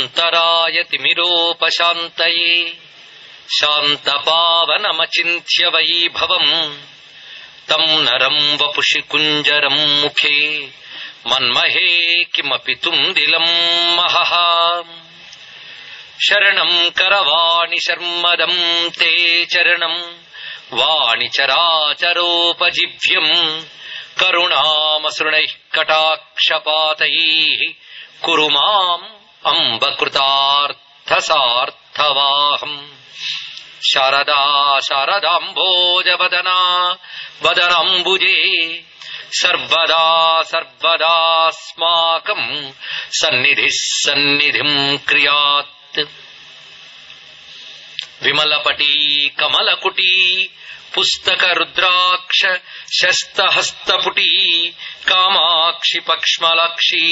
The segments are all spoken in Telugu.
జ్ఞానాంతరాయ తిమిరోపశాంతయే శాంతపావనమచింత్య వైభవం తం నరం వపుషి కుంజరం ముఖే మన్మహే కిమపి తుందిలం మహః. శరణం కరవాణి శర్మదం తే చరణం వాణి చరాచరోపజివ్యం కరుణామసృణైః కటాక్షపాతైః కురు మాం అంబ కృతార్థసార్థవాహం. శారదా శారదాంబోజవదనా వదనాంబుజే సర్వదా సర్వదాస్మాకం సన్నిధిః సన్నిధిం క్రియాత్. విమలపటీ కమలకుటీ పుస్తక రుద్రాక్ష శస్తహస్తపుటీ కామాక్షి పక్ష్మలాక్షి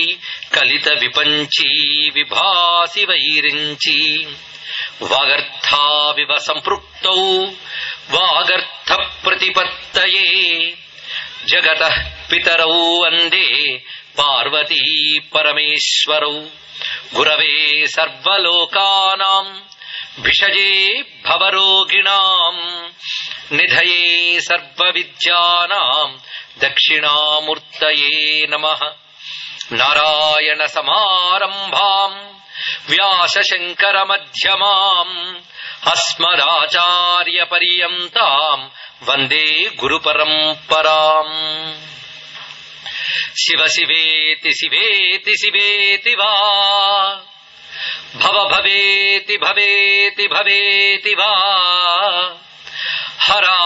కలిత విపంచీ విభాసి వైరించి వాగర్థావివ సంపృక్తౌ వాగర్థ ప్రతిపత్తయే జగతః పితరౌ వందే పార్వతీ పరమేశ్వరౌ. గురవే సర్వలోకానాం భిషజే భవరోగిణాం నిధయే సర్వవిద్యానాం దక్షిణామూర్తయే నమః. నారాయణ సమారంభాం వ్యాసశంకర మధ్యమాం అస్మదాచార్య పర్యంతాం వందే గురు పరంపరాం. శివ శివేతి శివేతి శివేతి వా భవ భవేతి భవేతి భవేతి వా హరా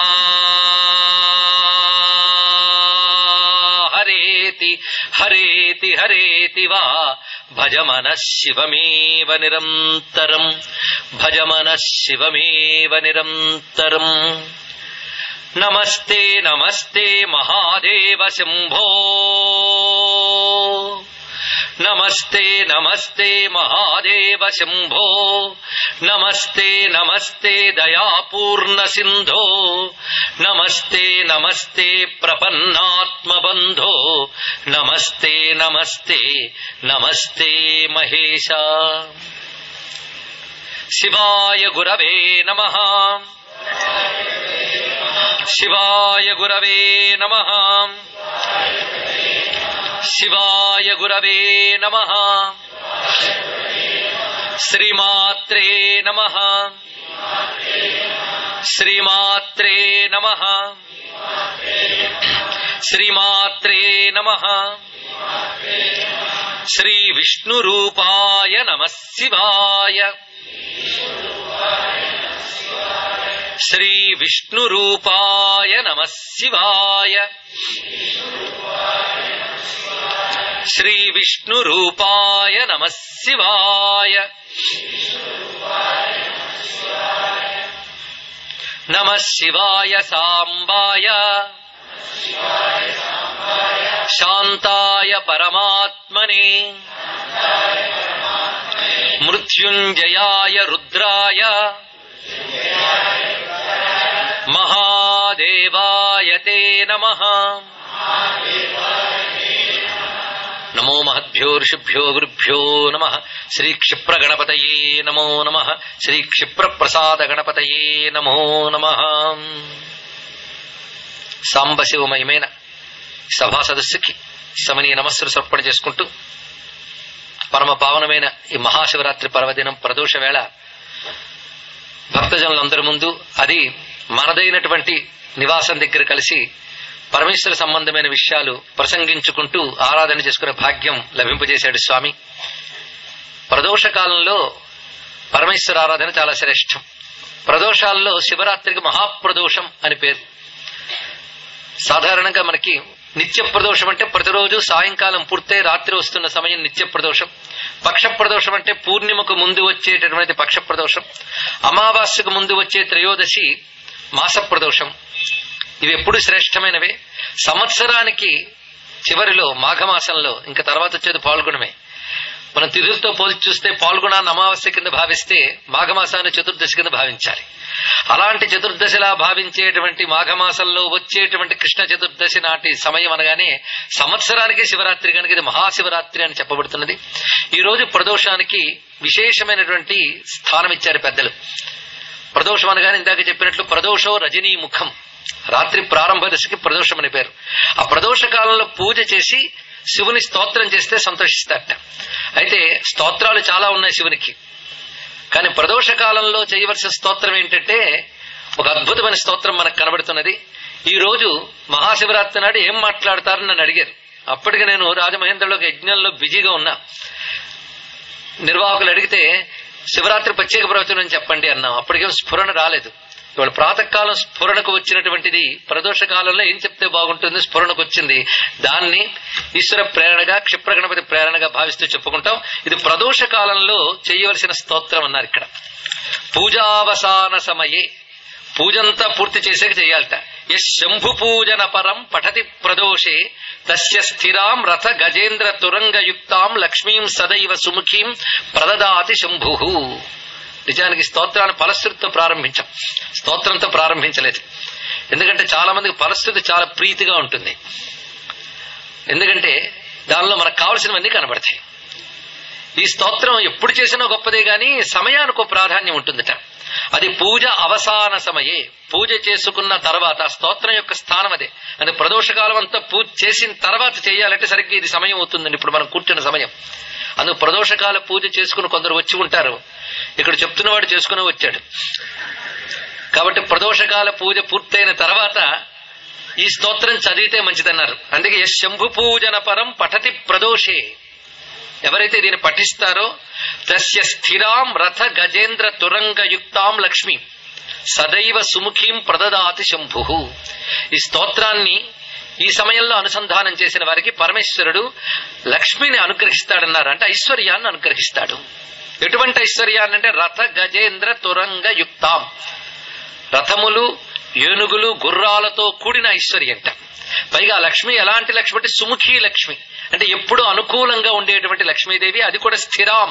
హరేతి హరేతి హరేతి వా భజ మనః శివమేవ నిరంతరం భజ మనః శివమేవ నిరంతరం. నమస్తే నమస్తే మహాదేవ శంభో నమస్తే నమస్తే మహాదేవ శంభో నమస్తే నమస్తే దయాపూర్ణ సింధో నమస్తే నమస్తే ప్రపన్నాత్మబంధో నమస్తే నమస్తే నమస్తే మహేశ. శివాయ గురవే నమః శివాయ గురవే నమః శివాయ గురవే నమః. శ్రీమాత్రే నమః శ్రీమాత్రే నమః శ్రీమాత్రే నమః. శ్రీ విష్ణు రూపాయ నమః శివాయ శ్రీ విష్ణు రూపాయ నమః శివాయ శ్రీ విష్ణు రూపాయ నమః శివాయ. నమః శివాయ సాంబాయ శాంతాయ పరమాత్మనే మృత్యుంజయాయ రుద్రాయ మహాదేవాయ తే నమః. నమో మహద్భ్యో ఋషిభ్యో గురుభ్యో నమః. శ్రీ క్షిప్ర గణపతయే నమో నమః. శ్రీ క్షిప్ర ప్రసాద గణపతయే నమో నమః. సాంబశివమయమైన సభా సదస్సుకి సమనీయ నమస్సులు సమర్పణ చేసుకుంటూ పరమ పావనమైన ఈ మహాశివరాత్రి పర్వదినం ప్రదోష వేళ భక్తజనులందరి ముందు అది మనదైనటువంటి నివాసం దగ్గర కలిసి పరమేశ్వర సంబంధమైన విషయాలు ప్రసంగించుకుంటూ ఆరాధన చేసుకునే భాగ్యం లభింపజేశాడు స్వామి. ప్రదోష కాలంలో పరమేశ్వర ఆరాధన చాలా శ్రేష్టం. ప్రదోషాల్లో శివరాత్రికి మహాప్రదోషం అని పేరు. సాధారణంగా మనకి నిత్య ప్రదోషం అంటే ప్రతిరోజు సాయంకాలం పూర్తయి రాత్రి వస్తున్న సమయం నిత్య ప్రదోషం. పక్ష ప్రదోషం అంటే పూర్ణిమకు ముందు వచ్చేటటువంటి పక్ష ప్రదోషం. అమావాస్యకు ముందు వచ్చే త్రయోదశి మాస ప్రదోషం. ఇవి ఎప్పుడు శ్రేష్టమైనవే. సంవత్సరానికి చివరిలో మాఘమాసంలో ఇంకా తర్వాత వచ్చేది పాల్గొనమే. మనం తిథులతో పోల్చి చూస్తే పాల్గొనాన్ని అమావాస్య కింద భావిస్తే మాఘమాసాన్ని చతుర్దశి కింద భావించాలి. అలాంటి చతుర్దశిలా భావించేటువంటి మాఘమాసంలో వచ్చేటువంటి కృష్ణ చతుర్దశి నాటి సమయం అనగానే సంవత్సరానికి శివరాత్రి కనుక ఇది మహాశివరాత్రి అని చెప్పబడుతున్నది. ఈ రోజు ప్రదోషానికి విశేషమైనటువంటి స్థానం ఇచ్చారు పెద్దలు. ప్రదోషం అనగానే ఇందాక చెప్పినట్లు ప్రదోషో రజనీ ముఖం, రాత్రి ప్రారంభ దశకి ప్రదోషం అని పేరు. ఆ ప్రదోష కాలంలో పూజ చేసి శివుని స్తోత్రం చేస్తే సంతోషిస్తారట. అయితే స్తోత్రాలు చాలా ఉన్నాయి శివునికి, కానీ ప్రదోష కాలంలో చేయవలసిన స్తోత్రం ఏంటంటే ఒక అద్భుతమైన స్తోత్రం మనకు కనబడుతున్నది. ఈ రోజు మహాశివరాత్రి నాడు ఏం మాట్లాడతారని నన్ను అడిగారు. అప్పటికి నేను రాజమహేంద్రలో యజ్ఞంలో బిజీగా ఉన్నా. నిర్వాహకులు అడిగితే శివరాత్రి ప్రత్యేక ప్రవచనం చెప్పండి అన్నాం. అప్పటికేం స్ఫురణ రాలేదు. ఇవాళ ప్రాతకాలం స్ఫురణకు వచ్చినటువంటిది ప్రదోష కాలంలో ఏం చెప్తే బాగుంటుంది స్ఫురణకు వచ్చింది. దాన్ని ఈశ్వర ప్రేరణగా క్షిప్ర గణపతి ప్రేరణగా భావిస్తూ చెప్పుకుంటాం. ఇది ప్రదోష కాలంలో చేయవలసిన స్తోత్రం అన్నారు. ఇక్కడ పూజావసాన సమయే, పూజంతా పూర్తి చేసాక చెయ్యాలట. యశ్ శంభు పూజన పరం పఠతి ప్రదోషే తస్య స్థిరాం రథ గజేంద్ర తురంగయుక్తాం లక్ష్మీం సదైవ సుముఖీం ప్రదదాతి శంభు. నిజానికి స్తోత్రాన్ని ఫలశ్రుతితో ప్రారంభించాం, స్తోత్రంతో ప్రారంభించలేదు. ఎందుకంటే చాలా మందికి ఫలశ్రుతి చాలా ప్రీతిగా ఉంటుంది. ఎందుకంటే దానిలో మనకు కావలసినవన్నీ కనబడతాయి. ఈ స్తోత్రం ఎప్పుడు చేసినా గొప్పదే గాని సమయానికి ప్రాధాన్యం ఉంటుందట. అది పూజ అవసాన సమయే, పూజ చేసుకున్న తర్వాత స్తోత్రం యొక్క స్థానం అదే. అది ప్రదోషకాలం అంతా పూజ చేసిన తర్వాత చేయాలంటే సరిగ్గా ఇది సమయం అవుతుందండి. ఇప్పుడు మనం కూర్చున్న సమయం. అందుకు ప్రదోషకాల పూజ చేసుకుని కొందరు వచ్చి ఉంటారు. ఇక్కడ చెప్తున్నవాడు చేసుకుని వచ్చాడు కాబట్టి ప్రదోషకాల పూజ పూర్తయిన తర్వాత ఈ స్తోత్రం చదివితే మంచిదన్నారు. అందుకే యశ్ శంభు పూజన పరం పఠతి ప్రదోషే, ఎవరైతే దీన్ని పఠిస్తారో తస్య స్థిరాం రథ గజేంద్ర తురంగయుక్తాం లక్ష్మి సదైవ సుముఖీం ప్రదదాతి శంభు. ఈ స్తోత్రాన్ని ఈ సమయంలో అనుసంధానం చేసిన వారికి పరమేశ్వరుడు లక్ష్మిని అనుగ్రహిస్తాడన్నారు. అంటే ఐశ్వర్యాన్ని అనుగ్రహిస్తాడు. ఎటువంటి ఐశ్వర్యాన్ని అంటే రథ గజేంద్ర తురంగ యుక్తాం, రథములు ఏనుగులు గుర్రాలతో కూడిన ఐశ్వర్యంట. పైగా లక్ష్మి ఎలాంటి లక్ష్మి అంటే సుముఖీ లక్ష్మి, అంటే ఎప్పుడు అనుకూలంగా ఉండేటువంటి లక్ష్మీదేవి. అది కూడా స్థిరాం,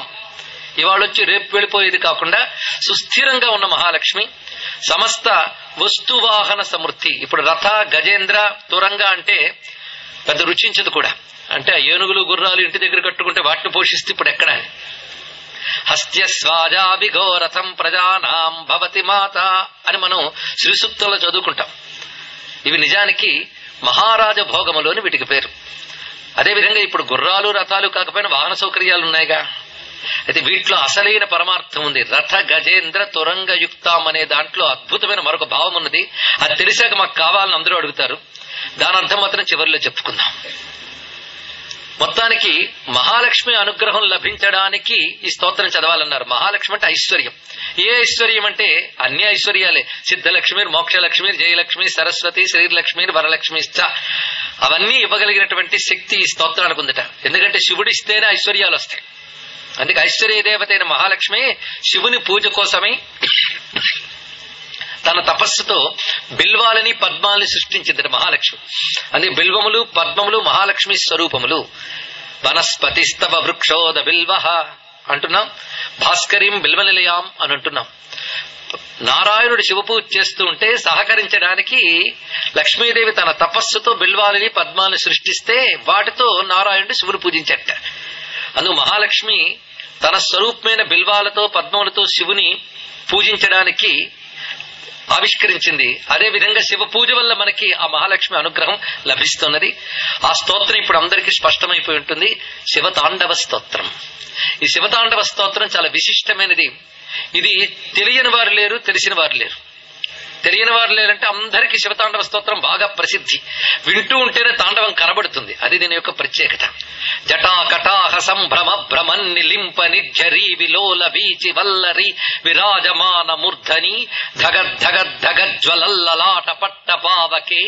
ఇవాళ వచ్చి రేపు వెళ్ళిపోయేది కాకుండా సుస్థిరంగా ఉన్న మహాలక్ష్మి. సమస్త వస్తువాహన సమృద్ధి. ఇప్పుడు రథ గజేంద్ర తురంగ అంటే పెద్ద రుచించదు కూడా. అంటే ఏనుగులు గుర్రాలు ఇంటి దగ్గర కట్టుకుంటే వాటిని పోషిస్తే ఇప్పుడు ఎక్కడ హస్త్యస్వాజాభిఘోరథం ప్రజానాం భవతి మాత అని మనం శ్రీ సూక్తంలో చదువుకుంటాం. ఇవి నిజానికి మహారాజ భోగములోని వీటికి పేరు. అదేవిధంగా ఇప్పుడు గుర్రాలు రథాలు కాకపోయినా వాహన సౌకర్యాలు ఉన్నాయిగా. అయితే వీటిలో అసలైన పరమార్థం ఉంది. రథ గజేంద్ర తురంగయుక్తం అనే దాంట్లో అద్భుతమైన మరొక భావం ఉన్నది. అది తెలిసాక మాకు కావాలని అందరూ అడుగుతారు. దాని అర్థం మాత్రం చివరిలో చెప్పుకుందాం. మొత్తానికి మహాలక్ష్మి అనుగ్రహం లభించడానికి ఈ స్తోత్రం చదవాలన్నారు. మహాలక్ష్మి అంటే ఐశ్వర్యం. ఏ ఐశ్వర్యం అంటే అన్ని ఐశ్వర్యాలే. సిద్ధలక్ష్మి, మోక్షలక్ష్మి, జయలక్ష్మి, సరస్వతి, శ్రీలక్ష్మి, వరలక్ష్మి అవన్నీ ఇవ్వగలిగినటువంటి శక్తి ఈ స్తోత్రానికి ఉందట. ఎందుకంటే శివుడిస్తేనే ఐశ్వర్యాలు వస్తాయి. అందుకే ఐశ్వర్య దేవత అయిన మహాలక్ష్మి శివుని పూజ కోసమై తన తపస్సుతో బిల్వాలని పద్మాలని సృష్టించింది మహాలక్ష్మి. అందుకే బిల్వములు పద్మములు మహాలక్ష్మి స్వరూపములు. వనస్పతిస్తవ వృక్షోద బిల్వ అంటున్నాం, భాస్కరీం బిల్వనిలయాం అని అంటున్నాం. నారాయణుడు శివపూజ చేస్తూ ఉంటే సహకరించడానికి లక్ష్మీదేవి తన తపస్సుతో బిల్వాలని పద్మాలని సృష్టిస్తే వాటితో నారాయణుడు శివుని పూజించట. అందుకు మహాలక్ష్మి తన స్వరూపమైన బిల్వాలతో పద్మములతో శివుని పూజించడానికి ఆవిష్కరించింది. అదే విధంగా శివ పూజ వల్ల మనకి ఆ మహాలక్ష్మి అనుగ్రహం లభిస్తున్నది. ఆ స్తోత్రం ఇప్పుడు అందరికీ స్పష్టమైపోయి ఉంటుంది. శివతాండవ స్తోత్రం. ఈ శివతాండవ స్తోత్రం చాలా విశిష్టమైనది. ఇది తెలియని వారు లేరు, తెలిసిన వారు లేరు. తెలియని వారు లేరంటే అందరికీ శివతాండవ స్తోత్రం బాగా ప్రసిద్ధి. వింటూ ఉంటేనే తాండవం కనబడుతుంది. అది దీని యొక్క ప్రత్యేకత. జటాకటాహ సంభ్రమ భ్రమన్ నిలింప నిర్జరీ విలోల వీచి వల్లరి విరాజమాన మూర్ధని ధగద్ధగద్ధగజ్వలల్లలాట పట్ట పావకే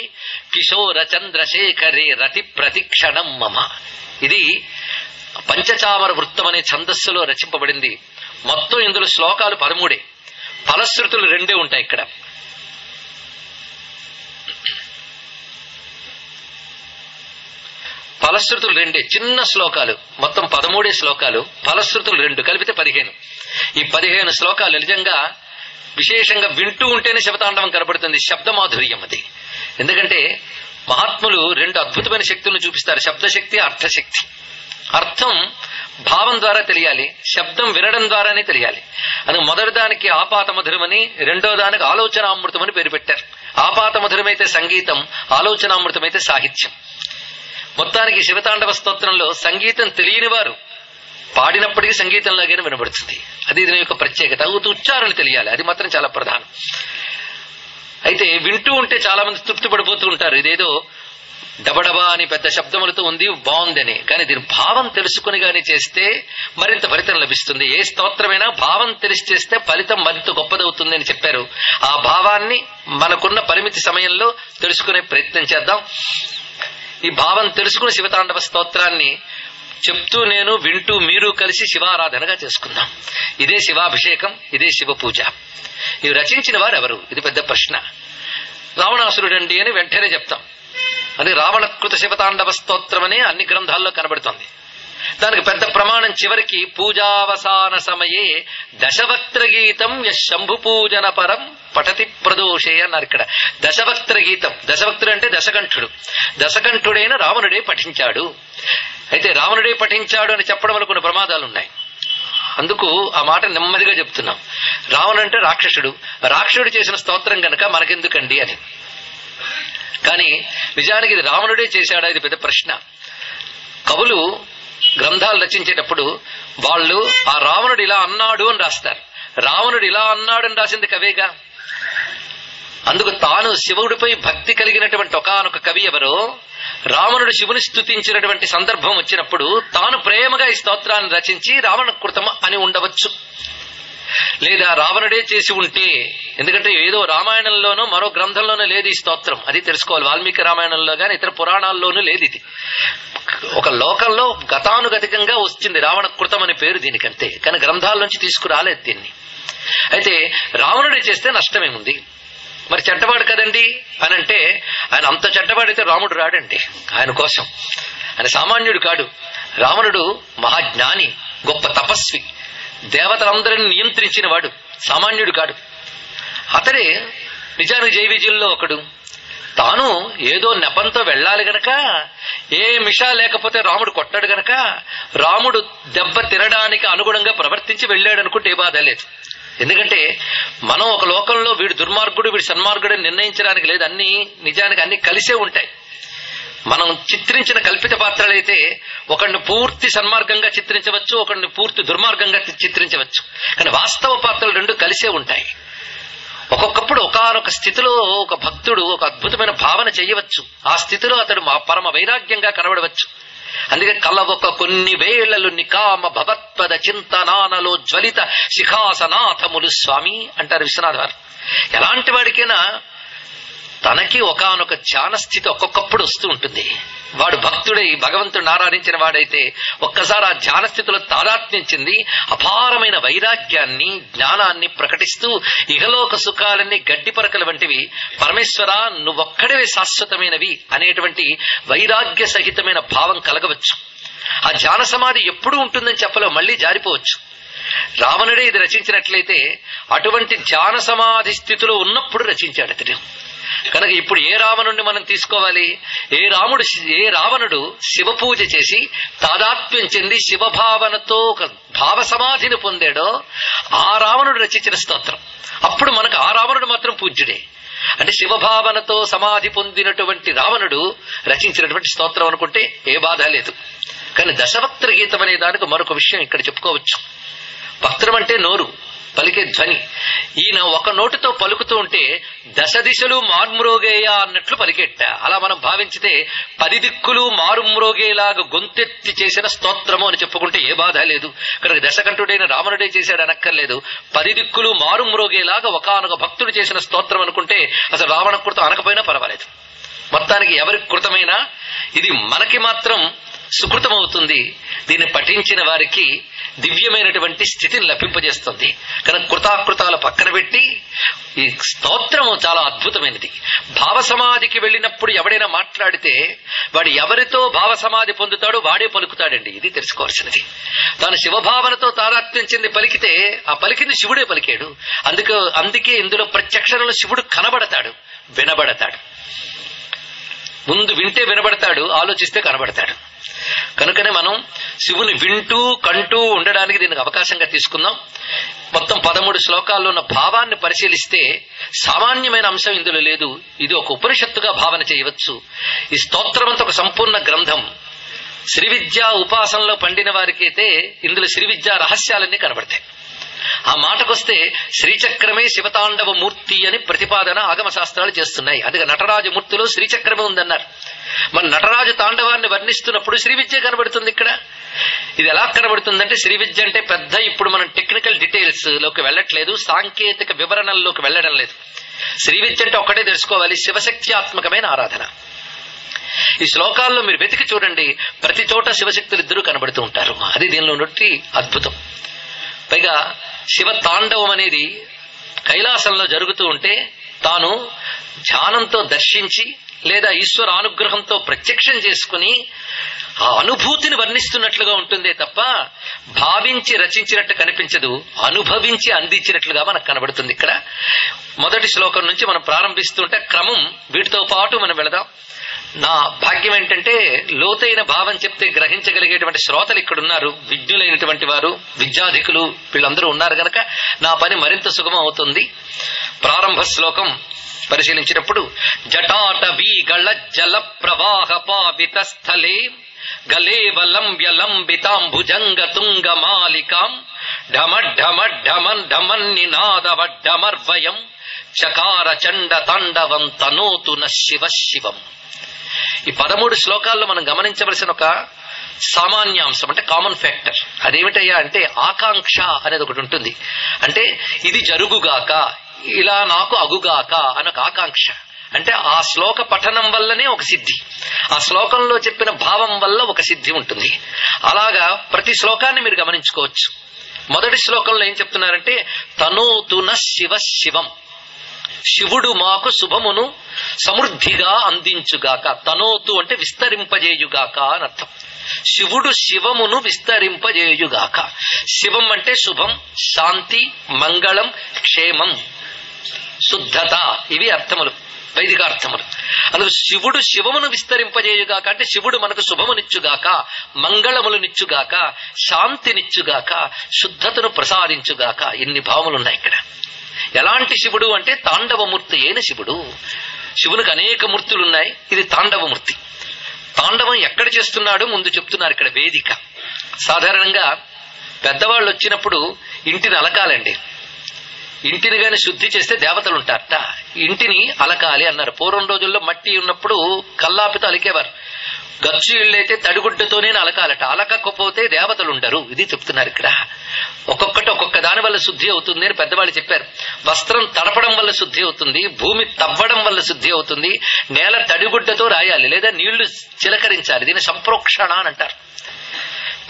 కిశోర చంద్రశేఖరే రతి ప్రతిక్షణం మమ. ఇది పంచచామర వృత్తం అనే ఛందస్సులో రచింపబడింది. మొత్తం ఇందులో శ్లోకాలు 13. ఫలశ్రుతులు 2 ఉంటాయి. ఇక్కడ ఫలశ్రుతులు 2, చిన్న శ్లోకాలు, మొత్తం 13 శ్లోకాలు, ఫలశ్రుతులు 2 కలిపితే 15. ఈ 15 శ్లోకాలు నిజంగా విశేషంగా వింటూ ఉంటేనే శివతాండవం కనబడుతుంది. శబ్దమాధుర్యం అది. ఎందుకంటే మహాత్ములు 2 అద్భుతమైన శక్తులను చూపిస్తారు, శబ్దశక్తి, అర్థశక్తి. అర్థం భావం ద్వారా తెలియాలి, శబ్దం వినడం ద్వారానే తెలియాలి. అని మొదటి దానికి ఆపాత మధురమని, రెండో దానికి ఆలోచనామృతమని పేరు పెట్టారు. ఆపాత మధురమైతే సంగీతం, ఆలోచనామృతమైతే సాహిత్యం. మొత్తానికి శివతాండవ స్తోత్రంలో సంగీతం తెలియని వారు పాడినప్పటికీ సంగీతంలాగానే వినబడుతుంది. అది దీని యొక్క ప్రత్యేకత. ఉచ్చారణ తెలియాలి, అది మాత్రం చాలా ప్రధానం. అయితే వింటూ ఉంటే చాలా మంది తృప్తి పడిపోతూ ఉంటారు, ఇదేదో డబడబా అని పెద్ద శబ్దములతో ఉంది, బాగుందని. కానీ దీని భావం తెలుసుకుని గాని చేస్తే మరింత ఫలితం లభిస్తుంది. ఏ స్తోత్రమైనా భావం తెలిసి చేస్తే ఫలితం మరింత గొప్పదవుతుంది అని చెప్పారు. ఆ భావాన్ని మనకున్న పరిమితి సమయంలో తెలుసుకునే ప్రయత్నం చేద్దాం. ఈ భావం తెలుసుకుని శివతాండవ స్తోత్రాన్ని చెప్తూ నేను, వింటూ మీరు కలిసి శివారాధనగా చేసుకుందాం. ఇదే శివాభిషేకం, ఇదే శివ పూజ. ఇవి రచించిన వారు ఎవరు? ఇది పెద్ద ప్రశ్న. రావణాసురుడండి అని వెంటనే చెప్తాం. అది రావణకృత శివతాండవ స్తోత్రం అని అన్ని గ్రంథాల్లో కనబడుతోంది. దానికి పెద్ద ప్రమాణం చివరికి పూజావసాన సమయే దశవక్త్ర గీతం శంభు పూజన పరం పఠతి ప్రదోషే అన్నారు. ఇక్కడ దశవక్త్ర గీతం, దశవక్తుడు అంటే దశకంఠుడు, దశకంఠుడైన రావణుడే పఠించాడు. అయితే రావణుడే పఠించాడు అని చెప్పడం వల్ల కొన్ని ప్రమాదాలున్నాయి. అందుకు ఆ మాట నెమ్మదిగా చెప్తున్నాం. రావణుడు అంటే రాక్షసుడు, రాక్షసుడు చేసిన స్తోత్రం గనక మనకెందుకండి అని. కానీ నిజానికి ఇది రావణుడే చేశాడా? ఇది పెద్ద ప్రశ్న. కవులు గ్రంథాలు రచించేటప్పుడు వాళ్ళు ఆ రావణుడు ఇలా అన్నాడు అని రాస్తారు. రావణుడు ఇలా అన్నాడు అని రాసింది కవేగా. అందుకు తాను శివుడిపై భక్తి కలిగినటువంటి ఒకానొక కవి ఎవరో, రావణుడు శివుని స్తుతించినటువంటి సందర్భం వచ్చినప్పుడు తాను ప్రేమగా ఈ స్తోత్రాన్ని రచించి రావణ కృతం అని ఉండవచ్చు. లేదా రావణుడే చేసి ఉంటే, ఎందుకంటే ఏదో రామాయణంలోనో మరో గ్రంథంలోనూ లేదు ఈ స్తోత్రం, అది తెలుసుకోవాలి. వాల్మీకి రామాయణంలో గాని ఇతర పురాణాల్లోనూ లేదు. ఇది ఒక లోకంలో గతానుగతికంగా వచ్చింది రావణ కృతం అనే పేరు దీనికంతే, కానీ గ్రంథాల నుంచి తీసుకురాలేదు దీన్ని. అయితే రావణుడే చేస్తే నష్టమేముంది? మరి చెడ్డవాడు కదండి అని అంటే, ఆయన అంత చెడ్డవాడైతే రాముడు రాడండి ఆయన కోసం. ఆయన సామాన్యుడు కాడు. రావణుడు మహాజ్ఞాని, గొప్ప తపస్వి, దేవతలందరినీ నియంత్రించిన వాడు, సామాన్యుడు కాడు. అతడే నిజానికి జైవిజుల్లో ఒకడు. తాను ఏదో నెపంతో వెళ్ళాలి గనక, ఏ మిషా లేకపోతే రాముడు కొట్టాడు గనక రాముడు దెబ్బ తినడానికి అనుగుణంగా ప్రవర్తించి వెళ్ళాడు అనుకుంటే ఏ బాధ లేదు. ఎందుకంటే మనం ఒక లోకంలో వీడు దుర్మార్గుడు వీడు సన్మార్గుడు నిర్ణయించడానికి లేదు. అన్ని నిజానికి అన్ని కలిసే ఉంటాయి. మనం చిత్రించిన కల్పిత పాత్రలైతే ఒకడిని పూర్తి సన్మార్గంగా చిత్రించవచ్చు, ఒకడిని పూర్తి దుర్మార్గంగా చిత్రించవచ్చు. కానీ వాస్తవ పాత్రలు 2 కలిసే ఉంటాయి. ఒక్కొక్కప్పుడు ఒకానొక స్థితిలో ఒక భక్తుడు ఒక అద్భుతమైన భావన చేయవచ్చు. ఆ స్థితిలో అతడు పరమ వైరాగ్యంగా కనబడవచ్చు. అందుకే కలవొక కొన్ని వేళలు నికామ భవత్పద చింతనానలో జ్వలిత శిఖాసనాథములు స్వామి అంటారు విశ్వనాథ్ వారు. ఎలాంటి వాడికైనా తనకి ఒకానొక ధ్యాన స్థితి ఒక్కొక్కప్పుడు వస్తూ ఉంటుంది. వాడు భక్తుడై భగవంతుడిని ఆరాధించిన వాడైతే ఒక్కసారి ఆ ధ్యాన స్థితిలో తాదాత్మ్యం చెంది అపారమైన వైరాగ్యాన్ని జ్ఞానాన్ని ప్రకటిస్తూ ఇహలోక సుఖాలన్నీ గడ్డిపరకల వంటివి, పరమేశ్వర నువ్వొక్కడే శాశ్వతమైనవి అనేటువంటి వైరాగ్య సహితమైన భావం కలగవచ్చు. ఆ ధ్యాన సమాధి ఎప్పుడూ ఉంటుందని చెప్పలో మళ్లీ జారిపోవచ్చు. రావణుడే ఇది రచించినట్లయితే అటువంటి ధ్యాన సమాధి స్థితిలో ఉన్నప్పుడు రచించాడు అతడు. కనుక ఇప్పుడు ఏ రావణుడిని మనం తీసుకోవాలి? ఏ రావణుడు శివ పూజ చేసి తాదాత్మ్యం చెంది శివభావనతో ఒక భావ సమాధిని పొందాడో ఆ రావణుడు రచించిన స్తోత్రం. అప్పుడు మనకు ఆ రావణుడు మాత్రం పూజ్యుడే. అంటే శివభావనతో సమాధి పొందినటువంటి రావణుడు రచించినటువంటి స్తోత్రం అనుకుంటే ఏ బాధ లేదు. కానీ దశవక్త్ర గీతం అనే దానికి మరొక విషయం ఇక్కడ చెప్పుకోవచ్చు. వక్త్రం అంటే నోరు, పలికే ధ్వని. ఈయన ఒక నోటితో పలుకుతూ ఉంటే 10 దిశలు మారుమ్రోగేయా అన్నట్లు పలికెట్ట. అలా మనం భావించితే 10 దిక్కులు మారుమ్రోగేలాగా గొంతెత్తి చేసిన స్తోత్రము అని చెప్పుకుంటే ఏ బాధ లేదు. కనుక దశకంఠుడైన రావణుడే చేశాడు అనక్కర్లేదు. 10 దిక్కులు మారుమ్రోగేలాగా ఒకానొక భక్తుడు చేసిన స్తోత్రం అనుకుంటే అసలు రావణ కృతం అనకపోయినా పర్వాలేదు. మొత్తానికి ఎవరికి కృతమైనా ఇది మనకి మాత్రం సుకృతమవుతుంది. దీన్ని పఠించిన వారికి దివ్యమైనటువంటి స్థితిని లభింపజేస్తుంది. కనుక కృతాకృతాలు పక్కన పెట్టి ఈ స్తోత్రము చాలా అద్భుతమైనది. భావసమాధికి వెళ్ళినప్పుడు ఎవడైనా మాట్లాడితే వాడు ఎవరితో భావసమాధి పొందుతాడో వాడే పలుకుతాడండి. ఇది తెలుసుకోవాల్సినది. తాను శివభావనతో తాదాత్మ్యం చెంది పలికితే ఆ పలికింది శివుడే పలికాడు. అందుకే ఇందులో ప్రత్యక్షంలో శివుడు కనబడతాడు, వినబడతాడు. ముందు వింటే వినబడతాడు, ఆలోచిస్తే కనబడతాడు. కనుకనే మనం శివుని వింటూ కంటూ ఉండడానికి దీనికి అవకాశంగా తీసుకుందాం. మొత్తం 13 శ్లోకాల్లో ఉన్న భావాన్ని పరిశీలిస్తే సామాన్యమైన అంశం ఇందులో లేదు. ఇది ఒక ఉపనిషత్తుగా భావన చేయవచ్చు. ఈ స్తోత్రమంతా ఒక సంపూర్ణ గ్రంథం. శ్రీ విద్యా ఉపాసనలో పండిన వారికైతే ఇందులో శ్రీ విద్యా రహస్యాలన్నీ కనబడతాయి. ఆ మాటకొస్తే శ్రీచక్రమే శివతాండవ మూర్తి అని ప్రతిపాదన ఆగమ శాస్త్రాలు చేస్తున్నాయి. అందుకే నటరాజమూర్తిలో శ్రీచక్రమే ఉందన్నారు. మన నటరాజు తాండవాన్ని వర్ణిస్తున్నప్పుడు శ్రీ విద్య కనబడుతుంది. ఇక్కడ ఇది ఎలా కనబడుతుందంటే, శ్రీ విద్య అంటే పెద్ద ఇప్పుడు మనం టెక్నికల్ డీటెయిల్స్ లోకి వెళ్ళట్లేదు, సాంకేతిక వివరణల్లోకి వెళ్ళడం లేదు. శ్రీ విద్య అంటే ఒక్కటే తెలుసుకోవాలి, శివశక్త్యాత్మకమైన ఆరాధన. ఈ శ్లోకాల్లో మీరు వెతికి చూడండి, ప్రతి చోట శివశక్తులు ఇద్దరూ కనబడుతూ ఉంటారు. అది దీనిలో నుండి అద్భుతం. పైగా శివ తాండవం అనేది కైలాసంలో జరుగుతూ ఉంటే తాను ధ్యానంతో దర్శించి లేదా ఈశ్వర అనుగ్రహంతో ప్రత్యక్షం చేసుకుని ఆ అనుభూతిని వర్ణిస్తున్నట్లుగా ఉంటుందే తప్ప భావించి రచించినట్టు కనిపించదు, అనుభవించి అందించినట్లుగా మనకు కనబడుతుంది. ఇక్కడ మొదటి శ్లోకం నుంచి మనం ప్రారంభిస్తుంటే క్రమం వీటితో పాటు మనం వెళదాం. నా భాగ్యం ఏంటంటే లోతైన భావం చెప్తే గ్రహించగలిగేటువంటి శ్రోతలు ఇక్కడ ఉన్నారు, విజ్ఞులైనటువంటి వారు, విద్యాధికులు, వీళ్ళందరూ ఉన్నారు గనక నా పని మరింత సుగమం అవుతుంది. ప్రారంభ శ్లోకం పరిశీలించినప్పుడు జటాటవీ గళ జల ప్రవాహ పావిత స్థలే గలేవలంబ్యలంబితాంభుజంగ తుంగ మాలికాం ఢమఢమఢమన్ ఢమన్నినాదవడ్డమర్వయం చకార చండ తాండవం తనోతు న శివ శివం. ఈ 13 శ్లోకాల్లో మనం గమనించవలసిన ఒక సామాన్యాంశం అంటే కామన్ ఫ్యాక్టర్ అదేమిటయ్యా అంటే ఆకాంక్ష అనేది ఒకటి ఉంటుంది. అంటే ఇది జరుగుగాక, ఇలా నాకు అగుగాక అని ఒక ఆకాంక్ష. అంటే ఆ శ్లోక పఠనం వల్లనే ఒక సిద్ధి, ఆ శ్లోకంలో చెప్పిన భావం వల్ల ఒక సిద్ధి ఉంటుంది. అలాగా ప్రతి శ్లోకాన్ని మీరు గమనించుకోవచ్చు. మొదటి శ్లోకంలో ఏం చెప్తున్నారంటే తనోతున శివ శివం, శివుడు మాకు శుభమును సమృద్ధిగా అందించుగాక. తనోతు అంటే విస్తరింపజేయుగాక అని అర్థం. శివుడు శివమును విస్తరింపజేయుగాక. శివం అంటే శుభం, శాంతి, మంగళం, క్షేమం, శుద్ధత, ఇవి అర్థములు, వైదికార్థములు. అందుకు శివుడు శివమును విస్తరింపజేయుగాక అంటే శివుడు మనకు శుభమునిచ్చుగాక, మంగళములనిచ్చుగాక, శాంతినిచ్చుగాక, శుద్ధతను ప్రసాదించుగాక. ఇన్ని భావములున్నాయి ఇక్కడ. ఎలాంటి శివుడు అంటే తాండవమూర్తి అయిన శివుడు. శివునికి అనేక మూర్తులున్నాయి, ఇది తాండవమూర్తి. తాండవం ఎక్కడ చేస్తున్నాడు ముందు చెప్తున్నారు ఇక్కడ. వేదిక. సాధారణంగా పెద్దవాళ్ళు వచ్చినప్పుడు ఇంటిని అలకాలండి. ఇంటిని గాని శుద్ధి చేస్తే దేవతలు ఉంటారట. ఇంటిని అలకాలి అన్నారు. పూర్వం రోజుల్లో మట్టి ఉన్నప్పుడు కల్లాపితో అలికేవారు. గచ్చు ఇళ్ళైతే తడిగుడ్డతోనే అలకాలట. అలకకపోతే దేవతలు ఉండరు. ఇది చెప్తున్నారు ఇక్కడ. ఒక్కొక్కటి ఒక్కొక్క దాని వల్ల శుద్ధి అవుతుంది అని పెద్దవాళ్ళు చెప్పారు. వస్త్రం తడపడం వల్ల శుద్ధి అవుతుంది, భూమి తవ్వడం వల్ల శుద్ధి అవుతుంది, నేల తడిగుడ్డతో రాయాలి లేదా నీళ్లు చిలకరించాలి. దీన్ని సంప్రోక్షణ అని అంటారు.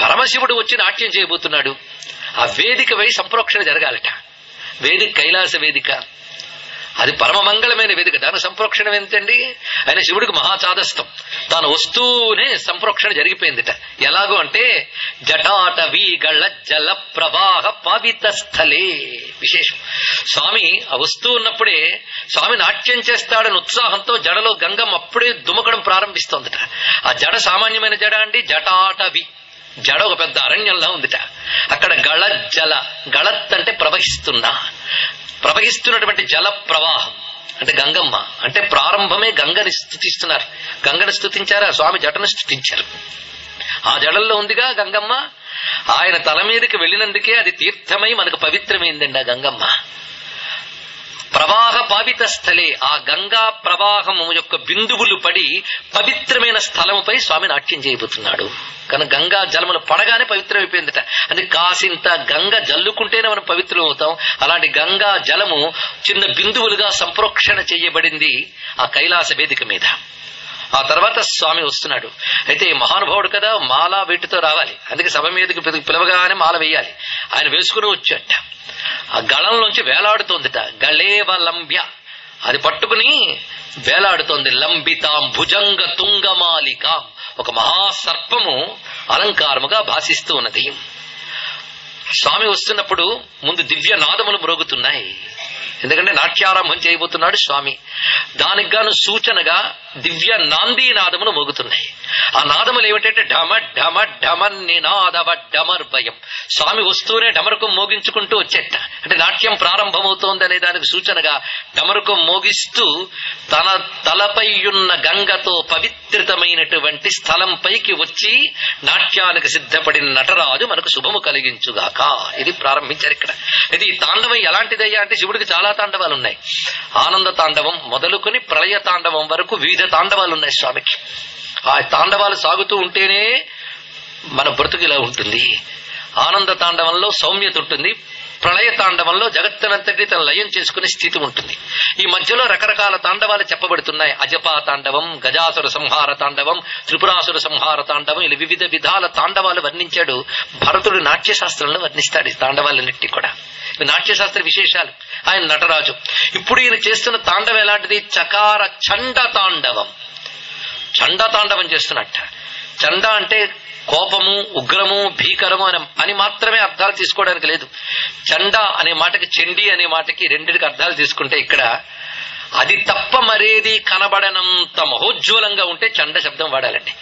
పరమశివుడు వచ్చి నాట్యం చేయబోతున్నాడు. ఆ వేదిక వై సంప్రోక్షణ జరగాలట. వేదిక కైలాస వేదిక, అది పరమమంగళమైన వేదిక. దాని సంప్రోక్షణ ఏంటండి? ఆయన శివుడికి మహాచాదస్తం. తాను వస్తూనే సంప్రోక్షణ జరిగిపోయిందిట. ఎలాగో అంటే జటాటవీ గళ జల ప్రవాహ పావిత స్థలే. విశేషం, స్వామి ఆ వస్తూ ఉన్నప్పుడే స్వామి నాట్యం చేస్తాడని ఉత్సాహంతో జడలో గంగమ్మ అప్పుడే దుమకడం ప్రారంభిస్తోందిట. ఆ జడ సామాన్యమైన జడ అండి. జటాటవి జడ ఒక పెద్ద అరణ్యంలా ఉందిట. అక్కడ గళ జల, గళత్ అంటే ప్రవహిస్తున్నటువంటి జల ప్రవాహం అంటే గంగమ్మ. అంటే ప్రారంభమే గంగని స్తుతిస్తున్నారు. గంగని స్తుతించారా? స్వామి జటను స్తుతించారు. ఆ జడల్లో ఉందిగా గంగమ్మ. ఆయన తల మీదకి వెళ్ళినందుకే అది తీర్థమై మనకు పవిత్రమైందండి ఆ గంగమ్మ. ప్రవాహ పావిత స్థలే, ఆ గంగా ప్రవాహము యొక్క బిందువులు పడి పవిత్రమైన స్థలముపై స్వామి నాట్యం చేయబోతున్నాడు. కనుక గంగా జలములు పడగానే పవిత్రమైపోయిందట. అది కాసింత గంగ జల్లుకుంటేనే మనం పవిత్రం అవుతాం. అలాంటి గంగా జలము చిన్న బిందువులుగా సంప్రోక్షణ చేయబడింది ఆ కైలాస వేదిక మీద. ఆ తర్వాత స్వామి వస్తున్నాడు. అయితే మహానుభావుడు కదా, మాల వీటితో రావాలి, అందుకే సభ మీదకి పిలవగానే మాల వేయాలి. ఆయన వేసుకుని వచ్చాట. ఆ గళంలోంచి వేలాడుతోందిట, గళేవలంబ్య, అది పట్టుకుని వేలాడుతోంది. లంబితాం భుజంగ తుంగమాలిక, ఒక మహాసర్పము అలంకారముగా భాసిస్తూ ఉన్నది. స్వామి వస్తున్నప్పుడు ముందు దివ్య నాదములు మ్రోగుతున్నాయి, ఎందుకంటే నాట్యారంభం చేయబోతున్నాడు స్వామి. దానికి గాను సూచనగా దివ్య నాందీ నాదములు మోగుతున్నాయి. ఆ నాదములు ఏమిటంటే ఢమ ఢమ ఢమ నినాదవ డమర్భయం. స్వామి వస్తూనే డమరుకం మోగించుకుంటూ వచ్చేట, అంటే నాట్యం ప్రారంభమవుతోంది అనే దానికి సూచనగా డమరుకం మోగిస్తూ తన తలపై ఉన్న గంగతో పవిత్రితమైనటువంటి స్థలంపైకి వచ్చి నాట్యానికి సిద్ధపడిన నటరాజు మనకు శుభము కలిగించుగాక. ఇది ప్రారంభించారు ఇక్కడ. ఇది ఈ తాండవం ఎలాంటిదయ్యా అంటే శివుడికి చాలా తాండవాలు ఉన్నాయి. ఆనంద తాండవం మొదలుకొని ప్రళయ తాండవం వరకు వివిధ తాండవాలు ఉన్నాయి స్వామికి. ఆ తాండవాలు సాగుతూ ఉంటేనే మన బ్రతుకు ఇలా ఉంటుంది. ఆనంద తాండవంలో సౌమ్యత ఉంటుంది, ప్రళయ తాండవంలో జగత్తునంతటి తన లయం చేసుకునే స్థితి ఉంటుంది. ఈ మధ్యలో రకరకాల తాండవాలు చెప్పబడుతున్నాయి. అజపా తాండవం, గజాసుర సంహార తాండవం, త్రిపురాసుర సంహార తాండవం, ఇలా వివిధ విధాల తాండవాలు వర్ణించాడు. భరతుడు నాట్యశాస్త్రంలో వర్ణిస్తాడు ఈ తాండవాలన్నిటి కూడా. నాట్యశాస్త్ర విశేషాలు. ఆయన నటరాజు. ఇప్పుడు ఈయన చేస్తున్న తాండవం ఎలాంటిది? చకార చండ తాండవం. చండ తాండవం చేస్తున్నట్ట. చండ అంటే కోపము, ఉగ్రము, భీకరము అని మాత్రమే అర్థాలు తీసుకోవడానికి లేదు. చండ అనే మాటకి, చండి అనే మాటకి రెండింటికి అర్థాలు తీసుకుంటే ఇక్కడ అది తప్ప మరేది కనబడనంత మహోజ్వలంగా ఉంటే చండ శబ్దం వాడాలండి.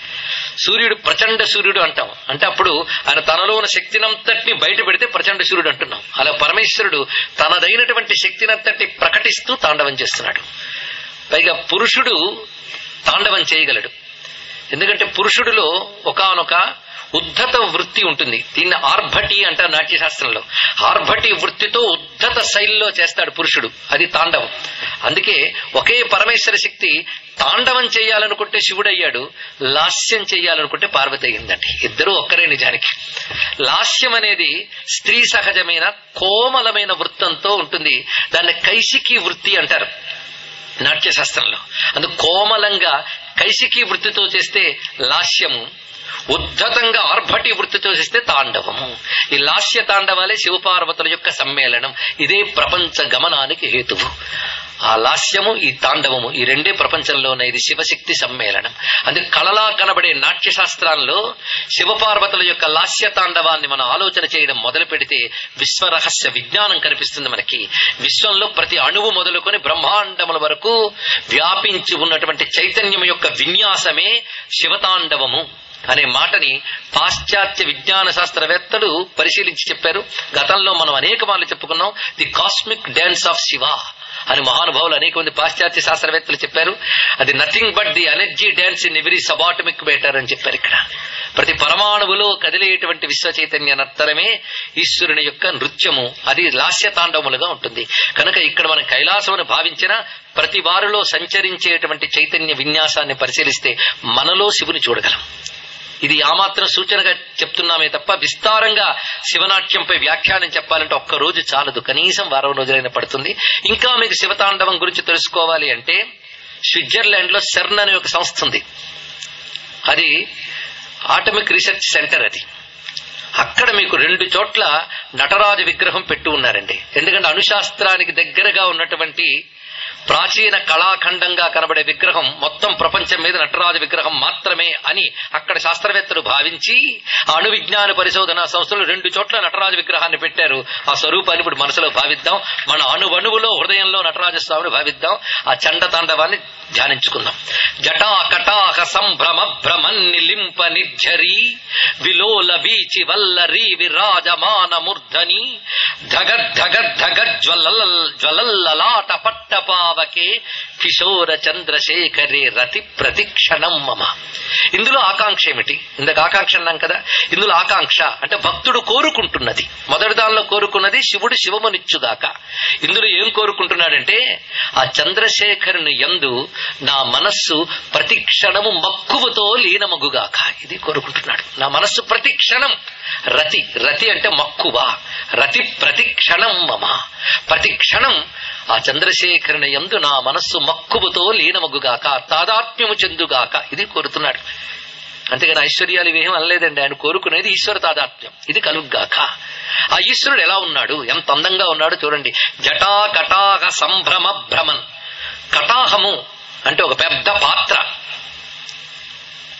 సూర్యుడు ప్రచండ సూర్యుడు అంటాం, అంటే అప్పుడు ఆయన తనలో ఉన్న శక్తినంతటిని బయట పెడితే ప్రచండ సూర్యుడు అంటున్నాం. అలా పరమేశ్వరుడు తనదైనటువంటి శక్తినంతటి ప్రకటిస్తూ తాండవం చేస్తున్నాడు. పైగా పురుషుడు తాండవం చేయగలడు, ఎందుకంటే పురుషుడిలో ఒకానొక ఉద్ధత వృత్తి ఉంటుంది. దీన్ని ఆర్భటి అంటారు నాట్యశాస్త్రంలో. ఆర్భటి వృత్తితో ఉద్ధత శైలిలో చేస్తాడు పురుషుడు, అది తాండవం. అందుకే ఒకే పరమేశ్వర శక్తి తాండవం చేయాలనుకుంటే శివుడయ్యాడు, లాస్యం చేయాలనుకుంటే పార్వతి అయ్యిందండి. ఇద్దరూ ఒక్కరే నిజానికి. లాస్యం అనేది స్త్రీ సహజమైన కోమలమైన వృత్తంతో ఉంటుంది. దాన్ని కైశికీ వృత్తి అంటారు నాట్యశాస్త్రంలో. అందుకు కోమలంగా కైశికీ వృత్తితో చేస్తే లాస్యము, ఉద్ధతంగా ఆర్భటి వృత్తితో చేస్తే తాండవము. ఈ లాస్య తాండవాలే శివపార్వతుల యొక్క సమ్మేళనం. ఇదే ప్రపంచ గమనానికి హేతువు. ఆ లాస్యము, ఈ తాండవము, ఈ రెండే ప్రపంచంలోనే ఇది శివశక్తి సమ్మేళనం. అందుకే కళలా కనబడే నాట్యశాస్త్రాల్లో శివపార్వతుల యొక్క లాస్య తాండవాన్ని మనం ఆలోచన చేయడం మొదలు పెడితే విశ్వరహస్య విజ్ఞానం కనిపిస్తుంది మనకి. విశ్వంలో ప్రతి అణువు మొదలుకొని బ్రహ్మాండముల వరకు వ్యాపించి ఉన్నటువంటి చైతన్యం యొక్క విన్యాసమే శివతాండవము అనే మాటని పాశ్చాత్య విజ్ఞాన శాస్త్రవేత్తలు పరిశీలించి చెప్పారు. గతంలో మనం అనేక మార్లు చెప్పుకున్నాం. The cosmic dance of Shiva అని మహానుభావులు అనేక మంది పాశ్చాత్య శాస్త్రవేత్తలు చెప్పారు. అది nothing but the energy dance in every subatomic matter అని చెప్పారు. ఇక్కడ ప్రతి పరమాణువులో కదిలేటువంటి విశ్వ చైతన్య నర్తనమే ఈశ్వరుని యొక్క నృత్యము. అది లాస్య తాండవములుగా ఉంటుంది. కనుక ఇక్కడ మనం కైలాసమును భావించిన ప్రతి వారిలో సంచరించేటువంటి చైతన్య విన్యాసాన్ని పరిశీలిస్తే మనలో శివుని చూడగలం. ఇది ఆ మాత్రం సూచనగా చెప్తున్నామే తప్ప విస్తారంగా శివనాట్యంపై వ్యాఖ్యానం చెప్పాలంటే ఒక్క రోజు చాలదు, కనీసం వారం రోజులైనా పడుతుంది. ఇంకా మీకు శివతాండవం గురించి తెలుసుకోవాలి అంటే స్విట్జర్లాండ్ లో సెర్న్ అనే ఒక సంస్థ ఉంది. అది ఆటమిక్ రీసెర్చ్ సెంటర్. అది అక్కడ మీకు 2 చోట్ల నటరాజ విగ్రహం పెట్టి ఉన్నారండి. ఎందుకంటే అణుశాస్త్రానికి దగ్గరగా ఉన్నటువంటి ప్రాచీన కళాఖండంగా కనబడే విగ్రహం మొత్తం ప్రపంచం మీద నటరాజ విగ్రహం మాత్రమే అని అక్కడ శాస్త్రవేత్తలు భావించి అణు విజ్ఞాన పరిశోధన సంస్థలు 2 చోట్ల నటరాజ విగ్రహాన్ని పెట్టారు. ఆ స్వరూపాన్ని ఇప్పుడు మనసులో భావిద్దాం. మన అణువణువులో హృదయంలో నటరాజస్వామిని భావిద్దాం. ఆ చండ తాండవాన్ని ధ్యానించుకుందాం. జటా కటాహ సంభ్రమ భ్రమన్నిలింప నిర్ఝరీ విలోల వీచి వల్లరీ విరాజమాన మూర్ధని ధగ జ్వలల్లలాట పట్టపావకే కిశోర చంద్రశేఖరే రతి ప్రతిక్షణం మమ. ఇందులో ఆకాంక్ష ఏమిటి? ఇందుకు ఆకాంక్ష అన్నాం కదా. ఇందులో ఆకాంక్ష అంటే భక్తుడు కోరుకుంటున్నది. మొదటి దానిలో కోరుకున్నది శివుడు శివమునిచ్చుగాక. ఇందులో ఏం కోరుకుంటున్నాడంటే ఆ చంద్రశేఖరుని యందు నా మనస్సు ప్రతి క్షణము మక్కువతో లీనమగుగాక. ఇది కోరుకుంటున్నాడు. నా మనస్సు ప్రతి క్షణం రతి, రతి అంటే మక్కువ, రతి ప్రతి క్షణం మమ. ప్రతి క్షణం ఆ చంద్రశేఖరుని యందు నా మనస్సు మక్కువతో లీనమగుగాక, తాదాత్మ్యము చెందుగాక, ఇది కోరుతున్నాడు. అంతేగాని ఐశ్వర్యాలు ఇవేం అనలేదండి. ఆయన కోరుకునేది ఈశ్వర తాదాత్మ్యం, ఇది కలుగ్గాక. ఆ ఈశ్వరుడు ఎలా ఉన్నాడు, ఎంత అందంగా ఉన్నాడు చూడండి. జటా కటాహ సంభ్రమ భ్రమన్. కటాహము అంటే ఒక పెద్ద పాత్ర,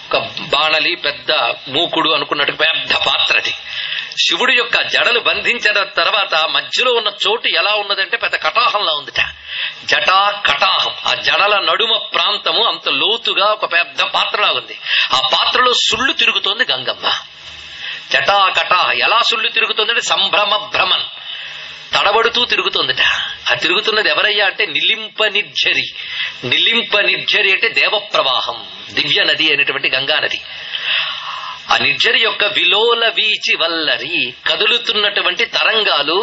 ఒక బాణలి, పెద్ద మూకుడు అనుకున్నట్టు పెద్ద పాత్ర. అది శివుడు యొక్క జడలు బంధించిన తర్వాత మధ్యలో ఉన్న చోటు ఎలా ఉన్నదంటే పెద్ద కటాహంలా ఉందిట. జటా కటాహం, ఆ జడల నడుమ ప్రాంతము అంత లోతుగా ఒక పెద్ద పాత్రలా ఉంది. ఆ పాత్రలో సుళ్ళు తిరుగుతోంది గంగమ్మ. జటా కటాహ ఎలా సుళ్ళు తిరుగుతుందంటే సంభ్రమ భ్రమన్, తడబడుతూ తిరుగుతోందిట. ఆ తిరుగుతున్నది ఎవరయ్యా అంటే నిలింప నిర్ఝరి. నిలింప నిర్ఝరి అంటే దేవ ప్రవాహం, దివ్య నది అయినటువంటి గంగా నది. ఆ నిర్ఝరి యొక్క విలోల వీచి వల్లరి, కదులుతున్నటువంటి తరంగాలు,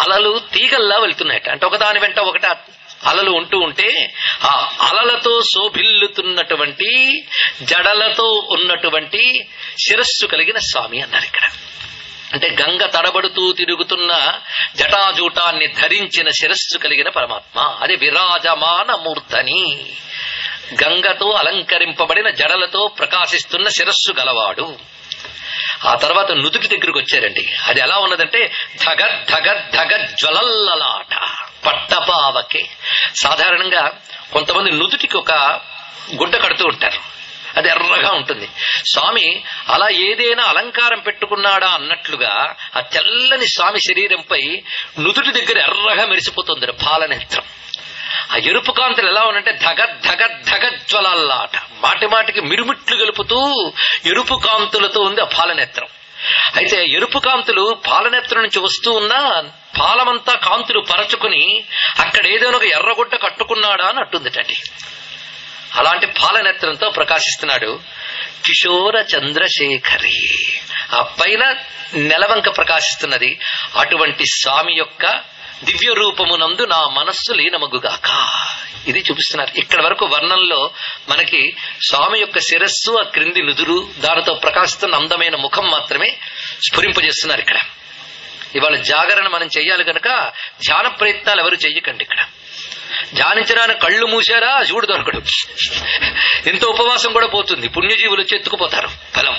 అలలు తీగల్లా వెళ్తున్నాయట. అంటే ఒకదాని వెంట ఒకటి అలలు ఉంటూ ఉంటే ఆ అలలతో శోభిల్లుతున్నటువంటి జడలతో ఉన్నటువంటి శిరస్సు కలిగిన స్వామి అన్నారు ఇక్కడ. అంటే గంగ తడబడుతూ తిరుగుతున్న జటాజూటాన్ని ధరించిన శిరస్సు కలిగిన పరమాత్మ, అది విరాజమాన మూర్ధని. గంగతో అలంకరింపబడిన జడలతో ప్రకాశిస్తున్న శిరస్సు గలవాడు. ఆ తర్వాత నుదుటి దగ్గరికి వచ్చారండి. అది ఎలా ఉన్నదంటే ధగ ధగ ధగ జ్వలల్లలాట పట్టపావకే. సాధారణంగా కొంతమంది నుదుటికి ఒక గుడ్డ కడుతూ ఉంటారు, అది ఎర్రగా ఉంటుంది. స్వామి అలా ఏదైనా అలంకారం పెట్టుకున్నాడా అన్నట్లుగా ఆ తెల్లని స్వామి శరీరంపై నుదుటి దగ్గర ఎర్రగా మెరిసిపోతుంది పాలనేత్రం. ఆ ఎరుపు కాంతులు ఎలా ఉన్నంటే ధగ ధగ ధగ జ్వలల్లాట, మాటి మాటికి మిరుమిట్లు గలుపుతూ ఎరుపు కాంతులతో ఉంది ఆ పాలనేత్రం. అయితే ఎరుపు కాంతులు పాలనేత్రం నుంచి వస్తూ ఉన్నా పాలమంతా కాంతులు పరచుకుని అక్కడ ఏదైనా ఒక ఎర్రగుడ్డ కట్టుకున్నాడా అని అట్టుందిటండి. అలాంటి పాలనేత్రంతో ప్రకాశిస్తున్నాడు. కిషోర చంద్రశేఖరి, ఆ పైన నెలవంక ప్రకాశిస్తున్నది. అటువంటి స్వామి యొక్క దివ్య రూపమునందు నా మనస్సు లీనమగుగాక, ఇది చూపిస్తున్నారు. ఇక్కడ వరకు వర్ణంలో మనకి స్వామి యొక్క శిరస్సు, ఆ క్రింది నుదురు, దానితో ప్రకాశిస్తున్న అందమైన ముఖం మాత్రమే స్ఫురింపజేస్తున్నారు. ఇక్కడ ఇవాళ జాగరణ మనం చెయ్యాలి కనుక ధ్యాన ప్రయత్నాలు ఎవరు చెయ్యకండి. ఇక్కడ ధ్యానించడానికి కళ్ళు మూసారా శివుడు దొరకడు, ఎంత ఉపవాసం కూడా పోతుంది, పుణ్యజీవులు వచ్చి ఎత్తుకుపోతారు ఫలం.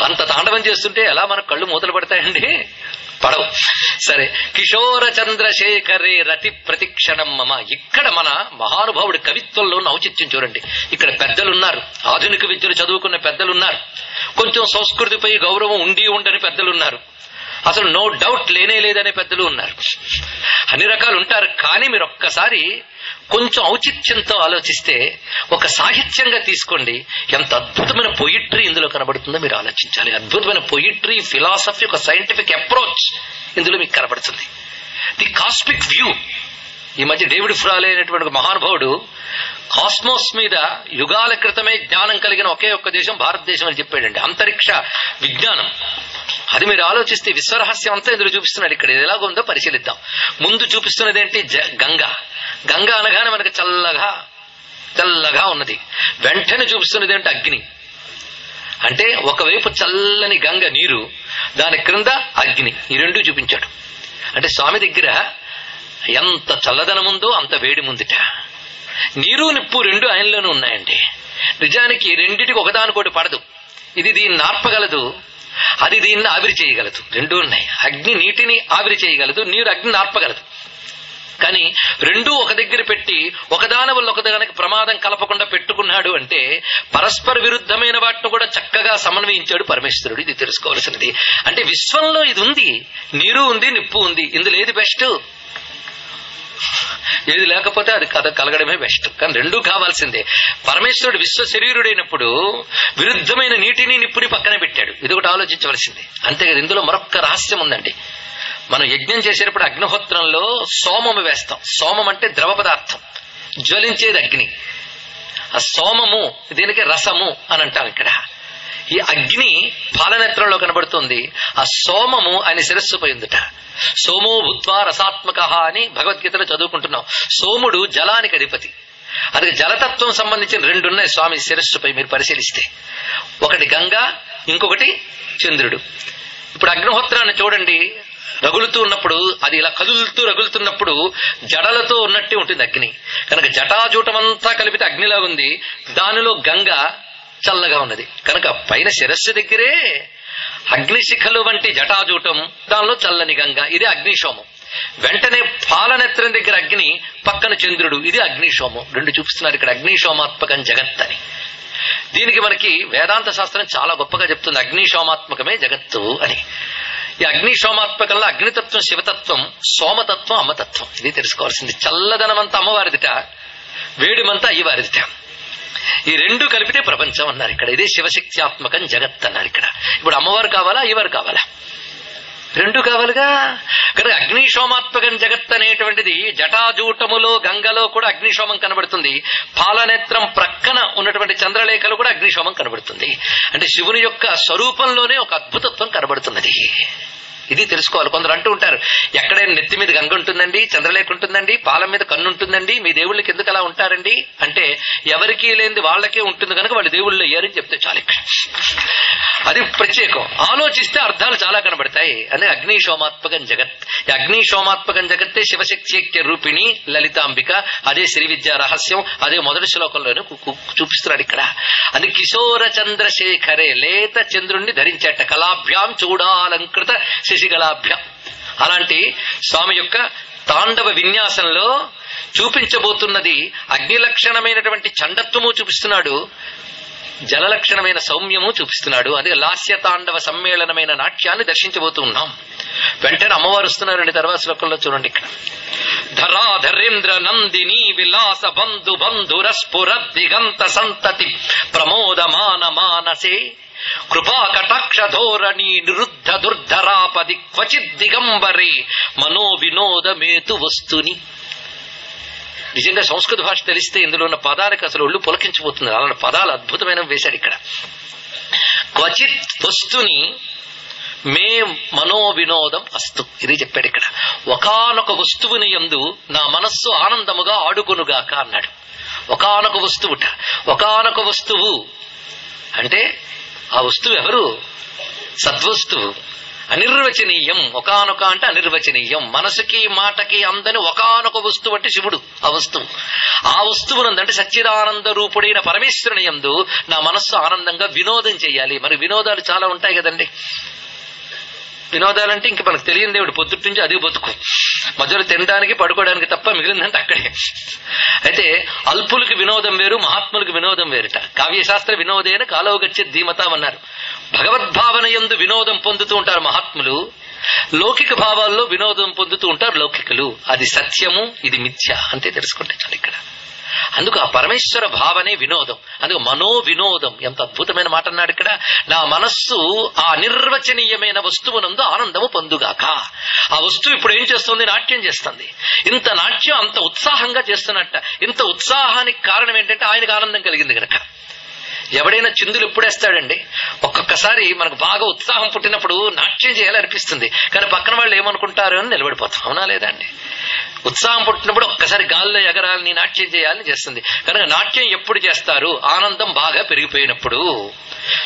అంత తాండవం చేస్తుంటే ఎలా మనకు కళ్ళు మూతలు పడతాయండి, పడవు. సరే, కిషోర చంద్రశేఖరే రతి ప్రతిక్షణం మమ. ఇక్కడ మన మహానుభావుడి కవిత్వంలో ఉన్న ఔచిత్యం చూడండి. ఇక్కడ పెద్దలున్నారు, ఆధునిక విద్యలు చదువుకున్న పెద్దలున్నారు, కొంచెం సంస్కృతిపై గౌరవం ఉండి ఉండని పెద్దలున్నారు, అసలు నో డౌట్ లేనే లేదనే పెద్దలు ఉన్నారు, అన్ని రకాలు ఉంటారు. కానీ మీరు ఒక్కసారి కొంచెం ఔచిత్యంతో ఆలోచిస్తే, ఒక సాహిత్యంగా తీసుకోండి, ఎంత అద్భుతమైన పొయిట్రీ ఇందులో కనబడుతుందో మీరు ఆలోచించాలి. అద్భుతమైన పొయిట్రీ, ఫిలాసఫీ, ఒక సైంటిఫిక్ అప్రోచ్ ఇందులో మీకు కనబడుతుంది. The cosmic view. ఈ మధ్య డేవిడ్ ఫ్రాలే అనేటువంటి మహానుభావుడు కాస్మోస్ మీద యుగాల క్రితమే జ్ఞానం కలిగిన ఒకే ఒక్క దేశం భారతదేశం అని చెప్పాడండి. అంతరిక్ష విజ్ఞానం, అది మీరు ఆలోచిస్తే విశ్వరహస్యం అంతా ఇందులో చూపిస్తున్నాడు. ఇక్కడ ఎలాగుందో పరిశీలిద్దాం. ముందు చూపిస్తున్నది ఏంటి? గంగా. గంగా అనగానే మనకి చల్లగా చల్లగా ఉన్నది. వెంటనే చూపిస్తున్నది ఏంటి? అగ్ని. అంటే ఒకవైపు చల్లని గంగ నీరు, దాని క్రింద అగ్ని, ఈ రెండు చూపించాడు. అంటే స్వామి దగ్గర ఎంత చల్లదనముందో అంత వేడి ముందుట. నీరు నిప్పు రెండు ఆయనలోనూ ఉన్నాయండి. నిజానికి రెండిటికి ఒకదానికోటి పడదు. ఇది దీన్ని ఆర్పగలదు, అది దీన్ని ఆవిరి చేయగలదు. రెండూ ఉన్నాయి. అగ్ని నీటిని ఆవిరి చేయగలదు, నీరు అగ్నిని ఆర్పగలదు. కానీ రెండూ ఒక దగ్గర పెట్టి ఒకదాని వల్ల ఒకదానికి ప్రమాదం కలపకుండా పెట్టుకున్నాడు అంటే పరస్పర విరుద్ధమైన వాటిని కూడా చక్కగా సమన్వయించాడు పరమేశ్వరుడు. ఇది తెలుసుకోవాల్సినది. అంటే విశ్వంలో ఇది ఉంది, నీరు ఉంది, నిప్పు ఉంది. ఇందులో ఏది బెస్ట్? ఏది లేకపోతే అది కథ కలగడమే బెస్ట్. కానీ రెండూ కావాల్సిందే. పరమేశ్వరుడు విశ్వ శరీరుడైనప్పుడు విరుద్ధమైన నీటిని నిప్పుని పక్కనే పెట్టాడు. ఇది ఒకటి ఆలోచించవలసింది. అంతేకాదు, ఇందులో మరొక రహస్యం ఉందండి. మనం యజ్ఞం చేసేటప్పుడు అగ్నిహోత్రంలో సోమము వేస్తాం. సోమం అంటే ద్రవ పదార్థం, జ్వలించేది అగ్ని. ఆ సోమము దీనికి రసము అని అంటాం. ఇక్కడ ఈ అగ్ని పాలనేత్రంలో కనబడుతుంది. ఆ సోమము ఆయన శిరస్సుపై ఉందిట. సోమో భూత్వా రసాత్మక అని భగవద్గీతలో చదువుకుంటున్నాం. సోముడు జలానికి అధిపతి. అది జలతత్వం సంబంధించిన రెండున్నాయి స్వామి శిరస్సుపై మీరు పరిశీలిస్తే. ఒకటి గంగా, ఇంకొకటి చంద్రుడు. ఇప్పుడు అగ్నిహోత్రాన్ని చూడండి, రగులుతూ ఉన్నప్పుడు అది ఇలా కదులుతూ రగులుతున్నప్పుడు జడలతో ఉన్నట్టే ఉంటుంది అగ్ని. కనుక జటాజూటమంతా కలిపితే అగ్నిలా ఉంది, దానిలో గంగ చల్లగా ఉన్నది. కనుక పైన శిరస్సు దగ్గరే అగ్నిశిఖలు వంటి జటాజూటం, దానిలో చల్లని గంగ, ఇది అగ్నిశోమం. వెంటనే పాలనేత్రం దగ్గర అగ్ని, పక్కన చంద్రుడు, ఇది అగ్నిశోమం. రెండు చూపిస్తున్నారు ఇక్కడ, అగ్నిశోమాత్మకం జగత్ అని. దీనికి మనకి వేదాంత శాస్త్రం చాలా గొప్పగా చెప్తుంది, అగ్నిశోమాత్మకమే జగత్తు అని. ఈ అగ్నిశోమాత్మకంలో అగ్నితత్వం శివతత్వం, సోమతత్వం అమ్మతత్వం. ఇది తెలుసుకోవాల్సింది. చల్లదనమంతా అమ్మవారిదిట, వేడిమంతా అయ్యవారిదిట. ఈ రెండు కలిపితే ప్రపంచం అన్నారు ఇక్కడ. ఇదే శివశక్త్యాత్మకం జగత్ అన్నారు ఇక్కడ. ఇప్పుడు అమ్మవారు కావాలా, అయ్యవారు కావాలా? రెండు కావాలిగా. కనుక అగ్నిశోమాత్మకం జగత్ అనేటువంటిది జటాజూటములో గంగలో కూడా అగ్నిశోమం కనబడుతుంది. పాలనేత్రం ప్రక్కన ఉన్నటువంటి చంద్రలేఖలు కూడా అగ్నిశోమం కనబడుతుంది. అంటే శివుని యొక్క స్వరూపంలోనే ఒక అద్భుతత్వం కనబడుతున్నది. ఇది తెలుసుకోవాలి. కొందరు అంటూ ఉంటారు, ఎక్కడైనా నెత్తి మీద గంగ ఉంటుందండి, చంద్రలేఖ ఉంటుందండి, పాలం మీద కన్ను ఉంటుందండి, మీ దేవుళ్ళకి ఎందుకు అలా ఉంటారండి అంటే, ఎవరికీ లేనిది వాళ్ళకే ఉంటుంది కనుక వాళ్ళు దేవుళ్ళు అయ్యారని చెప్తే చాలు. అది ప్రత్యేకం. ఆలోచిస్తే అర్థాలు చాలా కనబడతాయి. అదే అగ్నిశోమాత్మకం జగత్. ఈ అగ్నిశోమాత్మకం జగత్తే శివశక్తి రూపిణి లలితాంబిక. అదే శ్రీ విద్యా రహస్యం. అదే మొదటి శ్లోకంలోనే చూపిస్తున్నాడు ఇక్కడ. అది కిశోర చంద్రశేఖరే, లేత చంద్రుణ్ణి ధరించేట, కళాభ్యాం చూడాలంకృత శశికళాభ్యాం. అలాంటి స్వామి యొక్క తాండవ విన్యాసంలో చూపించబోతున్నది అగ్ని లక్షణమైనటువంటి చండత్వము చూపిస్తున్నాడు, జలలక్షణమైన సౌమ్యము చూపిస్తున్నాడు. అదే లాస్య తాండవ సమ్మేళనమైన నాట్యాన్ని దర్శించబోతూ ఉన్నాం. వెంటనే అమ్మవారు వస్తున్నారండి. తర్వాత శ్లోకంలో చూడండి ఇక్కడ, ధరాధరేంద్ర నందిని విలాస బంధు బంధుర స్ఫుర దిగంత సంతతి ప్రమోదమాన మానసే కృపా కటాక్ష ధోరణి నిరుద్ధ దుర్ధరాపది క్వచిత్ దిగంబరే మనో వినోదమేతు వస్తుని. నిజంగా సంస్కృత భాష తెలిస్తే ఇందులో ఉన్న పదాలకు అసలు ఒళ్ళు పులకించిపోతుంది. అలాంటి పదాలు అద్భుతమైనవి వేశాడు ఇక్కడ. క్వచిత్ వస్తుని మే మనో వినోదం అస్తు, ఇది చెప్పాడు ఇక్కడ. ఒకానొక వస్తువుని యందు నా మనస్సు ఆనందముగా ఆడుకొనుగాక అన్నాడు. ఒకానొక వస్తువుట. ఒకానొక వస్తువు అంటే ఆ వస్తువు ఎవరు? సద్వస్తువు. అనిర్వచనీయం. ఒకానొక అంటే అనిర్వచనీయం, మనసుకి మాటకి అందని ఒకానొక వస్తువు అంటే శివుడు. ఆ వస్తువు, ఆ వస్తువునందంటే సచ్చిదానంద రూపుడైన పరమేశ్వరుని యందు నా మనస్సు ఆనందంగా వినోదం చెయ్యాలి. మరి వినోదాలు చాలా ఉంటాయి కదండి. వినోదాలంటే ఇంక మనకు తెలియని దేవుడు, పొద్దుటి నుంచి అదే బతుకు, మధ్యలో తినడానికి పడుకోవడానికి తప్ప మిగిలిందంటే అక్కడే. అయితే అల్పులకి వినోదం వేరు, మహాత్ములకి వినోదం వేరుట. కావ్యశాస్త్ర వినోదేన కాలోగచ్చే ధీమతాం అన్నారు. భగవద్భావన యందు వినోదం పొందుతూ ఉంటారు మహాత్ములు, లౌకిక భావాల్లో వినోదం పొందుతూ ఉంటారు లౌకికులు. అది సత్యము, ఇది మిథ్య అంతే తెలుసుకుంటే చాలు ఇక్కడ. అందుకు ఆ పరమేశ్వర భావనే వినోదం. అందుకు మనో వినోదం. ఎంత అద్భుతమైన మాట అన్నాడు ఇక్కడ. నా మనస్సు ఆ అనిర్వచనీయమైన వస్తువునందు ఆనందము పొందుగాక. ఆ వస్తువు ఇప్పుడు ఏం చేస్తుంది? నాట్యం చేస్తుంది. ఇంత నాట్యం అంత ఉత్సాహంగా చేస్తున్నట్ట. ఇంత ఉత్సాహానికి కారణం ఏంటంటే ఆయనకు ఆనందం కలిగింది కనుక. ఎవడైనా చిందులు ఎప్పుడేస్తాడండి? ఒక్కొక్కసారి మనకు బాగా ఉత్సాహం పుట్టినప్పుడు నాట్యం చేయాలనిపిస్తుంది, కానీ పక్కన వాళ్ళు ఏమనుకుంటారు అని నిలబడిపోతాం. అవునా లేదా అండి? ఉత్సాహం పుట్టినప్పుడు ఒక్కసారి గాల్లో ఎగరాలని, నాట్యం చేయాలని చేస్తుంది. కనుక నాట్యం ఎప్పుడు చేస్తారు? ఆనందం బాగా పెరిగిపోయినప్పుడు.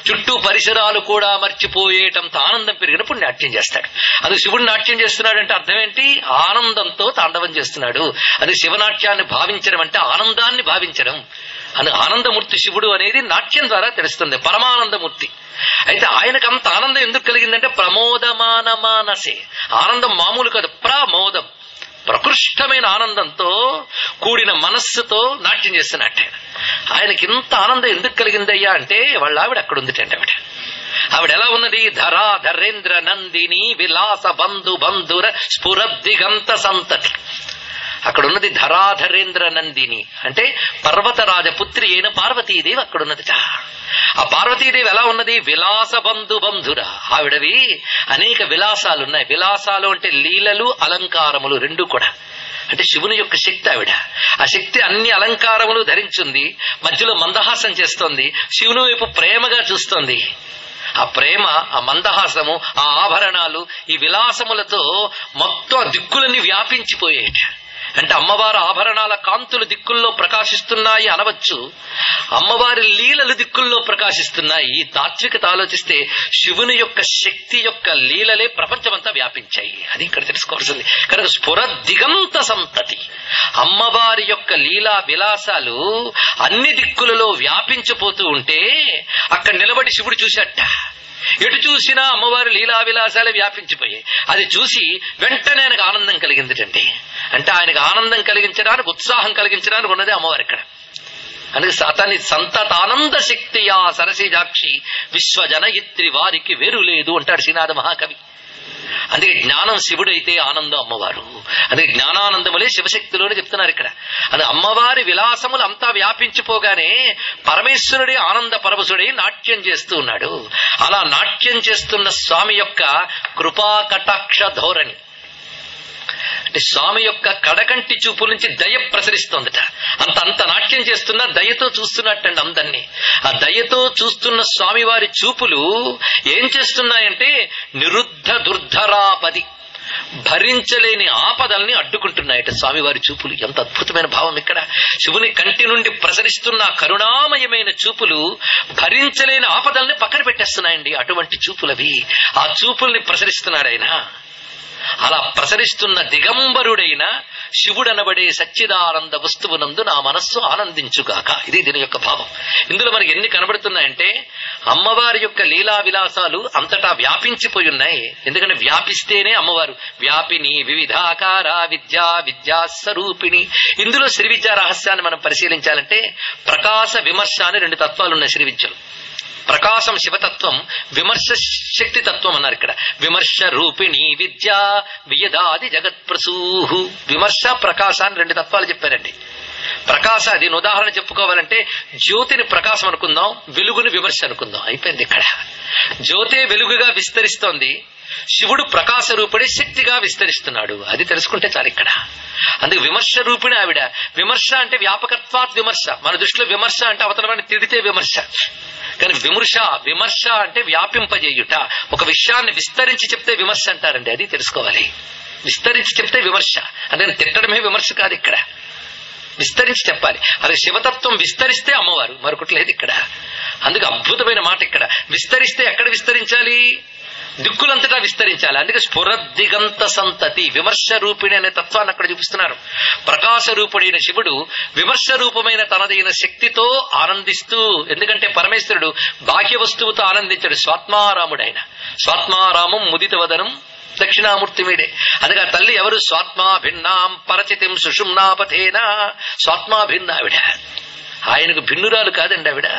చుట్టూ పరిసరాలు కూడా మర్చిపోయేటంత ఆనందం పెరిగినప్పుడు నాట్యం చేస్తాడు. అది శివుడు నాట్యం చేస్తున్నాడంటే అర్థం ఏంటి? ఆనందంతో తాండవం చేస్తున్నాడు. అది శివనాట్యాన్ని భావించడం అంటే ఆనందాన్ని భావించడం. అని ఆనందమూర్తి శివుడు అనేది నాట్యం ద్వారా తెలుస్తుంది, పరమానందమూర్తి. అయితే ఆయనకు అంత ఆనందం ఎందుకు కలిగిందంటే ప్రమోదమాన మానసే. ఆనందం మామూలు కాదు, ప్రమోదం, ప్రకృష్టమైన ఆనందంతో కూడిన మనస్సుతో నాట్యం చేస్తున్నట్టే. ఆయనకి ఇంత ఆనందం ఎందుకు కలిగిందయ్యా అంటే వాళ్ళ ఆవిడ అక్కడ ఉందిటండి. ఆవిడ ఎలా ఉన్నది? ధరా ధరేంద్ర నందిని విలాస బంధు బంధుర స్ఫురద్దిగంత సంతతి. అక్కడ ఉన్నది ధరాధరేంద్ర నందిని అంటే పర్వతరాజపుత్రి అయిన పార్వతీదేవి అక్కడున్నదిట. ఆ పార్వతీదేవి ఎలా ఉన్నది? విలాస బంధు బంధుర. ఆవిడవి అనేక విలాసాలున్నాయి. విలాసాలు అంటే లీలలు, అలంకారములు రెండు కూడా. అంటే శివుని యొక్క శక్తి ఆవిడ. ఆ శక్తి అన్ని అలంకారములు ధరించింది, మధ్యలో మందహాసం చేస్తోంది, శివుని వైపు ప్రేమగా చూస్తోంది. ఆ ప్రేమ, ఆ మందహాసము, ఆ ఆభరణాలు, ఈ విలాసములతో మొత్తం దిక్కులన్నీ వ్యాపించిపోయేట. అంటే అమ్మవారి ఆభరణాల కాంతులు దిక్కుల్లో ప్రకాశిస్తున్నాయి అనవచ్చు, అమ్మవారి లీలలు దిక్కుల్లో ప్రకాశిస్తున్నాయి. ఈ తాత్వికత ఆలోచిస్తే శివుని యొక్క శక్తి యొక్క లీలలే ప్రపంచమంతా వ్యాపించాయి. అది ఇక్కడ తెలుసుకోవాల్సింది. కనుక స్ఫుర దిగంత సంతతి, అమ్మవారి యొక్క లీలా విలాసాలు అన్ని దిక్కులలో వ్యాపించిపోతూ ఉంటే అక్కడ నిలబడి శివుడు చూశాట. ఎటు చూసినా అమ్మవారి లీలా విలాసాలే వ్యాపించిపోయాయి. అది చూసి వెంటనే ఆయనకు ఆనందం కలిగిందిటండి. అంటే ఆయనకు ఆనందం కలిగించడానికి, ఉత్సాహం కలిగించడానికి ఉన్నదే అమ్మవారు ఇక్కడ. అందుకే అతని సంతతానంద శక్తియా సరసిజాక్షి విశ్వజనయిత్రి వారికి వేరు లేదు అంటాడు శ్రీనాథ మహాకవి. అందుకే జ్ఞానం శివుడైతే ఆనందం అమ్మవారు. అందుకే జ్ఞానానందములే శివశక్తిలోనే చెప్తున్నారు ఇక్కడ. అది అమ్మవారి విలాసములు అంతా వ్యాపించిపోగానే పరమేశ్వరుడి ఆనంద పరవశుడై నాట్యం చేస్తూ ఉన్నాడు. అలా నాట్యం చేస్తున్న స్వామి యొక్క కృపా కటాక్ష ధోరణి, అంటే స్వామి యొక్క కడకంటి చూపు నుంచి దయ ప్రసరిస్తోందట. అంత నాట్యం చేస్తున్నా దయతో చూస్తున్నట్టండి అందరినీ. ఆ దయతో చూస్తున్న స్వామి వారి చూపులు ఏం చేస్తున్నాయంటే నిరుద్ధ దుర్ధరాపది, భరించలేని ఆపదల్ని అడ్డుకుంటున్నాయట స్వామివారి చూపులు. ఎంత అద్భుతమైన భావం ఇక్కడ. శివుని కంటి నుండి ప్రసరిస్తున్న కరుణామయమైన చూపులు భరించలేని ఆపదల్ని పక్కన పెట్టేస్తున్నాయండి. అటువంటి చూపులవి. ఆ చూపుల్ని ప్రసరిస్తున్నాడు ఆయన. అలా ప్రసరిస్తున్న దిగంబరుడైన శివుడనబడే సచ్చిదానంద వస్తువునందు నా మనస్సు ఆనందించుగాక. ఇది దీని యొక్క భావం. ఇందులో మనకి ఎన్ని కనబడుతున్నాయంటే అమ్మవారి యొక్క లీలా విలాసాలు అంతటా వ్యాపించిపోయి ఉన్నాయి. ఎందుకంటే వ్యాపిస్తేనే అమ్మవారు. వ్యాపిని వివిధాకార విద్యాస్వరూపిణి. ఇందులో శ్రీ విద్యా రహస్యాన్ని మనం పరిశీలించాలంటే ప్రకాశ విమర్శ అని 2 తత్వాలు ఉన్నాయి శ్రీ విద్యలు. ప్రకాశం శివతత్వం, విమర్శ శక్తి తత్వం అన్నారు ఇక్కడ. విమర్శ రూపిణి విద్య వియదాది జగత్ప్రసూహు. విమర్శ ప్రకాశ అని 2 తత్వాలు చెప్పారండి. ప్రకాశ, దీని ఉదాహరణ చెప్పుకోవాలంటే జ్యోతిని ప్రకాశం అనుకుందాం, వెలుగుని విమర్శ అనుకుందాం. అయిపోయింది ఇక్కడ. జ్యోతే వెలుగుగా విస్తరిస్తోంది, శివుడు ప్రకాశ రూపుడే శక్తిగా విస్తరిస్తున్నాడు. అది తెలుసుకుంటే చాలు ఇక్కడ. అందుకే విమర్శ రూపిణి ఆవిడ. విమర్శ అంటే వ్యాపకత్వాత్ విమర్శ. మన దృష్టిలో విమర్శ అంటే అవతల వాడిని తిడితే విమర్శ. కానీ విమర్శ అంటే వ్యాపింపజేయుట. ఒక విషయాన్ని విస్తరించి చెప్తే విమర్శ అంటారండి. అది తెలుసుకోవాలి. విస్తరించి చెప్తే విమర్శ అంటే తిట్టడమే విమర్శ కాదు ఇక్కడ. విస్తరించి చెప్పాలి. అది శివతత్వం విస్తరిస్తే అమ్మవారు, మరొకటి లేదు ఇక్కడ. అందుకే అద్భుతమైన మాట ఇక్కడ. విస్తరిస్తే ఎక్కడ విస్తరించాలి? దిక్కులంతటా విస్తరించాలి. అందుకే స్ఫురద్దిగంత సంతతి, విమర్శ రూపిణి అనే తత్వాన్ని అక్కడ చూపిస్తున్నారు. ప్రకాశ రూపుడైన శివుడు విమర్శ రూపమైన తనదైన శక్తితో ఆనందిస్తూ, ఎందుకంటే పరమేశ్వరుడు బాహ్య వస్తువుతో ఆనందించాడు. స్వాత్మారాముడైన. స్వాత్మారామం ముదిత వదనం దక్షిణామూర్తి మీడే. అందుకే తల్లి ఎవరు? స్వాత్మా భిన్నాం పరచితిం సుషుమ్నాపథేనా. స్వాత్మా భిన్న ఆవిడ. ఆయనకు భిన్నురాలు కాదండి ఆవిడ.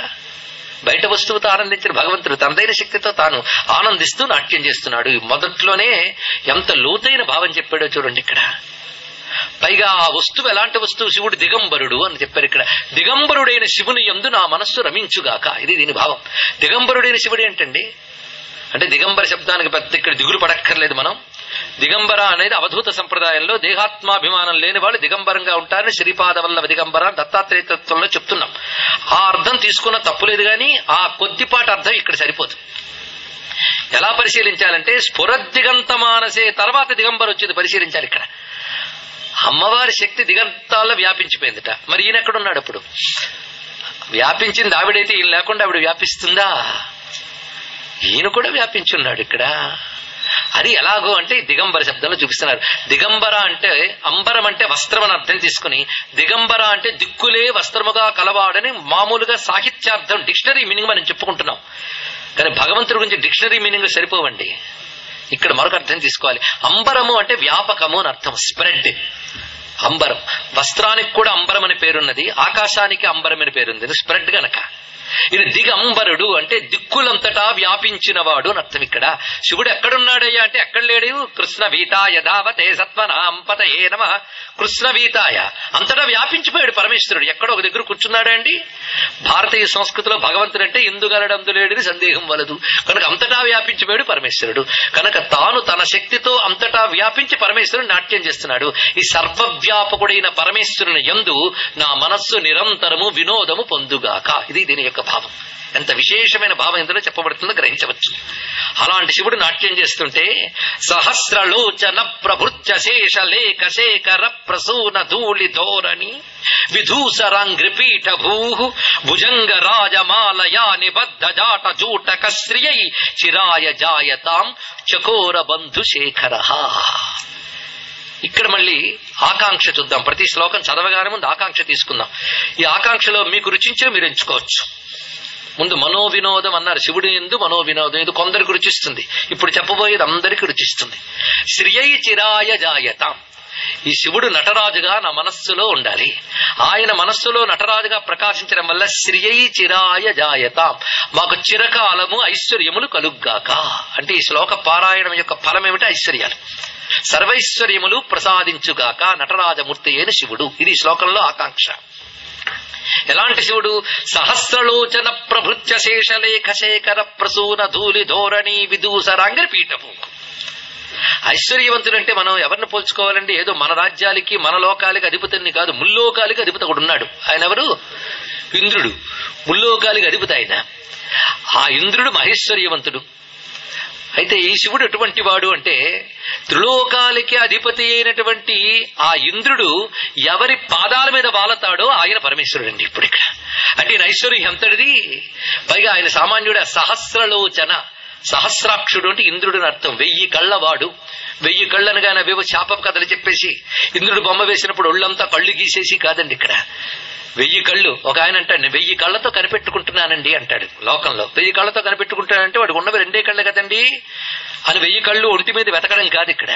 బయట వస్తువుతో ఆనందించిన భగవంతుడు తనదైన శక్తితో తాను ఆనందిస్తూ నాట్యం చేస్తున్నాడు. మొదట్లోనే ఎంత లోతైన భావం చెప్పాడో చూడండి ఇక్కడ. పైగా ఆ వస్తువు ఎలాంటి వస్తువు? శివుడు దిగంబరుడు అని చెప్పారు ఇక్కడ. దిగంబరుడైన శివుని యందు నా మనస్సు రమించుగాక. ఇది దీని భావం. దిగంబరుడైన శివుడు ఏంటండి అంటే దిగంబర శబ్దానికి పెద్ద ఇక్కడ దిగులు పడక్కర్లేదు మనం. దిగంబర అనేది అవధూత సంప్రదాయంలో దేహాత్మాభిమానం లేని వాళ్ళు దిగంబరంగా ఉంటారని శ్రీపాద వల్లభ దిగంబర దత్తాత్రేయ తత్వంలో చెప్తున్నాం. ఆ అర్థం తీసుకున్న తప్పులేదు, కానీ ఆ కొద్దిపాటి అర్థం ఇక్కడ సరిపోతుంది. ఎలా పరిశీలించాలంటే స్ఫురద్దిగంత మానసే, తర్వాత దిగంబర వచ్చేది పరిశీలించాలి ఇక్కడ. అమ్మవారి శక్తి దిగంతాల్లో వ్యాపించిపోయిందిట. మరి ఈయన ఎక్కడున్నాడు? అప్పుడు వ్యాపించింది ఆవిడైతే ఈయన లేకుండా ఆవిడ వ్యాపిస్తుందా? ఈయన కూడా వ్యాపించున్నాడు ఇక్కడ. అది ఎలాగో అంటే దిగంబర శబ్దంలో చూపిస్తున్నారు. దిగంబర అంటే అంబరం అంటే వస్త్రం అని అర్థం తీసుకుని, దిగంబర అంటే దిక్కులే వస్త్రముగా కలవాడని మామూలుగా సాహిత్యార్థం డిక్షనరీ మీనింగ్ మనం చెప్పుకుంటున్నాం. కానీ భగవంతుడి గురించి డిక్షనరీ మీనింగ్ సరిపోవండి. ఇక్కడ మరొక అర్థం తీసుకోవాలి. అంబరము అంటే వ్యాపకము అని అర్థం, స్ప్రెడ్. అంబరం, వస్త్రానికి కూడా అంబరం అని పేరున్నది, ఆకాశానికి అంబరం అని పేరుంది, స్ప్రెడ్ గనక. ఇది దిగంబరుడు అంటే దిక్కులంతటా వ్యాపించినవాడు అని అర్థం ఇక్కడ. శివుడు ఎక్కడున్నాడయ్యా అంటే ఎక్కడ లేడు. కృష్ణ వీతాయ ధావతే సత్వనాం పతయే నమః. కృష్ణ వీతాయ అంతటా వ్యాపించిపోయాడు పరమేశ్వరుడు. ఎక్కడో ఒక దగ్గర కూర్చున్నాడా అండి? భారతీయ సంస్కృతిలో భగవంతుడు అంటే ఎందుగలడందు లేడని సందేహం వలదు. కనుక అంతటా వ్యాపించిపోయాడు పరమేశ్వరుడు. కనుక తాను తన శక్తితో అంతటా వ్యాపించి పరమేశ్వరుడు నాట్యం చేస్తున్నాడు. ఈ సర్వవ్యాపకుడైన పరమేశ్వరుని యందు నా మనస్సు నిరంతరము వినోదము పొందుగాక. ఇది దీని యొక్క భావం. ఎంత విశేషమైన భావం ఇందులో చెప్పబడుతుందో గ్రహించవచ్చు. అలాంటి శివుడు నాట్యం చేస్తుంటే సహస్రలోచన ప్రభృత్య శేష లేఖ శేఖర ప్రసూన ధూళి ధోరణి విధూసరాంగ్రిపీఠ భూ భుజంగ రాజమాలయా నిబద్ధ జాట జూటక శ్రియై చిరాయ జాయతాం చకోర బంధు శేఖర. ఇక్కడ మళ్ళీ ఆకాంక్ష చూద్దాం. ప్రతి శ్లోకం చదవగానే ముందు ఆకాంక్ష తీసుకుందాం. ఈ ఆకాంక్షలో మీకు రుచించే మీరు ఎంచుకోవచ్చు. ముందు మనోవినోదం అన్నారు. శివుడు ఎందు మనోవినోదం, ఇది కొందరికి రుచిస్తుంది. ఇప్పుడు చెప్పబోయేది అందరికీ రుచిస్తుంది. శ్రియై చిరాయ జాయతాం. ఈ శివుడు నటరాజుగా నా మనస్సులో ఉండాలి. ఆయన మనస్సులో నటరాజుగా ప్రకాశించడం వల్ల శ్రియై చిరాయ జాయతాం, మాకు చిరకాలము ఐశ్వర్యములు కలుగ్గాక. అంటే ఈ శ్లోక పారాయణం యొక్క ఫలం ఏమిటి? ఐశ్వర్యాలు, సర్వైశ్వర్యములు ప్రసాదించుగాక నటరాజమూర్తి అయిన శివుడు. ఇది శ్లోకంలో ఆకాంక్ష. ఎలాంటి శివుడు? సహస్రలోచన ప్రభృత్య శేషలేఖ శేఖర ప్రసూన ధూళి ధోరణి విదూసరాంగరి పీఠము. ఐశ్వర్యవంతుడంటే మనం ఎవరిని పోల్చుకోవాలండి? ఏదో మన రాజ్యాలకి మన లోకాలకి అధిపతిని కాదు, ముల్లోకాలకి అధిపతి ఒకడు ఉన్నాడు. ఆయన ఎవరు? ఇంద్రుడు. ముల్లోకాలకి అధిపతి ఆయన. ఆ ఇంద్రుడు మహేశ్వర్యవంతుడు. అయితే ఈ శివుడు ఎటువంటి వాడు అంటే త్రిలోకాలకి అధిపతి అయినటువంటి ఆ ఇంద్రుడు ఎవరి పాదాల మీద వాలతాడో ఆయన పరమేశ్వరుడు అండి. ఇప్పుడు ఇక్కడ అంటే ఈయన ఐశ్వర్యం ఎంతటిది. పైగా ఆయన సామాన్యుడు. సహస్రలోచన, సహస్రాక్షుడు అంటే ఇంద్రుడిని అర్థం. 1000 కళ్ళవాడు. 1000 కళ్ళనగానే అవేవో శాప కథలు చెప్పేసి ఇంద్రుడు బొమ్మ వేసినప్పుడు ఒళ్ళంతా కళ్ళు గీసేసి కాదండి. ఇక్కడ 1000 కళ్ళు. ఒక ఆయన అంటాడు, 1000 కళ్ళతో కనిపెట్టుకుంటున్నానండి అంటాడు. లోకంలో 1000 కళ్ళతో కనిపెట్టుకుంటానంటే వాడికి ఉన్నవి 2 కళ్ళు కదండి అని 1000 కళ్ళు ఒంటి మీద వెతకడం కాదు. ఇక్కడ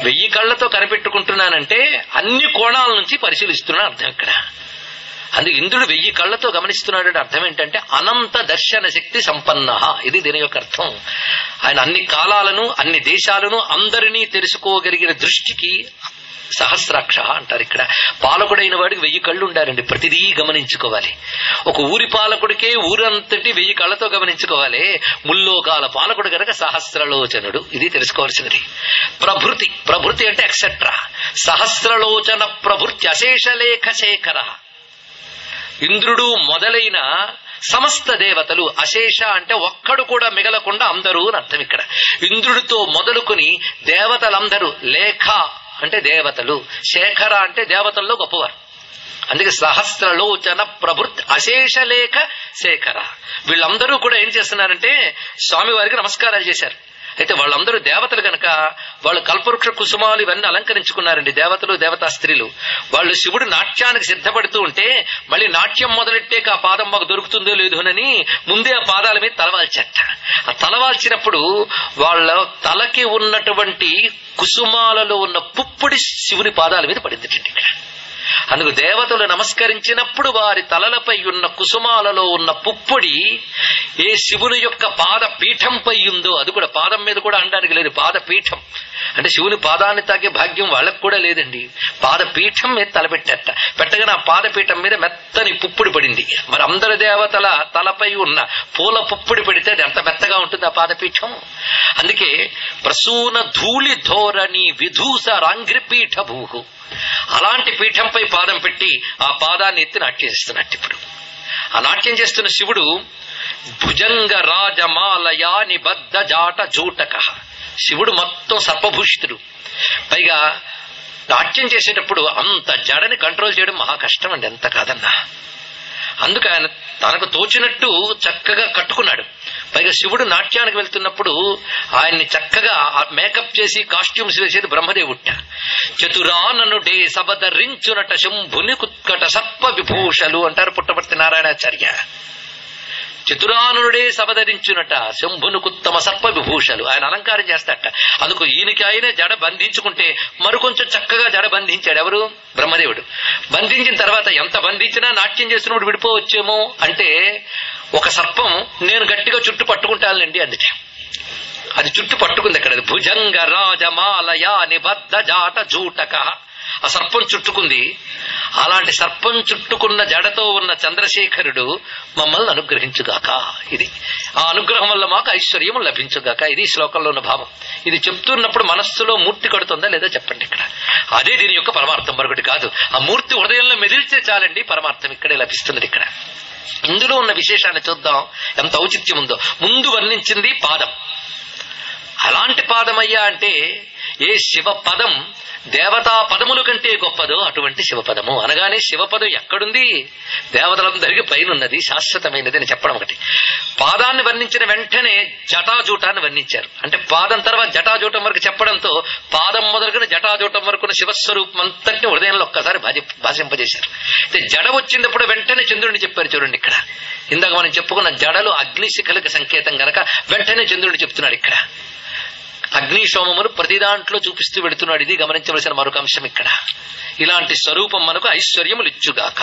1000 కళ్ళతో కనిపెట్టుకుంటున్నానంటే అన్ని కోణాల నుంచి పరిశీలిస్తున్నా అర్థం ఇక్కడ. అందుకే ఇంద్రుడు 1000 కళ్ళతో గమనిస్తున్నాడు. అర్థం ఏంటంటే అనంత దర్శన శక్తి సంపన్న. ఇది దీని యొక్క అర్థం. ఆయన అన్ని కాలాలను, అన్ని దేశాలను, అందరినీ తెలుసుకోగలిగిన దృష్టికి సహస్రాక్ష అంటారు. ఇక్కడ పాలకుడైన వాడికి 1000 కళ్ళు ఉండాలండి. ప్రతిదీ గమనించుకోవాలి. ఒక ఊరి పాలకుడికే ఊరంతటి 1000 కళ్ళతో గమనించుకోవాలి. ముల్లోకాల పాలకుడు గనక సహస్రలోచనుడు. ఇది తెలుసుకోవాల్సినది. ప్రభృతి, ప్రభృతి అంటే ఎక్సెట్రా. సహస్రలోచన ప్రభృతి అశేషలేఖ శేఖర. ఇంద్రుడు మొదలైన సమస్త దేవతలు, అశేష అంటే ఒక్కడు కూడా మిగలకుండా అందరూ అని అర్థం. ఇక్కడ ఇంద్రుడితో మొదలుకొని దేవతలందరూ, లేఖ అంటే దేవతలు, శేఖర అంటే దేవతల్లో గొప్పవారు. అందుకే సహస్రలోచన ప్రభృత్ అశేషలేఖ శేఖర. వీళ్ళందరూ కూడా ఏం చేస్తున్నారంటే స్వామివారికి నమస్కారాలు చేశారు. అయితే వాళ్ళందరూ దేవతలు గనక వాళ్ళు కల్పవృక్ష కుసుమాలు ఇవన్నీ అలంకరించుకున్నారండి. దేవతలు, దేవతా స్త్రీలు. వాళ్ళు శివుడు నాట్యానికి సిద్ధపడుతూ ఉంటే మళ్ళీ నాట్యం మొదలెట్టాక ఆ పాదం మాకు దొరుకుతుందో లేదోనని ముందే ఆ పాదాల మీద తలవాల్చట. ఆ తలవాల్చినప్పుడు వాళ్ళ తలకి ఉన్నటువంటి కుసుమాలలో ఉన్న పుప్పొడి శివుని పాదాల మీద పడింది ఇక్కడ. అందుకు దేవతలు నమస్కరించినప్పుడు వారి తలలపై ఉన్న కుసుమాలలో ఉన్న పుప్పొడి ఏ శివుని యొక్క పాద పీఠంపై ఉందో, అది కూడా పాదం మీద కూడా అనడానికి లేదు, పాదపీఠం అంటే శివుని పాదాన్ని తాకే భాగ్యం వాళ్ళకు కూడా లేదండి. పాదపీఠం మీద తలపెట్టట. పెట్టగానే ఆ పాదపీఠం మీద మెత్తని పుప్పొడి పడింది. మరి అందరి దేవతల తలపై ఉన్న పూల పుప్పొడి పడితే అది ఎంత మెత్తగా ఉంటుంది ఆ పాదపీఠం. అందుకే ప్రసూన ధూళి ధోరణి విధూస రాంగ్రిపీఠ భూహు. అలాంటి పీఠంపై పాదం పెట్టి ఆ పాదాన్ని ఎత్తి నాట్యం చేస్తున్నట్టు. ఇప్పుడు ఆ నాట్యం చేస్తున్న శివుడు భుజంగ రాజమాలయా నిబద్ధ జాట జూటక. శివుడు మొత్తం సర్పభూషితుడు. పైగా నాట్యం చేసేటప్పుడు అంత జడని కంట్రోల్ చేయడం మహా కష్టం అండి, ఎంత కాదన్నా. అందుకు ఆయన తనకు తోచినట్టు చక్కగా కట్టుకున్నాడు. పైగా శివుడు నాట్యానికి వెళ్తున్నప్పుడు ఆయన్ని చక్కగా మేకప్ చేసి కాస్ట్యూమ్స్ వేసేది బ్రహ్మదేవుట. చతురాననుడే సబదరించునట శంభుని కుత్కట సర్ప విభూషలు అంటారు పుట్టపర్తి నారాయణాచార్య. చతురానుడే సబదరించునట శంభును కుత్తమ సర్ప విభూషలు. ఆయన అలంకారం చేస్తాట. అందుకు ఈయనకి ఆయన జడ బంధించుకుంటే మరికొంచెం చక్కగా జడ బంధించాడు. ఎవరు? బ్రహ్మదేవుడు. బంధించిన తర్వాత ఎంత బంధించినా నాట్యం చేస్తున్నప్పుడు విడిపోవచ్చేమో అంటే ఒక సర్పం నేను గట్టిగా చుట్టు పట్టుకుంటానండి అందుకే అది చుట్టు పట్టుకుంది. అక్కడ భుజంగ రాజమాలయా నిబద్ధ జాట జూటక. ఆ సర్పం చుట్టుకుంది. అలాంటి సర్పం చుట్టుకున్న జడతో ఉన్న చంద్రశేఖరుడు మమ్మల్ని అనుగ్రహించుగాక. ఇది ఆ అనుగ్రహం వల్ల మాకు ఐశ్వర్యం లభించుగాక. ఇది శ్లోకంలో ఉన్న భావం. ఇది చెప్తున్నప్పుడు మనస్సులో మూర్తి కడుతుందా లేదా చెప్పండి. ఇక్కడ అదే దీని యొక్క పరమార్థం, మరొకటి కాదు. ఆ మూర్తి హృదయంలో మెదిల్చే చాలండి పరమార్థం ఇక్కడే లభిస్తున్నది. ఇక్కడ ఇందులో ఉన్న విశేషాన్ని చూద్దాం, ఎంత ఔచిత్యం ఉందో. ముందు వర్ణించింది పాదం. అలాంటి పాదమయ్యా అంటే ఏ శివ పదం దేవతా పదముల కంటే గొప్పదో అటువంటి శివపదము అనగానే శివపదం ఎక్కడుంది? దేవతలందరికీ పైనున్నది, శాశ్వతమైనది అని చెప్పడం ఒకటి. పాదాన్ని వర్ణించిన వెంటనే జటాజూటాన్ని వర్ణించారు. అంటే పాదం తర్వాత జటాజూటం వరకు చెప్పడంతో పాదం మొదలుకొని జటాజూటం వరకు శివస్వరూపం అంతటిని హృదయంలో ఒక్కసారి భాషింపజేశారు. అయితే జడ వచ్చినప్పుడు వెంటనే చంద్రుడిని చెప్పారు. చూడండి ఇక్కడ ఇందాక మనం చెప్పుకున్న జడలు అగ్నిశిఖలకు సంకేతం గనక వెంటనే చంద్రుడిని చెప్తున్నాడు. ఇక్కడ అగ్నిశోమమును ప్రతి దాంట్లో చూపిస్తూ పెడుతున్నాడు. ఇది గమనించవలసిన మరొక అంశం. ఇక్కడ ఇలాంటి స్వరూపం మనకు ఐశ్వర్యములిచ్చుగాక.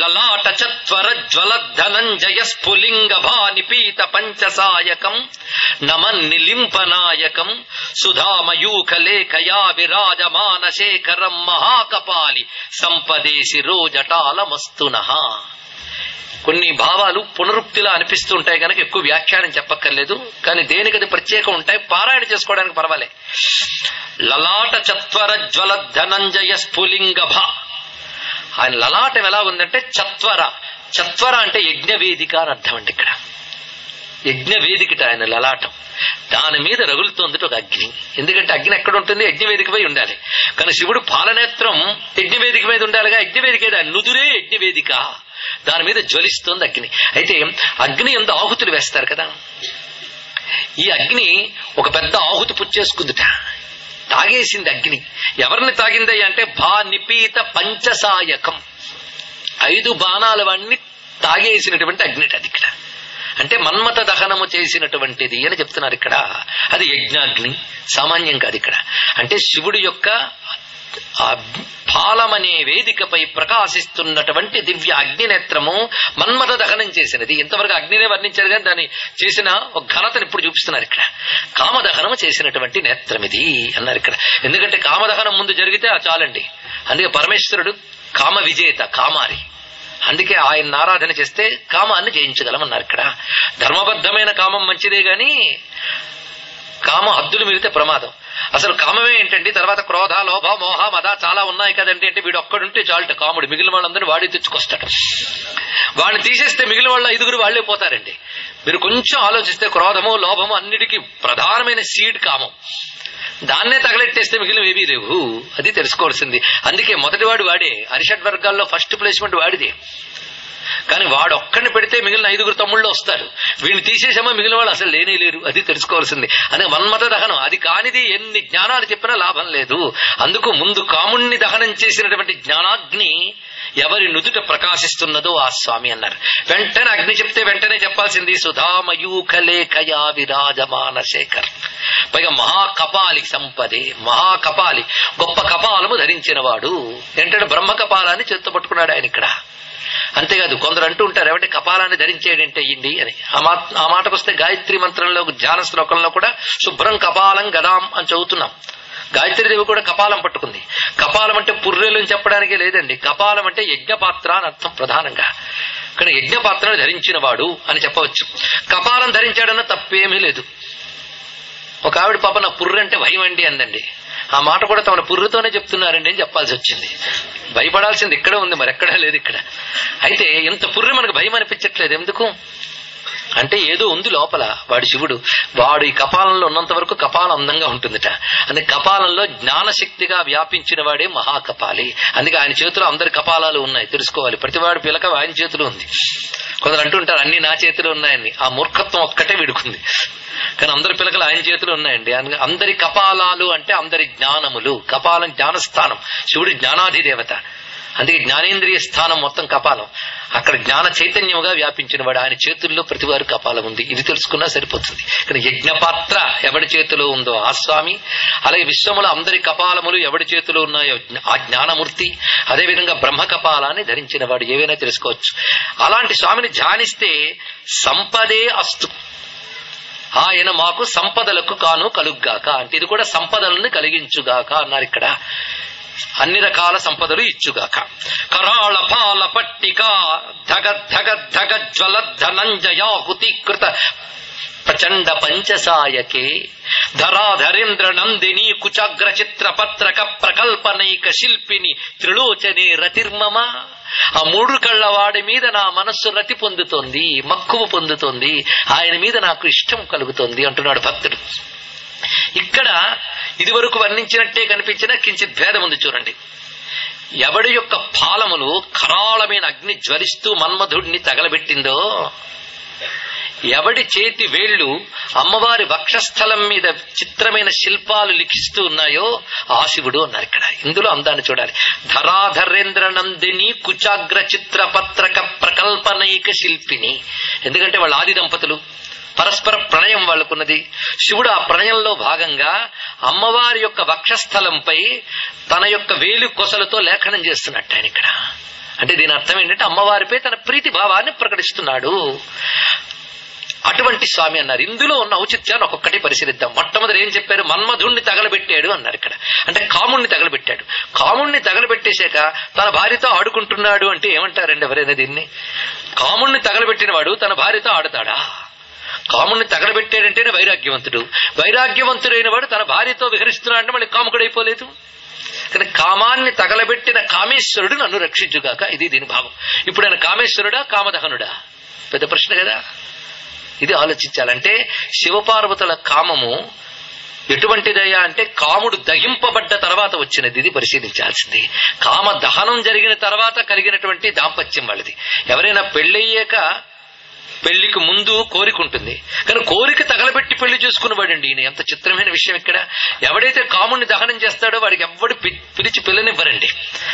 లలాట చత్వర జ్వల ధనంజయ స్ఫులింగ భానిపీత పంచసాయకం నమన్నిలింపనాయకం సుధామయూఖ లేఖయా విరాజమాన శేఖరం మహాకపాలి సంపదేశి రోజటాలమస్తునః. కొన్ని భావాలు పునరుక్తిలా అనిపిస్తూ ఉంటాయి కనుక ఎక్కువ వ్యాఖ్యానం చెప్పక్కర్లేదు. కానీ దేనికది ప్రత్యేకం ఉంటాయి, పారాయణ చేసుకోవడానికి పర్వాలే. లలాట చత్వర జ్వల ధనంజయ స్ఫులింగ భ. ఆయన లలాటం ఎలా ఉందంటే చత్వర. చత్వర అంటే యజ్ఞవేదిక అని అర్థం అండి. ఇక్కడ యజ్ఞవేదికట ఆయన లలాటం. దాని మీద రగులుతోంది ఒక అగ్ని. ఎందుకంటే అగ్ని ఎక్కడ ఉంటుంది? యజ్ఞవేదికపై ఉండాలి. కానీ శివుడు పాలనేత్రం యజ్ఞవేదిక మీద ఉండాలిగా. యజ్ఞవేదిక నుదురే యజ్ఞవేదిక, దాని మీద జ్వలిస్తోంది అగ్ని. అయితే అగ్ని ఎందు ఆహుతులు వేస్తారు కదా. ఈ అగ్ని ఒక పెద్ద ఆహుతి పుచ్చేసుకుందిట, తాగేసింది అగ్ని. ఎవరిని తాగిందయ్య అంటే భా నిపీత పంచసాయకం, 5 బాణాల వాడిని తాగేసినటువంటి అగ్నిట అది. ఇక్కడ అంటే మన్మథ దహనము చేసినటువంటిది అని చెప్తున్నారు ఇక్కడ. అది యజ్ఞాగ్ని, సామాన్యం కాదు. ఇక్కడ అంటే శివుడి యొక్క పాలమనే వేదికపై ప్రకాశిస్తున్నటువంటి దివ్య అగ్నినేత్రము మన్మథ దహనం చేసినది. ఇంతవరకు అగ్నినే వర్ణించారు కానీ దాన్ని చేసిన ఒక ఘనతను ఇప్పుడు చూపిస్తున్నారు ఇక్కడ. కామదహనము చేసినటువంటి నేత్రం ఇది అన్నారు ఇక్కడ. ఎందుకంటే కామదహనం ముందు జరిగితే చాలండి. అందుకే పరమేశ్వరుడు కామ విజేత, కామారి. అందుకే ఆయన ఆరాధన చేస్తే కామాన్ని జయించగలమన్నారు ఇక్కడ. ధర్మబద్ధమైన కామం మంచిదే గాని కామ హద్దులు మీరితే ప్రమాదం. అసలు కామమే ఏంటండి? తర్వాత క్రోధ, లోభ, మోహ, మద చాలా ఉన్నాయి కదండి. అంటే వీడు ఒక్కడుంటే చాలుట కాముడు, మిగిలిన వాళ్ళందరూ వాడి తెచ్చుకొస్తాడు. వాడిని తీసేస్తే మిగిలిన వాళ్ళు 5 వాళ్లే పోతారండి. మీరు కొంచెం ఆలోచిస్తే క్రోధము, లోభము అన్నిటికీ ప్రధానమైన సీడ్ కామం. దాన్నే తగలెట్టేస్తే మిగిలిన ఏమీ లేవు. అది తెలుసుకోవాల్సింది. అందుకే మొదటివాడు వాడే. అరిషడ్ వర్గాల్లో ఫస్ట్ ప్లేస్మెంట్ వాడిదే. కానీ వాడు ఒక్కడిని పెడితే మిగిలిన 5 తమ్ముళ్ళు వస్తారు. వీడిని తీసేసామో మిగిలిన వాళ్ళు అసలు లేనే లేరు. అది తెలుసుకోవాల్సింది. అందుకే మన్మథ దహనం అది కానిది ఎన్ని జ్ఞానాలు చెప్పినా లాభం లేదు. అందుకు ముందు కాముణ్ణి దహనం చేసినటువంటి జ్ఞానాగ్ని ఎవరి నుదుట ప్రకాశిస్తున్నదో ఆ స్వామి అన్నారు. వెంటనే అగ్ని చెప్తే వెంటనే చెప్పాల్సింది సుధామయూఖలేఖయా విరాజమాన శేఖర్. పైగా మహాకపాలి సంపదే. మహాకపాలి, గొప్ప కపాలము ధరించిన వాడు. ఏంటంటే బ్రహ్మ కపాలాన్ని చేత్తో పట్టుకున్నాడు ఆయన ఇక్కడ. అంతేకాదు కొందరు అంటూ ఉంటారు ఏమంటే కపాలాన్ని ధరించేయంటే అయ్యింది అని. ఆ మాటకు వస్తే గాయత్రి మంత్రంలో ధ్యాన శ్లోకంలో కూడా శుభ్రం కపాలం గదాం అని చదువుతున్నాం. గాయత్రీదేవి కూడా కపాలం పట్టుకుంది. కపాలం అంటే పుర్రెలు అని చెప్పడానికి లేదండి. కపాలం అంటే యజ్ఞపాత్ర అని అర్థం ప్రధానంగా. కానీ యజ్ఞపాత్రను ధరించిన వాడు అని చెప్పవచ్చు. కపాలం ధరించాడన్న తప్పేమీ లేదు. ఒక ఆవిడ పాప నా పుర్రె అంటే భయం అండి అందండి. ఆ మాట కూడా తమ పుర్రెతోనే చెప్తున్నారండి అని చెప్పాల్సి వచ్చింది. భయపడాల్సింది ఇక్కడే ఉంది, మరెక్కడా లేదు ఇక్కడ. అయితే ఇంత పుర్రె మనకు భయం అనిపించట్లేదు. ఎందుకు అంటే ఏదో ఉంది లోపల. వాడు శివుడు. వాడు ఈ కపాలంలో ఉన్నంత వరకు కపాలం అందంగా ఉంటుందిట. అందుకే కపాలంలో జ్ఞానశక్తిగా వ్యాపించిన వాడే మహాకపాలి. అందుకే ఆయన చేతిలో అందరి కపాలాలు ఉన్నాయి, తెలుసుకోవాలి. ప్రతివాడు పిలక ఆయన చేతిలో ఉంది. కొందరు అంటుంటారు అన్ని నా చేతిలో ఉన్నాయని. ఆ మూర్ఖత్వం ఒక్కటే వీడుకుంది. కానీ అందరి పిలకలు ఆయన చేతులు ఉన్నాయండి. అందరి కపాలాలు అంటే అందరి జ్ఞానములు. కపాలం జ్ఞానస్థానం. శివుడు జ్ఞానాధిదేవత. అందుకే జ్ఞానేంద్రియ స్థానం మొత్తం కపాలం. అక్కడ జ్ఞాన చైతన్యముగా వ్యాపించిన వాడు. ఆయన చేతుల్లో ప్రతివారు కపాలం ఉంది. ఇది తెలుసుకున్నా సరిపోతుంది. కానీ యజ్ఞపాత్ర ఎవడి చేతిలో ఉందో ఆ స్వామి. అలాగే విశ్వములో అందరి కపాలములు ఎవడి చేతిలో ఉన్నాయో ఆ జ్ఞానమూర్తి. అదేవిధంగా బ్రహ్మ కపాలాన్ని ధరించిన వాడు. ఏవైనా తెలుసుకోవచ్చు. అలాంటి స్వామిని ధ్యానిస్తే సంపదే అస్తు, ఆయన మాకు సంపదలకు కాను కలుగ్గాక అంటే ఇది కూడా సంపదలను కలిగించుగాక అన్నారు ఇక్కడ. అన్ని రకాల సంపదలు ఇచ్చుగాక. కరాళ పాల పట్టిక ధగ ధగ ధగ జ్వల ధనంజయాహుతీకృత ప్రచండ పంచసాయకే ధరాధరేంద్ర నందిని కుచాగ్ర చిత్ర పత్రక ప్రకల్పనైక శిల్పిని త్రిలోచనే రతిర్మమ. ఆ 3 కళ్ల వాడి మీద నా మనస్సు రతి పొందుతోంది, మక్కువ పొందుతోంది, ఆయన మీద నాకు ఇష్టం కలుగుతోంది అంటున్నాడు భక్తుడు. ఇక్కడ ఇదివరకు వర్ణించినట్టే కనిపించిన కించిత్ భేదం ఉంది చూడండి. ఎవడి యొక్క పాలములు కరాళమైన అగ్ని జ్వలిస్తూ మన్మధుడిని తగలబెట్టిందో, ఎవడి చేతి వేళ్లు అమ్మవారి వక్షస్థలం మీద చిత్రమైన శిల్పాలు లిఖిస్తూ ఉన్నాయో ఆ శివుడు అన్నారు ఇక్కడ. ఇందులో అందాన్ని చూడాలి. ధరాధరేంద్ర నందిని కుచాగ్ర చిత్ర పత్రక ప్రకల్పనైక శిల్పిని. ఎందుకంటే వాళ్ళ ఆది దంపతులు, పరస్పర ప్రణయం వాళ్ళకున్నది. శివుడు ఆ ప్రణయంలో భాగంగా అమ్మవారి యొక్క వక్షస్థలంపై తన యొక్క వేలు కొసలతో లేఖనం చేస్తున్నట్టు ఆయన ఇక్కడ. అంటే దీని అర్థం ఏంటంటే అమ్మవారిపై తన ప్రీతి భావాన్ని ప్రకటిస్తున్నాడు. అటువంటి స్వామి అన్నారు. ఇందులో ఉన్న ఔచిత్యాన్ని ఒక్కొక్కటి పరిశీలిద్దాం. మొట్టమొదటి ఏం చెప్పారు? మన్మధుణ్ణి తగలబెట్టాడు అన్నారు ఇక్కడ. అంటే కాముణ్ణి తగలబెట్టాడు. కాముణ్ణి తగలబెట్టేశాక తన భార్యతో ఆడుకుంటున్నాడు అంటే ఏమంటారండి ఎవరైనా దీన్ని? కాముణ్ణి తగలబెట్టిన వాడు తన భార్యతో ఆడతాడా? కాముణ్ణి తగలబెట్టాడంటేనే వైరాగ్యవంతుడు. వైరాగ్యవంతుడైన వాడు తన భార్యతో విహరిస్తున్నాడంటే మళ్ళీ కాముకుడైపోలేదు. కానీ కామాన్ని తగలబెట్టిన కామేశ్వరుడు నన్ను రక్షించుగాక, ఇది దీని భావం. ఇప్పుడు ఆయన కామేశ్వరుడా కామదహనుడా? పెద్ద ప్రశ్న కదా. ఇది ఆలోచించాలంటే శివపార్వతుల కామము ఎటువంటిదయ్యా అంటే కాముడు దహింపబడ్డ తర్వాత వచ్చినది. ఇది పరిశీలించాల్సింది. కామ దహనం జరిగిన తర్వాత కలిగినటువంటి దాంపత్యం వాళ్ళది. ఎవరైనా పెళ్ళయ్యాక పెళ్లికి ముందు కోరిక ఉంటుంది, కానీ కోరిక తగలబెట్టి పెళ్లి చేసుకున్నవాడండి ఈయన. ఎంత చిత్రమైన విషయం ఇక్కడ. ఎవడైతే కాముడిని దహనం చేస్తాడో వాడికి ఎవడు పిలిచి పిల్లనివ్వరండి.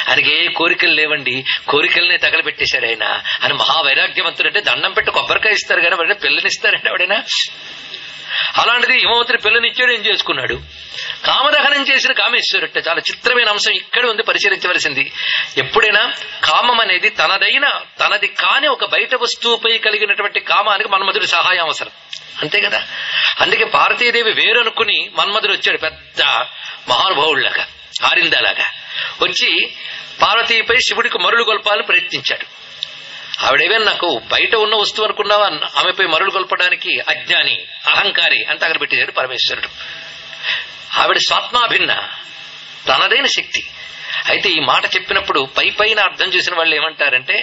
ఆయనకి ఏ కోరికలు లేవండి, కోరికలనే తగలబెట్టేశాడు ఆయన అని మహావైరాగ్యవంతుడు. అంటే దండం పెట్టి కొబ్బరికాయ ఇస్తారు కానీ వాడిని పిల్లనిస్తారండి ఎవడైనా? అలాంటిది హిమవంతుడి పిల్లనిచ్చాడు, ఏం చేసుకున్నాడు? కామదహనం చేసిన కామేశ్వరుట. చాలా చిత్రమైన అంశం ఇక్కడ ఉంది, పరిశీలించవలసింది. ఎప్పుడైనా కామం అనేది తనది కాని ఒక బయట వస్తువుపై కలిగినటువంటి కామానికి మన్మధుడి సహాయం అవసరం, అంతే కదా. అందుకే పార్వతీదేవి వేరనుకుని మన్మధుడు వచ్చాడు, పెద్ద మహానుభావుడిలాగా, ఆరిందాలాగా వచ్చి పార్వతీపై శివుడికి మరులు గొల్పాలని ప్రయత్నించాడు. ఆవిడేమైనా నాకు బయట ఉన్న వస్తువు అనుకున్నావా? ఆమెపై మరులు గొల్పడానికి అజ్ఞాని, అహంకారి అంత అక్కడ పెట్టేశాడు పరమేశ్వరుడు. ఆవిడ స్వాత్మాభిన్న, తనదైన శక్తి. అయితే ఈ మాట చెప్పినప్పుడు పైన అర్థం చేసిన వాళ్ళు ఏమంటారంటే,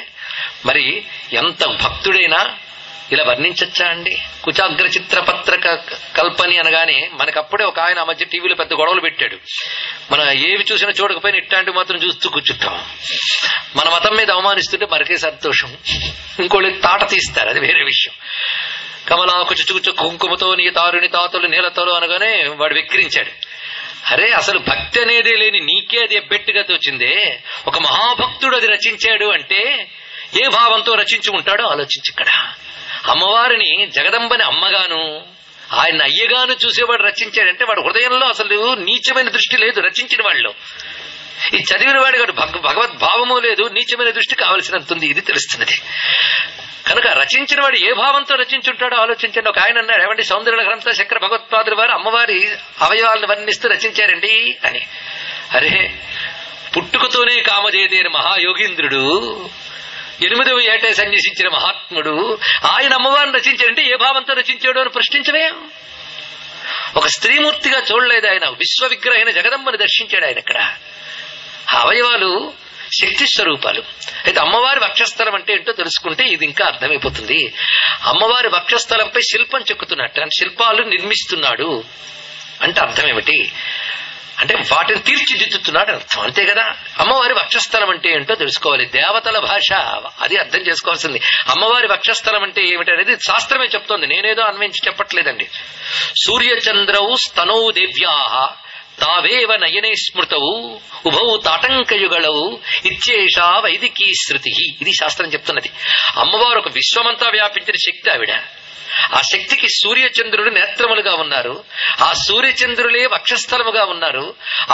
మరి ఎంత భక్తుడైనా ఇలా వర్ణించచ్చా అండి? కుచాగ్ర చిత్ర పత్రక కల్పని అనగానే మనకప్పుడే ఒక ఆయన ఆ మధ్య టీవీలో పెద్ద గొడవలు పెట్టాడు. మన ఏవి చూసినా చూడకపోయినా ఇట్లాంటివి మాత్రం చూస్తూ కూర్చుంటాం. మన మతం మీద అవమానిస్తుంటే మనకే సంతోషం, ఇంకోళ్ళు తాట తీస్తారు, అది వేరే విషయం. కమలాకు చుచుకుచు కుంకుమతో నీ తారుని తాతలు నీలతలు అనగానే వాడు వెక్కిరించాడు. అరే అసలు భక్తి అనేది లేని నీకే అది ఎబ్బెట్టుగా తోచిందే. ఒక మహాభక్తుడు అది రచించాడు అంటే ఏ భావంతో రచించి ఉంటాడో ఆలోచించి. ఇక్కడ అమ్మవారిని జగదంబని అమ్మగాను ఆయన అయ్యగాను చూసేవాడు రచించాడంటే వాడు హృదయంలో అసలు నీచమైన దృష్టి లేదు రచించిన వాళ్ళు. ఈ చదివిన వాడి వాడు భగవద్భావము లేదు, నీచమైన దృష్టి కావలసినంత ఉంది, ఇది తెలుస్తున్నది. కనుక రచించిన వాడు ఏ భావంతో రచించుంటాడో ఆలోచించండి. ఒక ఆయన అన్నాడు, ఏమండి సౌందర్య గ్రంథ శంకర భగవత్పాదుల వారు అమ్మవారి అవయవాలను వర్ణిస్తూ రచించారండి అని. అరే పుట్టుకతోనే కామదేదేని మహాయోగీంద్రుడు, 8వ ఏటే సన్యసించిన మహాత్ముడు, ఆయన అమ్మవారిని రచించాడంటే ఏ భావంతో రచించాడు అని ప్రశ్నించవే. ఒక స్త్రీమూర్తిగా చూడలేదు ఆయన, విశ్వ విగ్రహైన జగదంబని దర్శించాడు ఆయన. ఇక్కడ అవయవాలు శక్తి స్వరూపాలు. అయితే అమ్మవారి వక్షస్థలం అంటే ఏంటో తెలుసుకుంటే ఇది ఇంకా అర్థమైపోతుంది. అమ్మవారి వక్షస్థలంపై శిల్పం చెక్కుతున్నట్టు, అంటే శిల్పాలు నిర్మిస్తున్నాడు అంటే అర్థం ఏమిటి అంటే వాటిని తీర్చిదిద్దుతున్నాడు అర్థం, అంతే కదా. అమ్మవారి వక్షస్థలం అంటే ఏంటో తెలుసుకోవాలి. దేవతల భాష అది అర్థం చేసుకోవాల్సింది. అమ్మవారి వక్షస్థలం అంటే ఏమిటనేది శాస్త్రమే చెప్తోంది, నేనేదో అన్వయించి చెప్పట్లేదండి. సూర్యచంద్రౌ స్తనౌ దేవ్యాః తావేవ నయనే స్మృతౌ ఉభౌ తాటంకయుగళౌ ఇత్యేషా వైదికీ శృతి. ఇది శాస్త్రం చెప్తున్నది. అమ్మవారు ఒక విశ్వమంతా వ్యాపించిన శక్తి ఆవిడ. ఆ శక్తికి సూర్యచంద్రుడు నేత్రములుగా ఉన్నారు, ఆ సూర్యచంద్రులే వక్షస్థలముగా ఉన్నారు,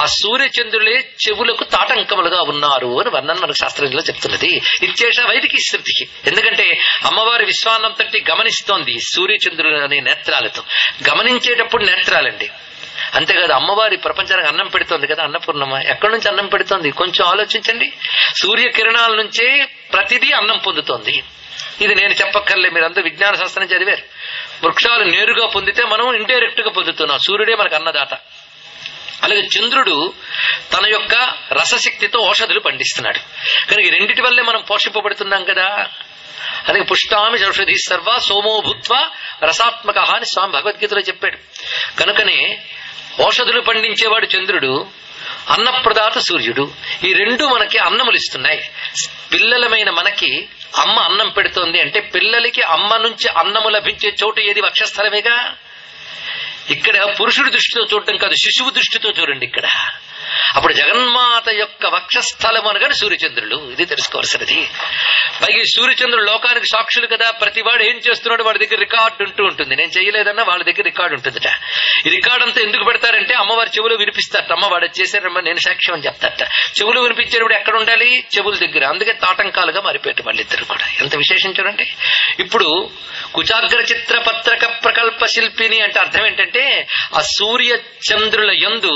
ఆ సూర్యచంద్రులే చెవులకు తాటంకములుగా ఉన్నారు అని వర్ణన మనకు శాస్త్రంలో చెప్తున్నది. ఇచ్చేష వైదికి శృతి. ఎందుకంటే అమ్మవారి విశ్వాన్నంతటి గమనిస్తోంది సూర్యచంద్రులు అనే నేత్రాలతో. గమనించేటప్పుడు నేత్రాలండి, అంతేకాదు. అమ్మవారి ప్రపంచానికి అన్నం పెడుతోంది కదా, అన్నపూర్ణమ్మ ఎక్కడి నుంచి అన్నం పెడుతోంది కొంచెం ఆలోచించండి. సూర్యకిరణాల నుంచే ప్రతిదీ అన్నం పొందుతోంది. ఇది నేను చెప్పక్కర్లే, మీరందరూ విజ్ఞాన శాస్త్రం చదివారు. వృక్షాలు నేరుగా పొందితే మనం ఇండైరెక్ట్ గా పొందుతున్నాం. సూర్యుడే మనకు అన్నదాత. అలాగే చంద్రుడు తన యొక్క రసశక్తితో ఔషధులు పండిస్తున్నాడు. కనుక రెండిటి వల్లే మనం పోషింపబడుతున్నాం కదా. అందుకే పుష్టామి ఔషధి సర్వ సోమో భూత్వ రసాత్మక అని స్వామి భగవద్గీతలో చెప్పాడు. కనుకనే ఔషధులు పండించేవాడు చంద్రుడు, అన్నప్రదాత సూర్యుడు. ఈ రెండు మనకి అన్నములు ఇస్తున్నాయి. పిల్లలమైన మనకి అమ్మ అన్నం పెడుతోంది అంటే పిల్లలకి అమ్మ నుంచి అన్నము లభించే చోటు ఏది? వక్షస్థలమేగా. ఇక్కడ పురుషుడి దృష్టితో చూడటం కాదు, శిశువు దృష్టితో చూడండి. ఇక్కడ అప్పుడు జగన్మాత యొక్క వక్షస్థలం అనగానే సూర్యచంద్రులు. ఇది తెలుసుకోవాల్సినది. పైగా సూర్యచంద్రులు లోకానికి సాక్షులు కదా. ప్రతివాడు ఏం చేస్తున్నాడు వాడి దగ్గర రికార్డు ఉంటూ ఉంటుంది. నేను చేయలేదన్నా వాళ్ళ దగ్గర రికార్డు ఉంటుందట. ఈ రికార్డు అంతా ఎందుకు పెడతారంటే అమ్మవారి చెవులు వినిపిస్తారట. అమ్మ వాడు చేశారమ్మా నేను సాక్ష్యం అని చెప్తారట. చెవులు వినిపించేటప్పుడు ఎక్కడ ఉండాలి? చెవుల దగ్గర. అందుకే తాటంకాలుగా మారిపోయారు వాళ్ళిద్దరు కూడా. ఎంత విశేషం చూడండి. ఇప్పుడు కుచాగ్ర చిత్ర పత్రక ప్రకల్ప శిల్పిని అంటే అర్థం ఏంటంటే ఆ సూర్య చంద్రుల యందు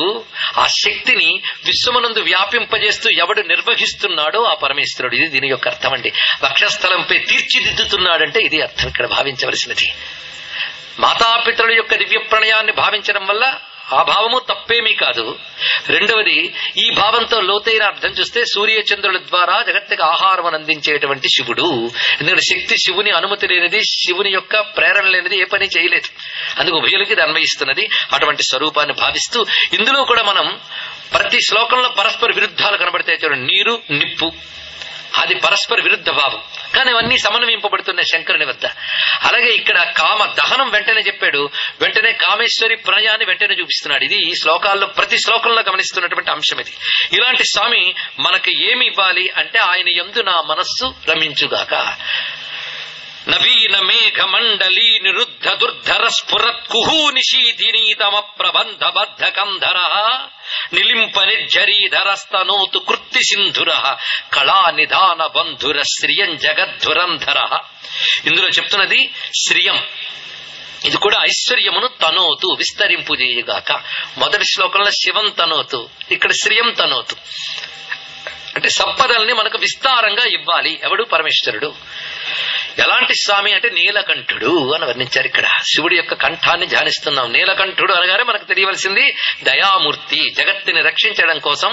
ఆ శక్తిని విశ్వమునందు వ్యాపింపజేస్తూ ఎవడు నిర్వహిస్తున్నాడో ఆ పరమేశ్వరుడు. ఇది దీని యొక్క అర్థం అండి. వక్షస్థలంపై తీర్చిదిద్దుతున్నాడంటే ఇది అర్థం ఇక్కడ భావించవలసినది. మాతాపితరుల యొక్క దివ్య ప్రణయాన్ని భావించడం వల్ల ఆ భావము తప్పేమీ కాదు. రెండవది, ఈ భావంతో లోతైన అర్థం చూస్తే సూర్యచంద్రుల ద్వారా జగత్తుకి ఆహారం అందించేటువంటి శివుడు. ఎందుకంటే శక్తి శివుని అనుమతి లేనిది, శివుని యొక్క ప్రేరణ లేనిది ఏ పని చేయలేదు. అందుకు ఉభయులకి ఇది అన్వయిస్తున్నది. అటువంటి స్వరూపాన్ని భావిస్తూ ఇందులో కూడా మనం ప్రతి శ్లోకంలో పరస్పర విరుద్ధాలు కనబడతాయి చూడండి. నీరు, నిప్పు, అది పరస్పర విరుద్ధ భావం, కానీ అవన్నీ సమన్వయింపబడుతున్నాయి శంకరుని వద్ద. అలాగే ఇక్కడ కామ దహనం వెంటనే చెప్పాడు, వెంటనే కామేశ్వరి ప్రణయాన్ని వెంటనే చూపిస్తున్నాడు. ఇది ఈ శ్లోకాల్లో ప్రతి శ్లోకంలో గమనిస్తున్నటువంటి అంశం ఇది. ఇలాంటి స్వామి మనకి ఏమి ఇవ్వాలి అంటే ఆయన యందు నా మనస్సు రమించుగాక. నవీన మేఘ మండలీ నిరుద్ధ దుర్ధర స్ఫురత్ కుహూ నిశీతినీతమ ప్రబంధ బద్ధ కంధర నిలింప నిర్జరీధరస్తనోతు కృత్తి సింధుర కళా నిధాన బంధుర శ్రియం జగద్ధురంధర. ఇందులో చెప్తున్నది శ్రియం. ఇది కూడా ఐశ్వర్యమును తనోతు విస్తరింపు చేయగాక. మొదటి శ్లోకంలో శివం తనోతు, ఇక్కడ శ్రియం తనోతు అంటే సంపదల్ని మనకు విస్తారంగా ఇవ్వాలి. ఎవడు? పరమేశ్వరుడు. ఎలాంటి స్వామి అంటే నీలకంఠుడు అని వర్ణించారు. ఇక్కడ శివుడి యొక్క కంఠాన్ని ధ్యానిస్తున్నాం. నీలకంఠుడు అనగానే మనకు తెలియవలసింది దయామూర్తి. జగత్తుని రక్షించడం కోసం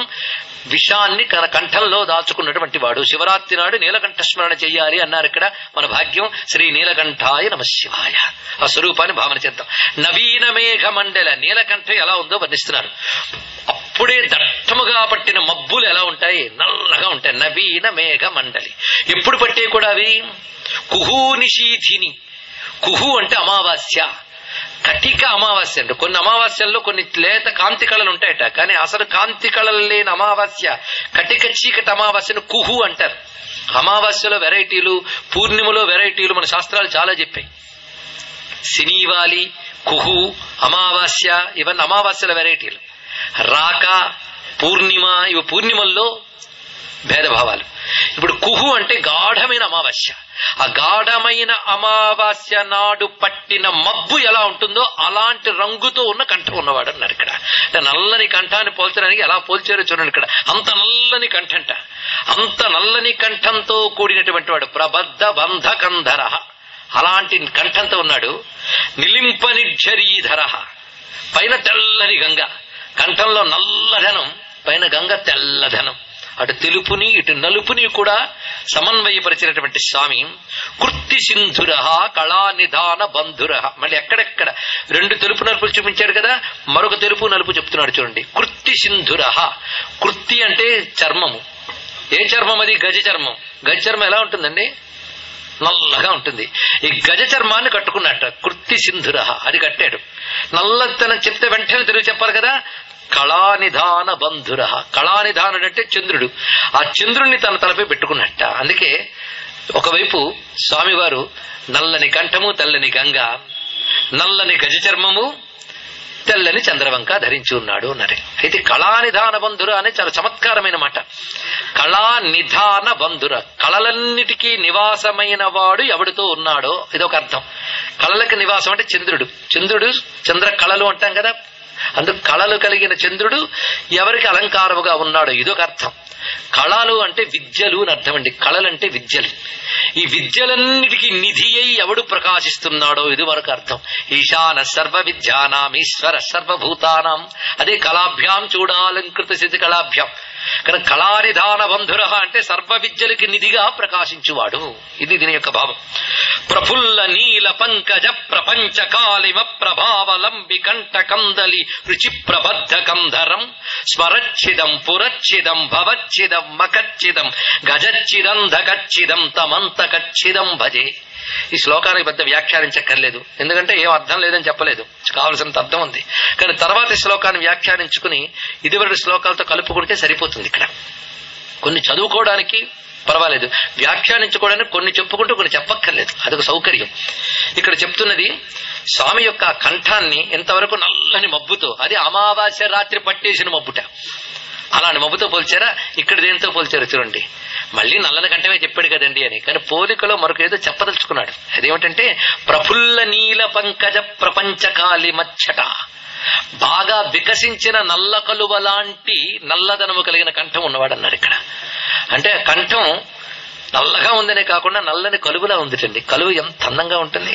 విషాన్ని తన కంఠంలో దాచుకున్నటువంటి వాడు. శివరాత్రి నాడు నీలకంఠ స్మరణ చెయ్యాలి అన్నారు. ఇక్కడ మన భాగ్యం. శ్రీ నీలకంఠాయ నమ శివాయ. ఆ స్వరూపాన్ని భావన చేద్దాం. నవీన మేఘ మండల నీలకంఠ ఎలా ఉందో వర్ణిస్తున్నారు. అప్పుడే దట్టముగా పట్టిన మబ్బులు ఎలా ఉంటాయి? నల్లగా ఉంటాయి. నవీన మేఘ మండలి. ఎప్పుడు పట్టే కూడా అవి కుహూ నిశీధిని. కుహు అంటే అమావాస్య, కటిక అమావాస్య అంటే కొన్ని అమావాస్యల్లో కొన్ని లేత కాంతి కళలు ఉంటాయట. కానీ అసలు కాంతి కళలు లేని అమావాస్య, కటిక చీకటి అమావాస్యను కుహు అంటారు. అమావాస్యలో వెరైటీలు, పూర్ణిమలో వెరైటీలు మన శాస్త్రాలు చాలా చెప్పాయి. శనివాలి, కుహు, అమావాస్య ఇవన్నీ అమావాస్యల వెరైటీలు. రాక, పూర్ణిమ ఇవి పూర్ణిమల్లో భేదభావాలు. ఇప్పుడు కుహు అంటే గాఢమైన అమావాస్య. ఆ గాఢమైన అమావాస్య నాడు పట్టిన మబ్బు ఎలా ఉంటుందో అలాంటి రంగుతో ఉన్న కంఠం ఉన్నవాడు అన్నారు. ఇక్కడ నల్లని కంఠాన్ని పోల్చడానికి ఎలా పోల్చారో చూడండి. ఇక్కడ అంత నల్లని కంఠంట, అంత నల్లని కంఠంతో కూడినటువంటి వాడు ప్రబద్ధ బంధ కంధర. అలాంటి కంఠంతో ఉన్నాడు. నిలింప నిర్జరీధర, పైన తెల్లని గంగ, కంఠంలో నల్లధనం, పైన గంగ తెల్లధనం. అటు తెలుపుని ఇటు నలుపుని కూడా సమన్వయపరిచినటువంటి స్వామి. కృత్తి సింధుర కళా నిధాన బంధుర. మళ్ళీ ఎక్కడెక్కడ రెండు తెలుపు నలుపులు చూపించాడు కదా, మరొక తెలుపు నలుపు చెప్తున్నాడు చూడండి. కృత్తి సింధుర. కృత్తి అంటే చర్మము. ఏ చర్మం అది? గజ చర్మం. గజ చర్మం ఎలా ఉంటుందండి? నల్లగా ఉంటుంది. ఈ గజ చర్మాన్ని కట్టుకున్నట్ట. కృత్తి సింధుర అది కట్టాడు. నల్లతనం చెప్తే వెంటనే తెలుగు చెప్పాలి కదా. కళానిధాన బంధుర. కళానిధానుడు అంటే చంద్రుడు. ఆ చంద్రుణ్ణి తన తలపై పెట్టుకున్నట్ట. అందుకే ఒకవైపు స్వామివారు నల్లని కంఠము, తెల్లని గంగ, నల్లని గజ చర్మము, తెల్లని చంద్రవంక ధరించి ఉన్నాడు అన్నారు. అయితే కళానిధాన బంధుర అనే చాలా చమత్కారమైన మాట. కళానిధాన బంధుర, కళలన్నిటికీ నివాసమైన వాడు ఎవడితో ఉన్నాడో ఇదొక అర్థం. కళలకు నివాసం అంటే చంద్రుడు. చంద్రుడు చంద్ర కళలు అంటాం కదా, అందుకు కళలు కలిగిన చంద్రుడు ఎవరికి అలంకారముగా ఉన్నాడో ఇదొక అర్థం. కళలు అంటే విద్యలు అని అర్థం అండి. కళలంటే విద్యలు. ఈ విద్యలన్నిటికీ నిధి అయి ఎవడు ప్రకాశిస్తున్నాడో ఇది వరకు అర్థం. ఈశాన సర్వ విద్యానాం ఈశ్వర సర్వభూతానాం. అదే కళాభ్యాం చూడాలంకృత స్థితి కళాభ్యాం. కానీ కళానిధాన బంధుర అంటే సర్వ విద్యలకి నిధిగా ప్రకాశించువాడు. ఇది దీని యొక్క భావం. ప్రఫుల్ల నీల పంకజ ప్రపంచ కాళిమ ప్రభావలంబి కంఠ కందలి రుచి ప్రబద్ధ కంధరం స్మరచ్చిదం పురచ్చిదం భవచ్చిదం మకచ్చిదం గజచ్చిదంధకచ్చిదం తమంతకచ్చిదం భజే. ఈ శ్లోకానికి పెద్ద వ్యాఖ్యానించక్కర్లేదు, ఎందుకంటే ఏం అర్థం లేదని చెప్పలేదు, కావలసినంత అర్థం ఉంది. కానీ తర్వాతి శ్లోకాన్ని వ్యాఖ్యానించుకుని ఇదివరకు శ్లోకాలతో కలుపుకుంటే సరిపోతుంది. ఇక్కడ కొన్ని చదువుకోవడానికి పర్వాలేదు, వ్యాఖ్యానించుకోవడానికి కొన్ని చెప్పుకుంటూ కొన్ని చెప్పక్కర్లేదు, అదొక సౌకర్యం. ఇక్కడ చెప్తున్నది స్వామి యొక్క కంఠాన్ని ఎంతవరకు నల్లని మబ్బుతో, అది అమావాస్య రాత్రి పట్టేసిన మబ్బుట, అలాంటి మబ్బుతో పోల్చారా? ఇక్కడ దేంతో పోల్చారు చూడండి. మళ్ళీ నల్లని కంఠమే చెప్పాడు కదండి అని, కానీ పోలికలో మరొక ఏదో చెప్పదలుచుకున్నాడు. అదేమిటంటే ప్రఫుల్ల నీల పంకజ ప్రపంచకాలి మచ్చట, బాగా వికసించిన నల్ల కలువ లాంటి నల్లదనము కలిగిన కంఠం ఉన్నవాడు అన్నాడు ఇక్కడ. అంటే కంఠం నల్లగా ఉందనే కాకుండా నల్లని కలువులా ఉందిటండి. కలువు ఎంత అందంగా ఉంటుంది.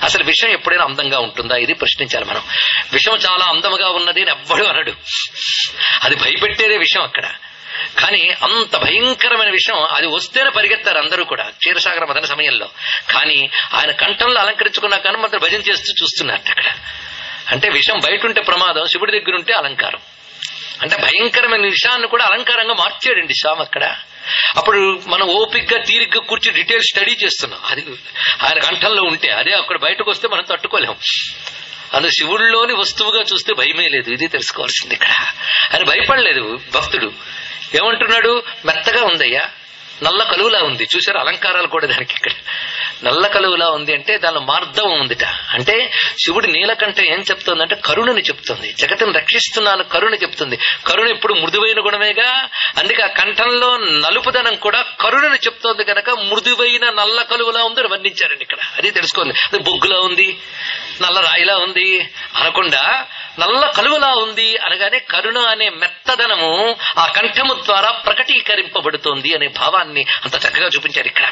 అసలు విషం ఎప్పుడైనా అందంగా ఉంటుందా? ఇది ప్రశ్నించాలి మనం. విషం చాలా అందముగా ఉన్నది అని ఎవ్వడు అనడు, అది భయపెట్టేదే విషం అక్కడ. కానీ అంత భయంకరమైన విషయం అది వస్తేనే పరిగెత్తారు అందరూ కూడా క్షీరసాగర మదన సమయంలో. కానీ ఆయన కంఠంలో అలంకరించుకున్నా కానీ మాత్రం భజన చేస్తూ చూస్తున్నారు అక్కడ. అంటే విషం బయట ఉంటే ప్రమాదం, శివుడి దగ్గర ఉంటే అలంకారం. అంటే భయంకరమైన విషయాన్ని కూడా అలంకారంగా మార్చాడండి స్వామి అక్కడ. అప్పుడు మనం ఓపిక్గా తీరిగ్గా కూర్చి డీటెయిల్ స్టడీ చేస్తున్నాం. అది ఆయన కంఠంలో ఉంటే, అదే అక్కడ బయటకు వస్తే మనం తట్టుకోలేం. అందులో శివుడిలోని వస్తువుగా చూస్తే భయమే లేదు, ఇది తెలుసుకోవాల్సింది ఇక్కడ. ఆయన భయపడలేదు భక్తుడు. ఏమంటున్నాడు? మెత్తగా ఉందయ్యా, నల్ల కలువులా ఉంది. చూసారు అలంకారాలు కూడా దానికి. ఇక్కడ నల్ల కలువులా ఉంది అంటే దానిలో మార్ధవం ఉందిట. అంటే శివుడి నీలకంఠ ఏం చెప్తోందంటే కరుణని చెప్తుంది, జగత్తుని రక్షిస్తున్నాను కరుణ చెప్తుంది. కరుణ ఇప్పుడు మృదువైన గుణమేగా, అందుకే ఆ కంఠంలో నలుపుదనం కూడా కరుణని చెప్తోంది కనుక మృదువైన నల్ల కలువులా ఉందని వర్ణించారండి ఇక్కడ. అది తెలుసుకోండి. అది బొగ్గులా ఉంది, నల్ల రాయిలా ఉంది అనకుండా నల్ల కలువలా ఉంది అనగానే కరుణ అనే మెత్తదనము ఆ కంఠము ద్వారా ప్రకటీకరింపబడుతోంది అనే భావాన్ని అంత చక్కగా చూపించారు ఇక్కడ.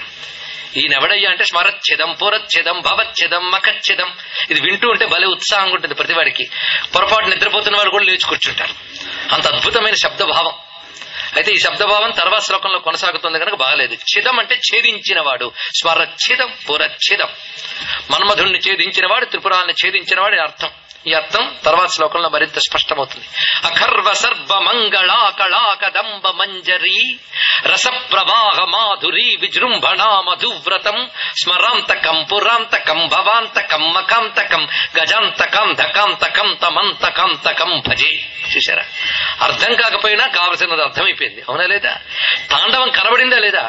ఈయనెవడయ్యా అంటే స్మరచ్ఛేదం పురచ్ఛేదం భవచ్ఛేదం మకచ్ఛేదం. ఇది వింటూ ఉంటే భలే ఉత్సాహంగా ఉంటుంది ప్రతివాడికి. పొరపాటు నిద్రపోతున్న వారు కూడా లేచి కూర్చుంటారు, అంత అద్భుతమైన శబ్దభావం. అయితే ఈ శబ్దభావం తర్వాత శ్లోకంలో కొనసాగుతుంది కనుక బాగలేదు. ఛిదం అంటే ఛేదించిన వాడు, స్మరచ్ఛిదం పురచ్ఛిదం. మన్మధుణ్ణి ఛేదించిన వాడు, త్రిపురాన్ని ఛేదించిన వాడు అర్థం. ఈ అర్థం తర్వాత శ్లోకంలో మరింత స్పష్టమవుతుంది. అఖర్వ సర్వ మంగళా కళాకదంబ మంజరీ రసప్రవాహ మాధురీ విజృంభణా మధువ్రతం స్మరాంతకం పురాంతకం భవాంతకం మకాంతకం గజాంతకం ధకాంతకం తమంతకాంతకం భజే. చూసారా? అర్థం కాకపోయినా కావలసినది అర్థమైపోయింది, అవునా లేదా? తాండవం కనబడిందా లేదా?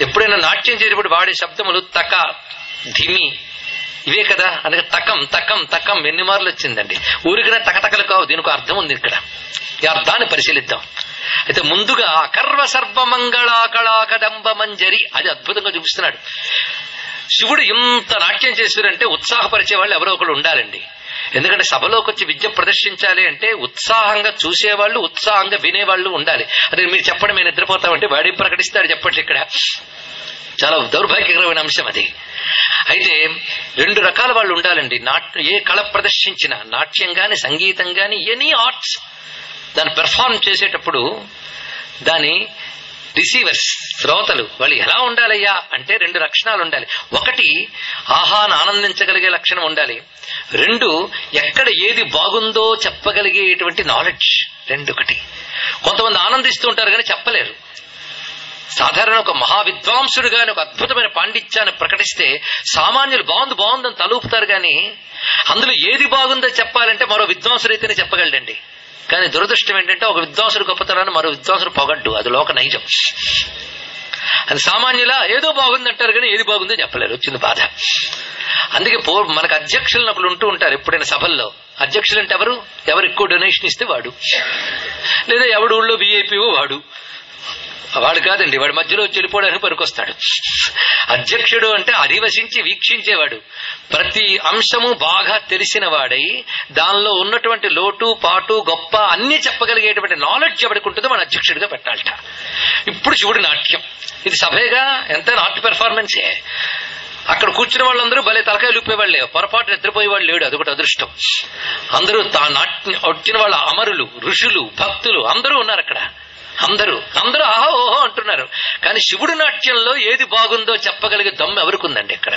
ఎప్పుడైనా నాట్యం చేసేప్పుడు వాడే శబ్దములు తక ధిమి ఇవే కదా. అందుకే తకం తకం తకం ఎన్ని మార్లు వచ్చిందండి. ఊరికినా తకతకలు కావు, దీనికి అర్థం ఉంది ఇక్కడ. ఈ అర్థాన్ని పరిశీలిద్దాం. అయితే ముందుగా అకర్వ సర్వమంగళా కళాకదంబ మంజరి, అది అద్భుతంగా చూపిస్తున్నాడు. శివుడు ఎంత నాట్యం చేశారంటే ఉత్సాహపరిచే వాళ్ళు ఎవరో ఒకరు ఉండాలండి. ఎందుకంటే సభలోకి వచ్చి విద్య ప్రదర్శించాలి అంటే ఉత్సాహంగా చూసేవాళ్ళు, ఉత్సాహంగా వినేవాళ్ళు ఉండాలి. అదే మీరు చెప్పండి, మేము నిద్రపోతామంటే వాడి ప్రకటిస్తాడు చెప్పండి. ఇక్కడ చాలా దౌర్భాగ్యకరమైన అంశం అది. అయితే రెండు రకాల వాళ్ళు ఉండాలండి. ఏ కళ ప్రదర్శించినా, నాట్యం గాని సంగీతం గాని ఎనీ ఆర్ట్స్, దాన్ని పెర్ఫార్మ్ చేసేటప్పుడు దాని రిసీవర్స్ శ్రోతలు వాళ్ళు ఎలా ఉండాలయ్యా అంటే రెండు లక్షణాలు ఉండాలి. ఒకటి ఆహాను ఆనందించగలిగే లక్షణం ఉండాలి. రెండు ఎక్కడ ఏది బాగుందో చెప్పగలిగేటువంటి నాలెడ్జ్. రెండొకటి. కొంతమంది ఆనందిస్తూ ఉంటారు కానీ చెప్పలేరు. సాధారణ ఒక మహావిద్వాంసుడు గాని ఒక అద్భుతమైన పాండిత్యాన్ని ప్రకటిస్తే సామాన్యులు బాగుంది బాగుందని తలూపుతారు కానీ అందులో ఏది బాగుందో చెప్పాలంటే మరో విద్వాంసుడైతేనే చెప్పగలడండి. కానీ దురదృష్టం ఏంటంటే ఒక విద్వాంసుడు గొప్పతనాన్ని మరో విద్వాంసుడు పొగడ్డు, అది లోక నైజం. అది సామాన్యులా ఏదో బాగుందంటారు కానీ ఏది బాగుందో చెప్పలేరు, వచ్చింది బాధ. అందుకే మనకు అధ్యక్షులను ఒకరు ఉంటూ ఉంటారు ఎప్పుడైనా సభల్లో. అధ్యక్షులు అంటే ఎవరు ఎక్కువ డొనేషన్ ఇస్తే వాడు, లేదా ఎవడు ఊళ్ళో విఐపీఓ వాడు కాదండి, వాడి మధ్యలో చెడిపోవడానికి పనికొస్తాడు. అధ్యక్షుడు అంటే అధివసించి వీక్షించేవాడు, ప్రతి అంశము బాగా తెలిసిన వాడై దానిలో ఉన్నటువంటి లోటు పాటు గొప్ప అన్ని చెప్పగలిగేటువంటి నాలెడ్జ్ ఎవరికి ఉంటుందో మన అధ్యక్షుడిగా పెట్టాలట. ఇప్పుడు శివుడి నాట్యం ఇది సభేగా, ఎంతైనా ఆర్ట్ పెర్ఫార్మెన్సే. అక్కడ కూర్చున్న వాళ్ళందరూ భలే తలకాయలు ఊపేవాళ్లే, పొరపాటు నిద్రపోయేవాళ్ళు లేడు, అదొకటి అదృష్టం. అందరూ వచ్చిన వాళ్ళ అమరులు, ఋషులు, భక్తులు అందరూ ఉన్నారు అక్కడ. అందరూ ఆహో ఓహో అంటున్నారు. కానీ శివుడి నాట్యంలో ఏది బాగుందో చెప్పగలిగే దమ్ము ఎవరికి ఉందండి ఇక్కడ?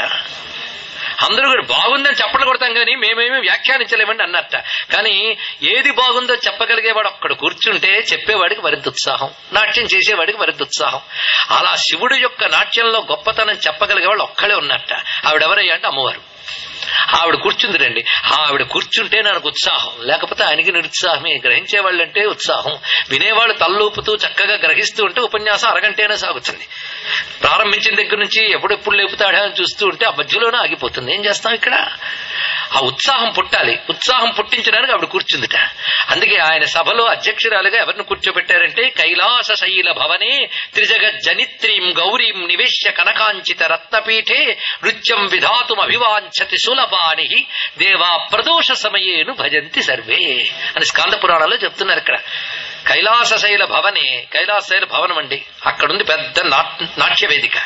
అందరూ కూడా బాగుందని చప్పట్లు కొడతాం కానీ మేమేమీ వ్యాఖ్యానించలేమండి అన్నట్ట. కానీ ఏది బాగుందో చెప్పగలిగేవాడు అక్కడ కూర్చుంటే చెప్పేవాడికి మరింత ఉత్సాహం, నాట్యం చేసేవాడికి మరింత ఉత్సాహం. అలా శివుడి యొక్క నాట్యంలో గొప్పతనం చెప్పగలిగేవాళ్ళు ఒక్కడే ఉన్నట్ట. ఆవిడెవరయ్యా అంటే అమ్మవారు. ఆవిడ కూర్చుందిరండి. ఆవిడ కూర్చుంటే నాకు ఉత్సాహం, లేకపోతే ఆయనకి నిరుత్సాహమే. గ్రహించేవాళ్ళంటే ఉత్సాహం, వినేవాళ్ళు తల్లూపుతూ చక్కగా గ్రహిస్తూ ఉంటే ఉపన్యాసం అరగంటైనా సాగుతుంది. ప్రారంభించిన దగ్గర నుంచి ఎప్పుడెప్పుడు లేపుతాడా అని చూస్తూ ఉంటే ఆ మధ్యలోనే ఆగిపోతుంది. ఏం చేస్తాం ఇక్కడ? ఆ ఉత్సాహం పుట్టాలి. ఉత్సాహం పుట్టించడానికి ఆవిడ కూర్చుందిట. అందుకే ఆయన సభలో అధ్యక్షురాలుగా ఎవరిని కూర్చోబెట్టారంటే కైలాస శైల భవనే త్రిజగజ్జనిత్రీం గౌరీం నివేశ్య కనకాంచిత రత్నపీఠే నృత్యం విధాతుం అభివాంఛతి సులభాని దేవా ప్రదోష సమయేను భజంతి సర్వే అని స్కాంద పురాణంలో చెప్తున్నారు. ఇక్కడ కైలాస శైల భవనే, కైలాస శైల భవనం అండి, అక్కడుంది పెద్ద నాట్య వేదిక.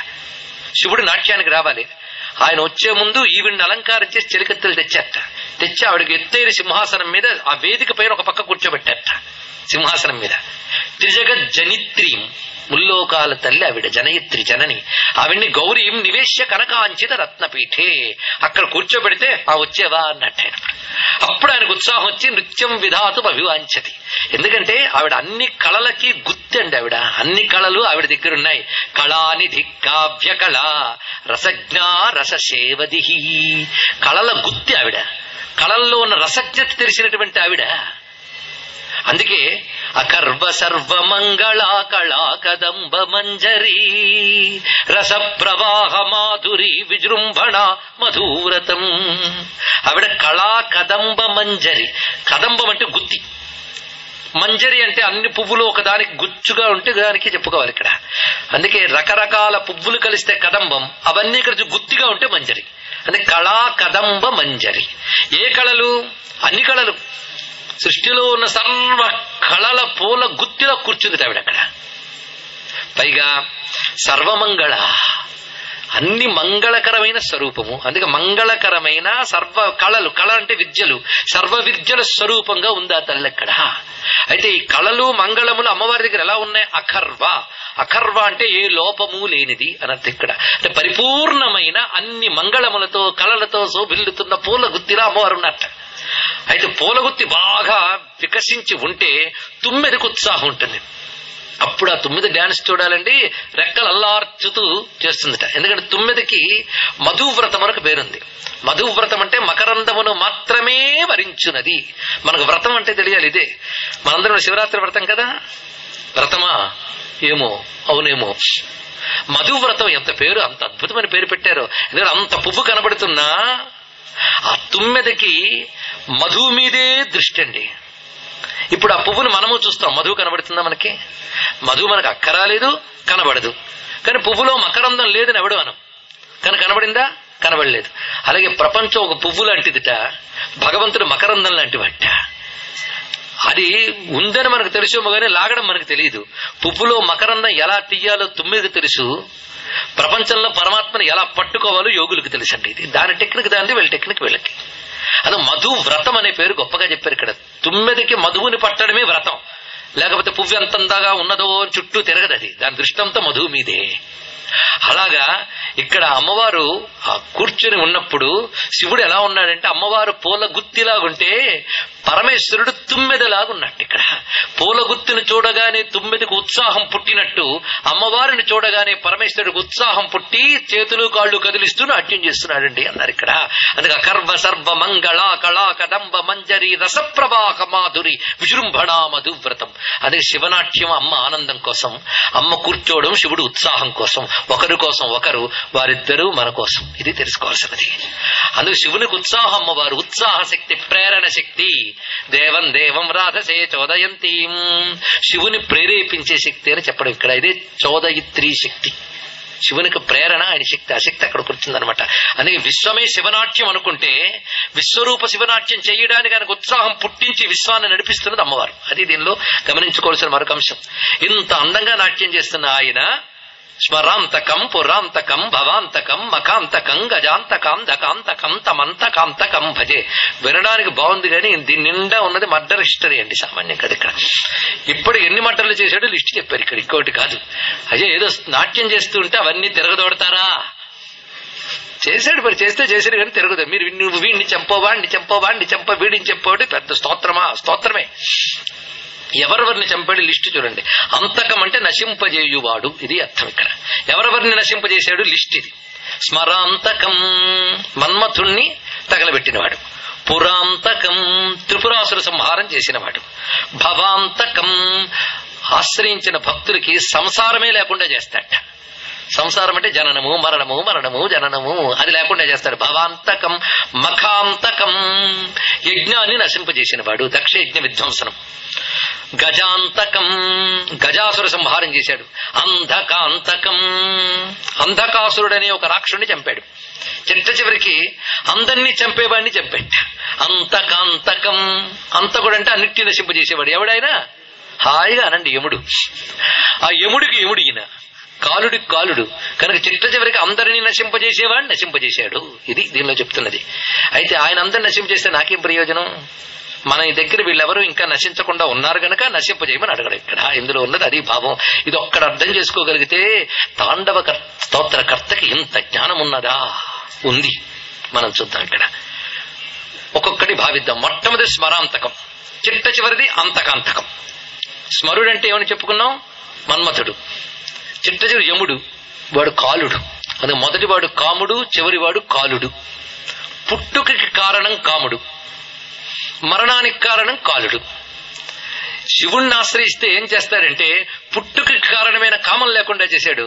శివుడు నాట్యానికి రావాలి. ఆయన వచ్చే ముందు ఈవిడ్ని అలంకారం చేసి చెలికత్తెలు తెచ్చి ఆవిడకి ఎత్తైన సింహాసనం మీద ఆ వేదిక పైన ఒక పక్క కూర్చోబెట్టారట. సింహాసనం మీద త్రిజగజ్జనిత్రీం, ముల్లోకాల తల్లి ఆవిడ, జనయిత్రి జనని. ఆవిడ్ని గౌరీం నివేశ్య కనకాంచిత రత్నపీఠే, అక్కడ కూర్చోబెడితే ఆ వచ్చేవా అన్నట్టు. అప్పుడు ఆయనకు ఉత్సాహం వచ్చి నృత్యం విధాతుం అభివాంఛతి. ఎందుకంటే ఆవిడ అన్ని కళలకి గుత్తి అండి. ఆవిడ అన్ని కళలు ఆవిడ దగ్గర ఉన్నాయి. కళానిధి కావ్య కళ రసజ్ఞా రససేవది, కళల గుత్తి ఆవిడ. కళల్లో ఉన్న రసజ్ఞత తెలిసినటువంటి ఆవిడ. అందుకే అకర్వ సర్వమంగళ కళా కదంబ మంజరీ రస ప్రవాహ మాధురి విజృంభణ మధువ్రతం. ఆవిడ కళా కదంబ మంజరి. కదంబం అంటే గుత్తి, మంజరి అంటే అన్ని పువ్వులు ఒకదానికి గుచ్చుగా ఉంటే దానికి చెప్పుకోవాలి ఇక్కడ. అందుకే రకరకాల పువ్వులు కలిస్తే కదంబం, అవన్నీ కలిసి గుత్తిగా ఉంటే మంజరి. అంటే కళా కదంబ మంజరి. ఏ కళలు? అన్ని కళలు. సృష్టిలో ఉన్న సర్వ కళల పూల గుత్తిలో కూర్చుంది ఆవిడ అక్కడ. పైగా సర్వమంగళ, అన్ని మంగళకరమైన స్వరూపము. అందుకే మంగళకరమైన సర్వ కళలు, కళ అంటే విద్యలు, సర్వ విద్యల స్వరూపంగా ఉంది ఆ తల్లి అక్కడ. అయితే ఈ కళలు మంగళములు అమ్మవారి దగ్గర ఎలా ఉన్నాయి? అఖర్వ. అఖర్వ అంటే ఏ లోపము లేనిది అన్నట్టు ఇక్కడ. అంటే పరిపూర్ణమైన అన్ని మంగళములతో కళలతో శోభిల్లుతున్న పూల గుత్తిలా అమ్మవారు ఉన్నట్ట. అయితే పూలగుత్తి బాగా వికసించి ఉంటే తుమ్మెదకు ఉత్సాహం ఉంటుంది. అప్పుడు ఆ తుమ్మెద డాన్స్ చూడాలండి, రెక్కలు అల్లార్చుతూ చేస్తుందట. ఎందుకంటే తుమ్మెదకి మధువ్రతం అని పేరుంది. మధువ్రతం అంటే మకరందమును మాత్రమే వరించున్నది. మనకు వ్రతం అంటే తెలియాలి. ఇదే మనందరం శివరాత్రి వ్రతం కదా. వ్రతమా ఏమో, అవునేమో. మధువ్రతం ఎంత పేరు, అంత అద్భుతమైన పేరు పెట్టారు. ఎందుకంటే అంత పువ్వు కనబడుతున్నా ఆ తుమ్మెదకి మధు మీదే దృష్టి అండి. ఇప్పుడు ఆ పువ్వును మనము చూస్తాం, మధువు కనబడుతుందా మనకి? మధువు మనకు అక్కరాలేదు, కనబడదు. కానీ పువ్వులో మకరందం లేదని ఎవడు అనం. కానీ కనబడిందా? కనబడలేదు. అలాగే ప్రపంచం ఒక పువ్వు లాంటిదిట, భగవంతుడు మకరందం లాంటివట. అది ఉందని మనకు తెలుసేమో కానీ లాగడం మనకు తెలియదు. పువ్వులో మకరందం ఎలా తీయాలో తుమ్మెదకు తెలుసు, ప్రపంచంలో పరమాత్మను ఎలా పట్టుకోవాలో యోగులకు తెలుసండి. ఇది దాని టెక్నిక్ దాన్ని, వీళ్ళ టెక్నిక్ వీళ్ళకి. అది మధు వ్రతం అనే పేరు గొప్పగా చెప్పారు ఇక్కడ. తుమ్మెదకి మధువుని పట్టడమే వ్రతం. లేకపోతే పువ్వు ఎంతందాగా ఉన్నదో చుట్టూ తిరగదు, అది దాని దృష్టంతో మధువు మీదే. అలాగా ఇక్కడ అమ్మవారు కూర్చుని ఉన్నప్పుడు శివుడు ఎలా ఉన్నాడంటే అమ్మవారు పూల గుత్తిలాగుంటే పరమేశ్వరుడు తుమ్మెదలాగున్నట్టు. ఇక్కడ పూల గుత్తిని చూడగానే తుమ్మెదకు ఉత్సాహం పుట్టినట్టు అమ్మవారిని చూడగానే పరమేశ్వరుడికి ఉత్సాహం పుట్టి చేతులు కాళ్ళు కదిలిస్తూ నాట్యం చేస్తున్నాడండి అన్నారు ఇక్కడ. అందుకే అకర్వ సర్వ మంగళ కళా కదంబ మంజరి రసప్రవాహ మాధురి విజృంభణ మధువ్రతం. అదే శివనాట్యం అమ్మ ఆనందం కోసం, అమ్మ కూర్చోవడం శివుడు ఉత్సాహం కోసం, ఒకరి కోసం ఒకరు, వారిద్దరూ మన కోసం. ఇది తెలుసుకోవాల్సినది. అందుకు శివునికి ఉత్సాహం అమ్మవారు, ఉత్సాహ శక్తి, ప్రేరణ శక్తి. దేవం దేవం రాధసే చోదయంతీం, శివుని ప్రేరేపించే శక్తి అని చెప్పడం ఇక్కడ. ఇదే చోదయిత్రీ శక్తి. శివునికి ప్రేరణ, ఆయన శక్తి, ఆ శక్తి అక్కడ కూర్చుందనమాట. అందుకే విశ్వమే శివనాట్యం అనుకుంటే విశ్వరూప శివనాట్యం చేయడానికి ఆయనకు ఉత్సాహం పుట్టించి విశ్వాన్ని నడిపిస్తున్నది అమ్మవారు. అది దీనిలో గమనించుకోవాల్సిన మరొక అంశం. ఇంత అందంగా నాట్యం చేస్తున్న ఆయన స్మరాంతకం పురాంతకం భవాంతకం మకాంతకం గజాంతకం దకాంతకం తమంతకాంతకం భజే. వినడానికి బాగుంది కానీ దీని నిండా ఉన్నది మర్డర్ హిస్టరీ అండి సామాన్యంగా. ఇక్కడ ఇప్పుడు ఎన్ని మర్డర్లు చేశాడో లిస్ట్ చెప్పారు ఇక్కడ, ఇంకోటి కాదు. అదే ఏదో నాట్యం చేస్తూ ఉంటే అవన్నీ తిరగదోడతారా? చేశాడు, మరి చేస్తే చేశాడు కానీ తిరగదు. మీరు నువ్వు వీడిని చంపవాడిని వీడిని చెప్పవాడి పెద్ద స్తోత్రమే. ఎవరెవరిని చంపాడు లిస్టు చూడండి. అంతకం అంటే నశింపజేయువాడు, ఇది అర్థం ఇక్కడ. ఎవరెవరిని నశింపజేశాడు లిస్ట్ ఇది. స్మరాంతకం మన్మథుణ్ణి తగలబెట్టినవాడు, పురాంతకం త్రిపురాసుర సంహారం చేసినవాడు, భవాంతకం ఆశ్రయించిన భక్తులకి సంసారమే లేకుండా చేస్తాడు. సంసారం అంటే జననము మరణము జననము అది లేకుండా చేస్తాడు. భవాంతకం మఖాంతకం యజ్ఞాన్ని నశింపజేసిన వాడు, దక్ష యజ్ఞ విధ్వంసనం. గజాంతకం గజాసుర సంహారం చేశాడు. అంధకాంతకం అంధకాసురుడనే ఒక రాక్షుడిని చంపాడు. చివరికి అందరినీ చంపేవాడిని చంపాడు. అంతకాంతకం అంతకుడంటే అన్నిటినీ నశింపజేసేవాడు. ఎవడైనా హాయిగా అనండి యముడు. ఆ యముడికి యముడు ఈయన, కాలుడికి కాలుడు కనుక చివరికి అందరినీ నశింపజేసేవాడిని నశింపజేశాడు. ఇది దీనిలో చెప్తున్నది. అయితే ఆయన అందరిని నశింపజేస్తే నాకేం ప్రయోజనం? మన దగ్గర వీళ్ళెవరూ ఇంకా నశించకుండా ఉన్నారు గనక నశింపజేయమని అడగడం ఇక్కడ. ఇందులో ఉన్నది అది భావం. ఇది ఒక్కడ అర్థం చేసుకోగలిగితే తాండవ స్తోత్రకర్తకి ఇంత జ్ఞానం ఉన్నదా? ఉంది. మనం చూద్దాం ఇక్కడ, ఒక్కొక్కటి భావిద్దాం. మొట్టమొదటి స్మరాంతకం, చివరిది అంతకాంతకం. స్మరుడంటే ఏమని చెప్పుకున్నాం? మన్మథుడు. చివరి యముడు, వాడు కాలుడు. అది మొదటివాడు కాముడు, చివరివాడు కాలుడు. పుట్టుకకి కారణం కాముడు, మరణానికి కారణం కాలుడు. శివుణ్ణి ఆశ్రయిస్తే ఏం చేస్తాడంటే పుట్టుకకి కారణమైన కామం లేకుండా చేశాడు,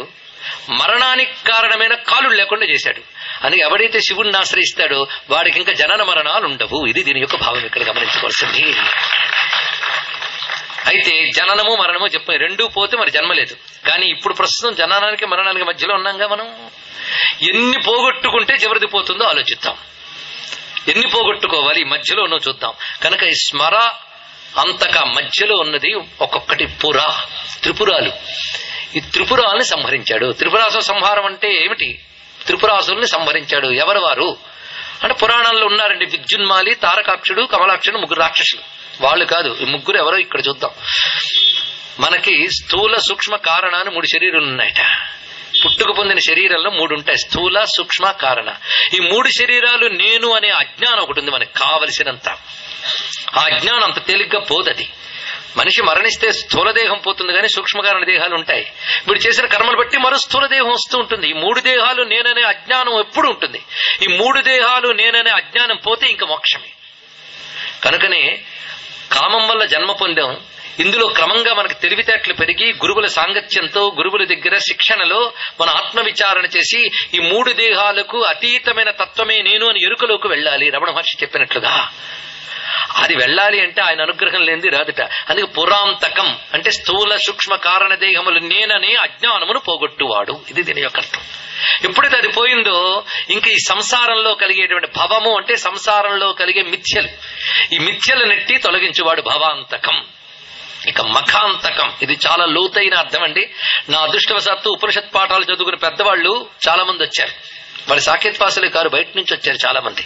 మరణానికి కారణమైన కాలుడు లేకుండా చేశాడు. అని ఎవడైతే శివుణ్ణి ఆశ్రయిస్తాడో వాడికి ఇంకా జనన మరణాలు ఉండవు. ఇది దీని యొక్క భావం ఇక్కడ గమనించుకోవాల్సింది. అయితే జననము మరణము చెప్పాయి, రెండూ పోతే మరి జన్మ లేదు. కానీ ఇప్పుడు ప్రస్తుతం జననానికి మరణానికి మధ్యలో ఉన్నాంగా మనం. ఎన్ని పోగొట్టుకుంటే చివరిది పోతుందో ఆలోచిద్దాం. ఎన్ని పోగొట్టుకోవాలి మధ్యలో చూద్దాం. కనుక ఈ స్మర అంతక మధ్యలో ఉన్నది ఒక్కొక్కటి త్రిపురాలు. ఈ త్రిపురాల్ని సంహరించాడు. త్రిపురాసుర సంహారం అంటే ఏమిటి? త్రిపురాసుల్ని సంహరించాడు. ఎవరు వారు అంటే పురాణాల్లో ఉన్నారండి. విద్యున్మాలి, తారకాక్షుడు, కమలాక్షుడు, ముగ్గురు రాక్షసులు. వాళ్ళు కాదు, ఈ ముగ్గురు ఎవరో ఇక్కడ చూద్దాం. మనకి స్థూల సూక్ష్మ కారణాన్ని 3 శరీరాలు ఉన్నాయట. పుట్టుక పొందిన శరీరంలో 3 ఉంటాయి, స్థూల సూక్ష్మ కారణ. ఈ 3 శరీరాలు నేను అనే అజ్ఞానం ఒకటి ఉంది మనకి కావలసినంత. ఆ అజ్ఞానం అంత తేలిగ్గా పోదది. మనిషి మరణిస్తే స్థూల దేహం పోతుంది కానీ సూక్ష్మకారణ దేహాలు ఉంటాయి. వీడు చేసిన కర్మలు బట్టి మరో స్థూల దేహం వస్తూ ఉంటుంది. ఈ 3 దేహాలు నేననే అజ్ఞానం ఎప్పుడు ఉంటుంది. ఈ 3 దేహాలు నేననే అజ్ఞానం పోతే ఇంక మోక్షమే. కనుకనే కామం వల్ల జన్మ పొందాం. ఇందులో క్రమంగా మనకు తెలివితేటలు పెరిగి గురువుల సాంగత్యంతో, గురువుల దగ్గర శిక్షణలో మన ఆత్మవిచారణ చేసి ఈ 3 దేహాలకు అతీతమైన తత్వమే నేను అని ఎరుకలోకి వెళ్ళాలి. రమణ మహర్షి చెప్పినట్లుగా అది వెళ్ళాలి అంటే ఆయన అనుగ్రహం లేనిది రాదుట. అందుకే పురాంతకం అంటే స్థూల సూక్ష్మ కారణ దేహములు నేననే అజ్ఞానమును పోగొట్టువాడు. ఇది దీని యొక్క అర్థం. ఎప్పుడైతే అది పోయిందో ఇంక ఈ సంసారంలో కలిగేటువంటి భవము అంటే సంసారంలో కలిగే మిథ్యలు, ఈ మిథ్యలు నెట్టి తొలగించువాడు భవాంతకం. ఇక మఖాంతకం, ఇది చాలా లోతైన అర్థం అండి. నా అదృష్టవశాత్తు ఉపనిషత్ పాఠాలు చదువుకునే పెద్దవాళ్ళు చాలా మంది వచ్చారు. వాళ్ళ సాకేత్ పాసులే కారు, బయట నుంచి వచ్చారు చాలా మంది.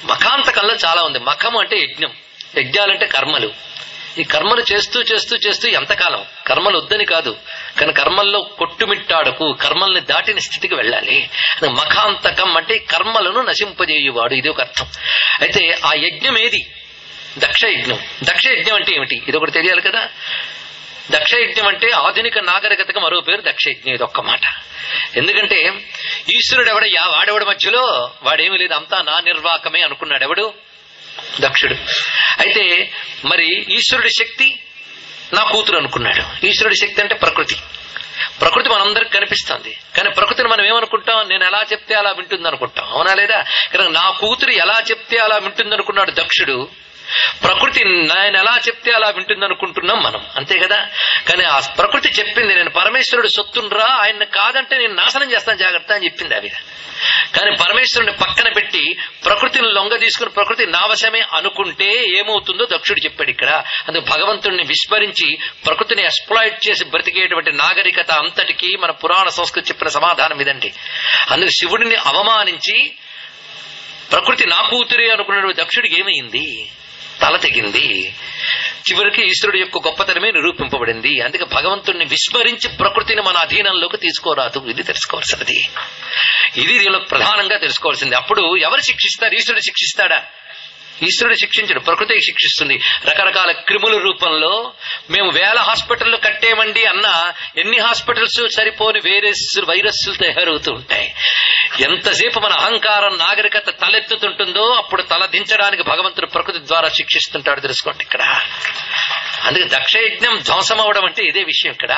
మఖాంతకంలో చాలా ఉంది. మఖము అంటే యజ్ఞం, యజ్ఞాలంటే కర్మలు. ఈ కర్మలు చేస్తూ చేస్తూ చేస్తూ ఎంతకాలం? కర్మలు వద్దని కాదు, కానీ కర్మల్లో కొట్టుమిట్టాడకు, కర్మల్ని దాటిన స్థితికి వెళ్ళాలి. మఖాంతకం అంటే కర్మలను నశింపజేయువాడు, ఇది ఒక అర్థం. అయితే ఆ యజ్ఞం ఏది? దక్ష యజ్ఞం. దక్ష యజ్ఞం అంటే ఏమిటి? ఇది ఒకటి తెలియాలి కదా. దక్ష యజ్ఞం అంటే ఆధునిక నాగరికతకు మరో పేరు దక్ష యజ్ఞం. ఇది ఒక్క మాట. ఎందుకంటే ఈశ్వరుడు ఎవడయ్యా? వాడెవడు మధ్యలో? వాడేమీ లేదు, అంతా నా నిర్వాకమే అనుకున్నాడు. ఎవడు? దక్షుడు. అయితే మరి ఈశ్వరుడి శక్తి నా కూతురు అనుకున్నాడు. ఈశ్వరుడి శక్తి అంటే ప్రకృతి. ప్రకృతి మనందరికి కనిపిస్తుంది, కానీ ప్రకృతిని మనం ఏమనుకుంటాం? నేను ఎలా చెప్తే అలా వింటుంది అనుకుంటాం, అవునా లేదా? కనుక నా కూతురు ఎలా చెప్తే అలా వింటుంది అనుకున్నాడు దక్షుడు. ప్రకృతి నేను ఎలా చెప్తే అలా వింటుంది అనుకుంటున్నాం మనం, అంతే కదా. కానీ ఆ ప్రకృతి చెప్పింది నేను పరమేశ్వరుడు సొత్తుండ్రా, ఆయన కాదంటే నేను నాశనం చేస్తాను జాగ్రత్త అని చెప్పింది ఆవిడ. కానీ పరమేశ్వరుని పక్కన పెట్టి ప్రకృతిని లొంగ తీసుకుని ప్రకృతి నావశమే అనుకుంటే ఏమవుతుందో దక్షుడు చెప్పాడు ఇక్కడ. అందుకు భగవంతుడిని విస్మరించి ప్రకృతిని ఎక్స్ప్లాయిట్ చేసి బ్రతికేటువంటి నాగరికత అంతటికీ మన పురాణ సంస్కృతి చెప్పిన సమాధానం ఇదండి. అందుకు శివుడిని అవమానించి ప్రకృతి నా కూతురే అనుకున్న దక్షుడికి ఏమైంది? తల తెగింది. చివరికి ఈశ్వరుడు యొక్క గొప్పతనమే నిరూపింపబడింది. అందుకే భగవంతుడిని విస్మరించి ప్రకృతిని మన అధీనంలోకి తీసుకోరాదు. ఇది తెలుసుకోవాల్సినది. ఇది దీనిలో ప్రధానంగా తెలుసుకోవాల్సింది. అప్పుడు ఎవరు శిక్షిస్తారు? ఈశ్వరుడు శిక్షిస్తాడా? ఈశ్వరుడు శిక్షించడు, ప్రకృతి శిక్షిస్తుంది. రకరకాల క్రిముల రూపంలో మేము 1000 హాస్పిటళ్లు కట్టేమండి అన్నా ఎన్ని హాస్పిటల్స్ సరిపోని వైరస్లు తయారవుతూ ఉంటాయి. ఎంతసేపు మన అహంకారం నాగరికత తలెత్తుతుంటుందో అప్పుడు తల దించడానికి భగవంతుడు ప్రకృతి ద్వారా శిక్షిస్తుంటాడు. తెలుసుకోండి ఇక్కడ. అందుకే దక్షయజ్ఞం ధ్వంసమవడం అంటే ఇదే విషయం ఇక్కడ.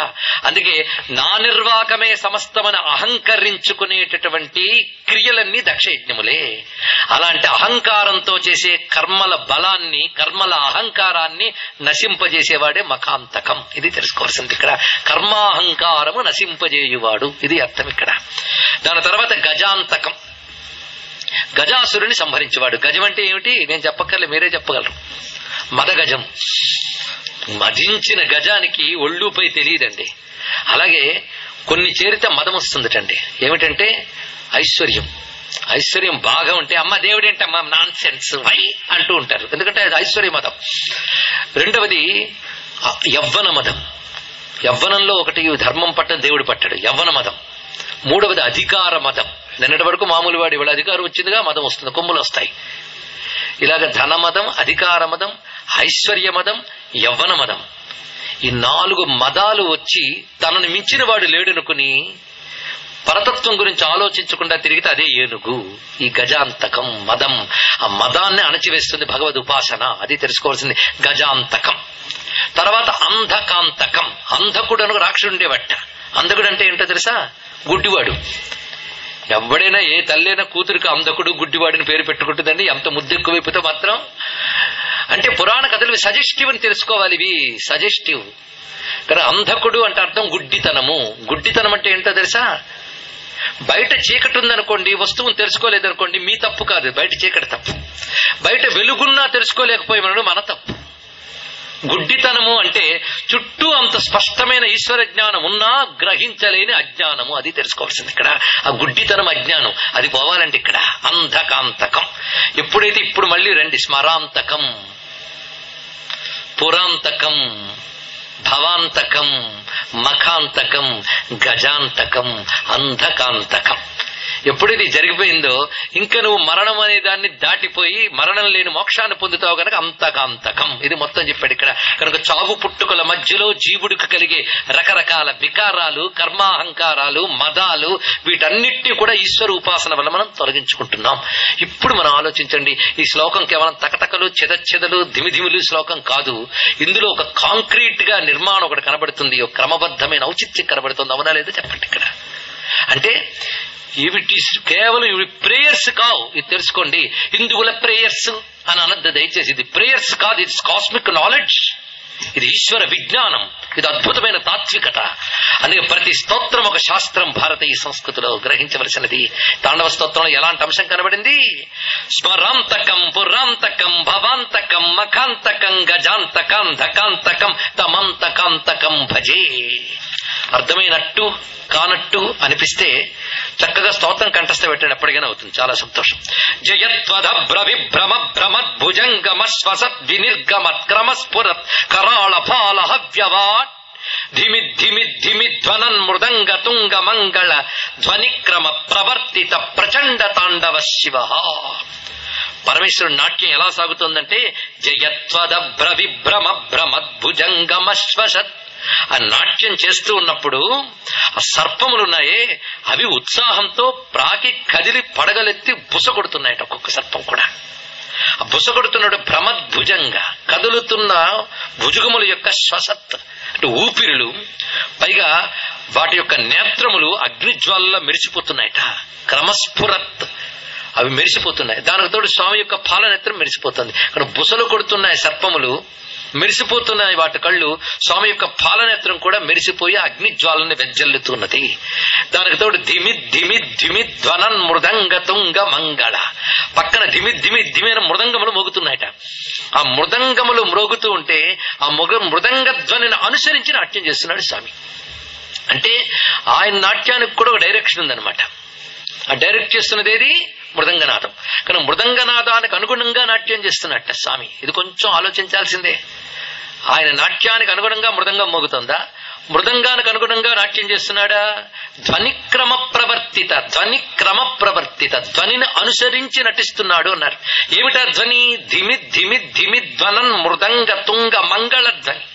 అందుకే నా నిర్వాకమే సమస్తమని అహంకరించుకునేటటువంటి క్రియలన్నీ దక్షయజ్ఞములే. అలాంటి అహంకారంతో చేసే కర్మల బలాన్ని, కర్మల అహంకారాన్ని నశింపజేసేవాడే మఖాంతకం. ఇది తెలుసుకోవాల్సింది ఇక్కడ. కర్మాహంకారము నశింపజేయువాడు, ఇది అర్థం ఇక్కడ. దాని తర్వాత గజాంతకం, గజాసురుని సంహరించేవాడు. గజం అంటే ఏమిటి నేను చెప్పక్కర్లే, మీరే చెప్పగలరు. మదగజం. మదించిన గజానికి ఒళ్ళుపై తెలియదండి. అలాగే కొన్ని చేరితే మదం వస్తుందటండి. ఏమిటంటే ఐశ్వర్యం. ఐశ్వర్యం బాగా ఉంటే అమ్మ దేవుడేంటమ్మా నాన్ సెన్స్ వై అంటూ ఉంటారు, ఎందుకంటే అది ఐశ్వర్య మదం. రెండవది యవ్వన మదం. యవ్వనంలో ఒకటి ధర్మం పట్ట దేవుడు పట్టాడు, యవ్వన మదం. మూడవది అధికార మదం. నిన్నటి వరకు మామూలు వాడి ఇవాళ అధికారం వచ్చిందిగా మదం వస్తుంది, కొమ్ములు వస్తాయి. ఇలాగ ధనమదం, అధికార మదం, ఐశ్వర్య మదం, యవ్వన మదం. ఈ 4 మదాలు వచ్చి తనను మించిన వాడు లేడనుకుని పరతత్వం గురించి ఆలోచించకుండా తిరిగితే అదే ఏనుగు. ఈ గజాంతకం మదం. ఆ మదాన్ని అణచివేస్తుంది భగవద్ ఉపాసన. అది తెలుసుకోవాల్సింది గజాంతకం. తర్వాత అంధకాంతకం. అంధకుడు అను రాక్షసుడు ఉండేవట. అంధకుడు అంటే ఏంటో తెలుసా? గుడ్డివాడు. ఎవడైనా ఏ తల్లైనా కూతురికి అంధకుడు గుడ్డివాడిని పేరు పెట్టుకుంటుందండి. ఎంత ముద్దెక్కువైపోతే మాత్రం. అంటే పురాణ కథలు సజెస్టివ్ అని తెలుసుకోవాలి. ఇవి సజెస్టివ్. కానీ అంధకుడు అంటే అర్థం గుడ్డితనము. గుడ్డితనం అంటే ఏంటో తెలుసా? బయట చీకటి ఉందనుకోండి, వస్తువును తెలుసుకోలేదనుకోండి, మీ తప్పు కాదు, బయట చీకటి తప్పు. బయట వెలుగున్నా తెలుసుకోలేకపోయినాడు మన తప్పు. గుడ్డితనము అంటే చుట్టూ అంత స్పష్టమైన ఈశ్వర జ్ఞానం ఉన్నా గ్రహించలేని అజ్ఞానము. అది తెలుసుకోవాల్సింది ఇక్కడ. ఆ గుడ్డితనం, అజ్ఞానం అది పోవాలంటే ఇక్కడ అంధకాంతకం. ఎప్పుడైతే ఇప్పుడు మళ్ళీ రండి, స్మరాంతకం, పురాంతకం, భవాంతకం, మఖాంతకం, గజాంతకం, అంధకాంతకం. ఎప్పుడైతే జరిగిపోయిందో ఇంకా నువ్వు మరణం అనే దాన్ని దాటిపోయి మరణం లేని మోక్షాన్ని పొందుతావు కనుక అంతకాంతకం. ఇది మొత్తం చెప్పాడు ఇక్కడ. కనుక చావు పుట్టుకల మధ్యలో జీవుడికి కలిగే రకరకాల వికారాలు, కర్మాహంకారాలు, మదాలు, వీటన్నిటినీ కూడా ఈశ్వర ఉపాసన వల్ల మనం తొలగించుకుంటున్నాం. ఇప్పుడు మనం ఆలోచించండి, ఈ శ్లోకం కేవలం తకతకలు, చెదచెదలు, ధిమిధిములు శ్లోకం కాదు. ఇందులో ఒక కాంక్రీట్ గా నిర్మాణం ఒకటి కనబడుతుంది, ఒక క్రమబద్ధమైన ఔచిత్యం కనబడుతుంది. అవునా లేదా చెప్పండి ఇక్కడ. అంటే ఇవి కేవలం ఇవి ప్రేయర్స్ కావు, ఇది తెలుసుకోండి. హిందువుల ప్రేయర్స్ అని అనద్దు దయచేసి. ఇది ప్రేయర్స్ కాదు, ఇది కాస్మిక్ నాలెడ్జ్, ఇది ఈశ్వర విజ్ఞానం, ఇది అద్భుతమైన తాత్వికత. అందుకే ప్రతి స్తోత్రం ఒక శాస్త్రం భారతీయ సంస్కృతిలో గ్రహించవలసినది. తాండవ స్తోత్రంలో ఎలాంటి అంశం కనబడింది? స్మరాంతకం, పురాంతకం, భవాంతకం, మఖాంతకం, గజాంతకం, ధకాంతకం, తమంతకాంతకం భజే. అర్థమైనట్టు కానట్టు అనిపిస్తే చక్కగా స్తోత్రం కంఠస్థ పెట్టండి, ఎప్పటికైనా అవుతుంది. చాలా సంతోషం. జయత్వదభ్ర విభ్రమ భ్రమద్భుజంగమశ్వసత్ వినిర్గమత్ క్రమస్ఫురత్ కరాళ ఫాల హవ్యవాట్ ధిమిధ్వనన్ మృదంగ తుంగ మంగళ ధ్వనిక్రమ ప్రవర్తిత ప్రచండ తాండవ శివ. పరమేశ్వరుడు నాట్యం ఎలా సాగుతోందంటే జయత్వదభ్ర విభ్రమ భ్రమద్భుజంగమశ్వసత్. ఆ నాట్యం చేస్తూ ఉన్నప్పుడు ఆ సర్పములున్నాయే అవి ఉత్సాహంతో ప్రాకి కదిలి పడగలెత్తి బుసగొడుతున్నాయట. ఒక్కొక్క సర్పం కూడా ఆ బుసగొడుతున్నాడు భ్రమద్భుజంగా, కదులుతున్న భుజగముల యొక్క శ్వసత్ అంటే ఊపిరులు. పైగా వాటి యొక్క నేత్రములు అగ్నిజ్వాలలో మెరిసిపోతున్నాయట. క్రమస్ఫురత్ అవి మెరిసిపోతున్నాయి. దానికి తోడు స్వామి యొక్క పాలనేత్రం మెరిసిపోతుంది. ఇక్కడ బుసలు కొడుతున్నాయి సర్పములు, మెరిసిపోతున్నాయి వాటి కళ్ళు. స్వామి యొక్క పాలనేత్రం కూడా మెరిసిపోయి అగ్ని జ్వాలని వెజ్జల్లుతున్నది. దానికి తోడు ధిమి ధిమి ధిమి ధ్వనన్ మృదంగ తుంగ మంగళ, పక్కన ధిమి ధిమి ధిమి అయిన మృదంగములు మోగుతున్నాయట. ఆ మృదంగములు మ్రోగుతూ ఉంటే ఆ మృదంగ ధ్వనిని అనుసరించి నాట్యం చేస్తున్నాడు స్వామి. అంటే ఆయన నాట్యానికి కూడా ఒక డైరెక్షన్ ఉందన్నమాట. ఆ డైరెక్ట్ చేస్తున్నది ఏది? మృదంగనాదం. కానీ మృదంగనాదానికి అనుగుణంగా నాట్యం చేస్తున్నట్ట స్వామి. ఇది కొంచెం ఆలోచించాల్సిందే. ఆయన నాట్యానికి అనుగుణంగా మృదంగం మోగుతుందా, మృదంగానికి అనుగుణంగా నాట్యం చేస్తున్నాడా? ధ్వనిక్రమ ప్రవర్తిత ధ్వనిని అనుసరించి నటిస్తున్నాడు అన్నారు. ఏమిటా ధ్వని? ధిమి ధిమి ధిమి ధ్వనన్ మృదంగ తుంగ మంగళ ధ్వని.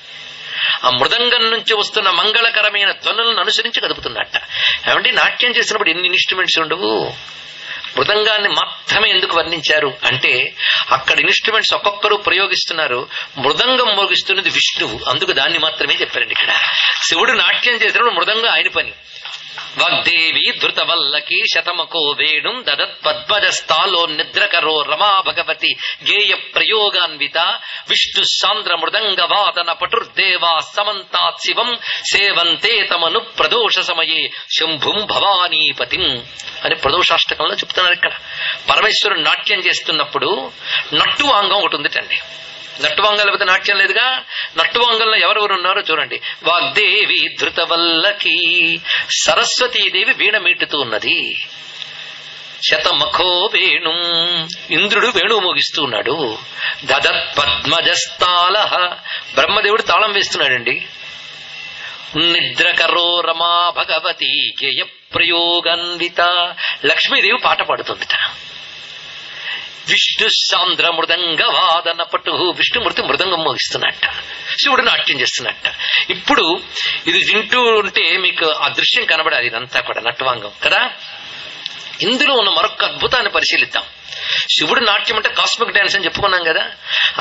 ఆ మృదంగం నుంచి వస్తున్న మంగళకరమైన ధ్వనులను అనుసరించి కదుపుతున్నట్ట. ఏమంటే నాట్యం చేసినప్పుడు ఎన్ని ఇన్స్ట్రుమెంట్స్ ఉండవు? మృదంగాన్ని మాత్రమే ఎందుకు వర్ణించారు అంటే అక్కడ ఇన్స్ట్రుమెంట్స్ ఒక్కొక్కరు ప్రయోగిస్తున్నారు. మృదంగం మోగిస్తున్నది విష్ణువు, అందుకు దాన్ని మాత్రమే చెప్పారండి. ఇక్కడ శివుడు నాట్యం చేసినప్పుడు మృదంగం ఆయన పని. వాగ్దేవి ధృతవల్లకి శతమకో వేణుం దదత్ పద్మజస్థాలో నిద్రకరో రమా భగవతి గేయ ప్రయోగాన్విత విష్ణు సాంద్ర మృదంగ వాదన పటుర్దేవా సమంతాత్ శివం సేవంతే తమను ప్రదోష సమయే శంభుం భవానీపతిం అని ప్రదోషాష్టకంలో చెప్తున్నారు. ఇక్కడ పరమేశ్వరుడు నాట్యం చేస్తున్నప్పుడు నట్టువాంగం ఒకటి ఉందిటండి. నట్టువాంగం లేకపోతే నాట్యం లేదుగా. నట్టువాంగంలో ఎవరెవరు ఉన్నారో చూడండి. వాగ్దేవి ధృతవల్లకి, సరస్వతీదేవి వీణ మీటుతూ ఉన్నది. శతమఖో వేణు, ఇంద్రుడు వేణువు మోగిస్తూ ఉన్నాడు. దదత్ పద్మజస్తాల, బ్రహ్మదేవుడు తాళం వేస్తున్నాడండి. నిద్రకరో రమా భగవతి గేయ ప్రయోగాన్విత, లక్ష్మీదేవి పాట పాడుతుందిట. విష్ణు సాంద్ర మృదంగ వాదన పటు, విష్ణుమూర్తి మృదంగం మోగిస్తున్నట్ట, శివుడు నాట్యం చేస్తున్నట్ట. ఇప్పుడు ఇది వింటూ ఉంటే మీకు ఆ దృశ్యం కనబడాలి. ఇదంతా కూడా నట్టువాంగం కదా. ఇందులో ఉన్న మరొక అద్భుతాన్ని పరిశీలిద్దాం. శివుడు నాట్యం అంటే కాస్మిక్ డాన్స్ అని చెప్పుకున్నాం కదా.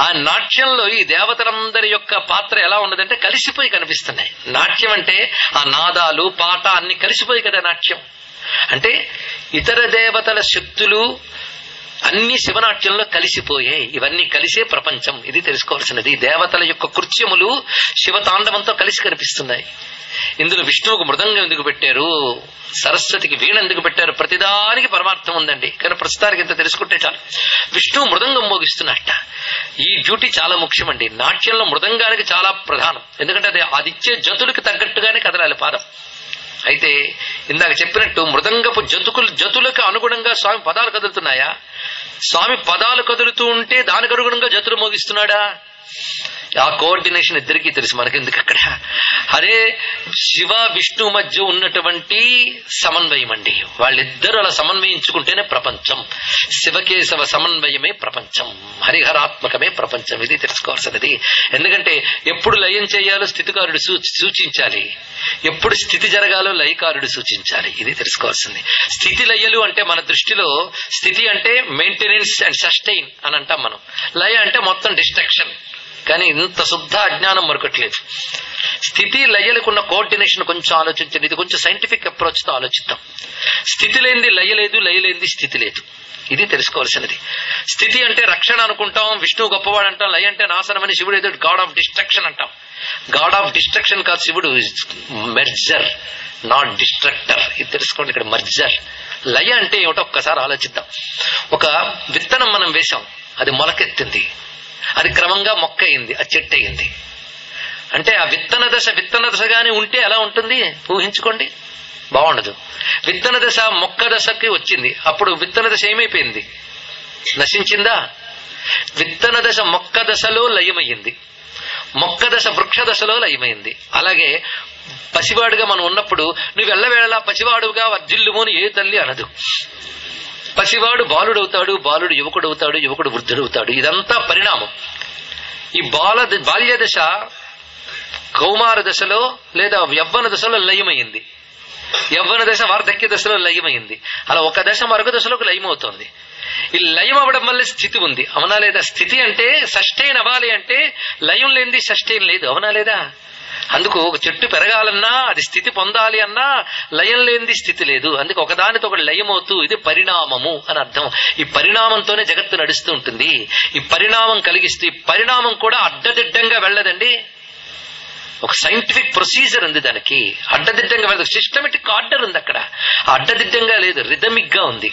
ఆ నాట్యంలో ఈ దేవతలందరి యొక్క పాత్ర ఎలా ఉన్నదంటే కలిసిపోయి కనిపిస్తున్నాయి. నాట్యం అంటే ఆ నాదాలు పాట అన్ని కలిసిపోయి కదా నాట్యం అంటే. ఇతర దేవతల శక్తులు అన్ని శివనాట్యంలో కలిసిపోయాయి. ఇవన్నీ కలిసే ప్రపంచం, ఇది తెలుసుకోవాల్సినది. దేవతల యొక్క కృత్యములు శివతాండవంతో కలిసి కనిపిస్తున్నాయి. ఇందులో విష్ణువుకు మృదంగం ఎందుకు పెట్టారు, సరస్వతికి వీణ ఎందుకు పెట్టారు, ప్రతిదానికి పరమార్థం ఉందండి. కానీ ప్రస్తుతానికి ఇంత తెలుసుకుంటే చాలు. విష్ణువు మృదంగం మోగిస్తున్నట్ట. ఈ డ్యూటీ చాలా ముఖ్యమండి. నాట్యంలో మృదంగానికి చాలా ప్రధానం. ఎందుకంటే అది ఆదిత్య జతులకు తగ్గట్టుగానే కదలాలి పాదం. అయితే ఇందాక చెప్పినట్టు మృదంగపు జతులకు అనుగుణంగా స్వామి పదాలు కదులుతున్నాయా? స్వామి పదాలు కదులుతూ ఉంటే దానికి అనుగుణంగా జతులు మోగిస్తున్నాడా? ఆ కోఆర్డినేషన్ ఇద్దరికీ తెలుసు, మనకెందుకు అక్కడ. అరే శివ విష్ణు మధ్య ఉన్నటువంటి సమన్వయం అండి. వాళ్ళిద్దరూ అలా సమన్వయించుకుంటేనే ప్రపంచం. శివకేశవ సమన్వయమే ప్రపంచం, హరిహరాత్మకమే ప్రపంచం. ఇది తెలుసుకోవాల్సినది. ఎందుకంటే ఎప్పుడు లయం చేయాలో స్థితికారుడు సూచించాలి, ఎప్పుడు స్థితి జరగాలో లయకారుడు సూచించాలి. ఇది తెలుసుకోవాల్సింది. స్థితి లయలు అంటే మన దృష్టిలో స్థితి అంటే మెయింటెనెన్స్ అండ్ సస్టైన్ అని అంటాం మనం. లయ అంటే మొత్తం డిస్ట్రక్షన్. కానీ ఇంత శుద్ధ అజ్ఞానం మరొకట్లేదు. స్థితి లయలకున్న కోఆర్డినేషన్ కొంచెం ఆలోచించండి. ఇది కొంచెం సైంటిఫిక్ అప్రోచ్ తో ఆలోచిద్దాం. స్థితి లేనిది లయ లేదు, లయ లేనిది స్థితి లేదు. ఇది తెలుసుకోవాల్సినది. స్థితి అంటే రక్షణ అనుకుంటాం, విష్ణువు గొప్పవాడు అంటాం. లయ అంటే నాశనం అని, శివుడు ఏదో గాడ్ ఆఫ్ డిస్ట్రక్షన్ అంటాం. గాడ్ ఆఫ్ డిస్ట్రక్షన్ కాదు శివుడు, మెర్జర్ నాట్ డిస్ట్రక్టర్. ఇది తెలుసుకోండి. ఇక్కడ మర్జర్. లయ అంటే ఏమిటో ఒక్కసారి ఆలోచిద్దాం. ఒక విత్తనం మనం వేశాం, అది మొలకెత్తింది, అది క్రమంగా మొక్క అయింది, అది చెట్టు అయింది. అంటే ఆ విత్తన దశగానే ఉంటే ఎలా ఉంటుంది ఊహించుకోండి, బాగుండదు. విత్తన దశ మొక్క దశకి వచ్చింది, అప్పుడు విత్తన దశ ఏమైపోయింది, నశించిందా? విత్తన దశ మొక్క దశలో లయమయ్యింది, మొక్క దశ వృక్ష దశలో లయమైంది. అలాగే పసివాడుగా మనం ఉన్నప్పుడు నువ్వు ఎల్లవేళలా పసివాడుగా వర్ధిల్లుమోని ఏ తల్లి అనదు. పసివాడు బాలుడవుతాడు, బాలుడు యువకుడవుతాడు, యువకుడు వృద్ధుడవుతాడు. ఇదంతా పరిణామం. ఈ బాల్య దశ కౌమార దశలో లేదా యవ్వన దశలో లయమైంది, యవ్వన దశ వార్ధక్య దశలో లయమైంది. అలా ఒక దశ మరొక దశలోకి లయమవుతోంది. ఈ లయం అవ్వడం వల్ల స్థితి ఉంది, అవునా లేదా? స్థితి అంటే సస్టైన్ అవ్వాలి అంటే లయం లేనిది సస్టైన్ లేదు, అవునా లేదా? అందుకు ఒక చెట్టు పెరగాలన్నా, అది స్థితి పొందాలి అన్నా లయం లేనిది స్థితి లేదు. అందుకు ఒకదానితో ఒకటి లయమవుతూ ఇది పరిణామము అని అర్థం. ఈ పరిణామంతోనే జగత్తు నడుస్తూ ఉంటుంది. ఈ పరిణామం కలిగిస్తూ, ఈ పరిణామం కూడా అడ్డదిడ్డంగా వెళ్ళదండి. ఒక సైంటిఫిక్ ప్రొసీజర్ ఉంది దానికి. అడ్డదిడ్డంగా వెళ్ళదు, సిస్టమేటిక్ ఆర్డర్ ఉంది అక్కడ. అడ్డదిడ్డంగా లేదు, రిథమిక్ గా ఉంది.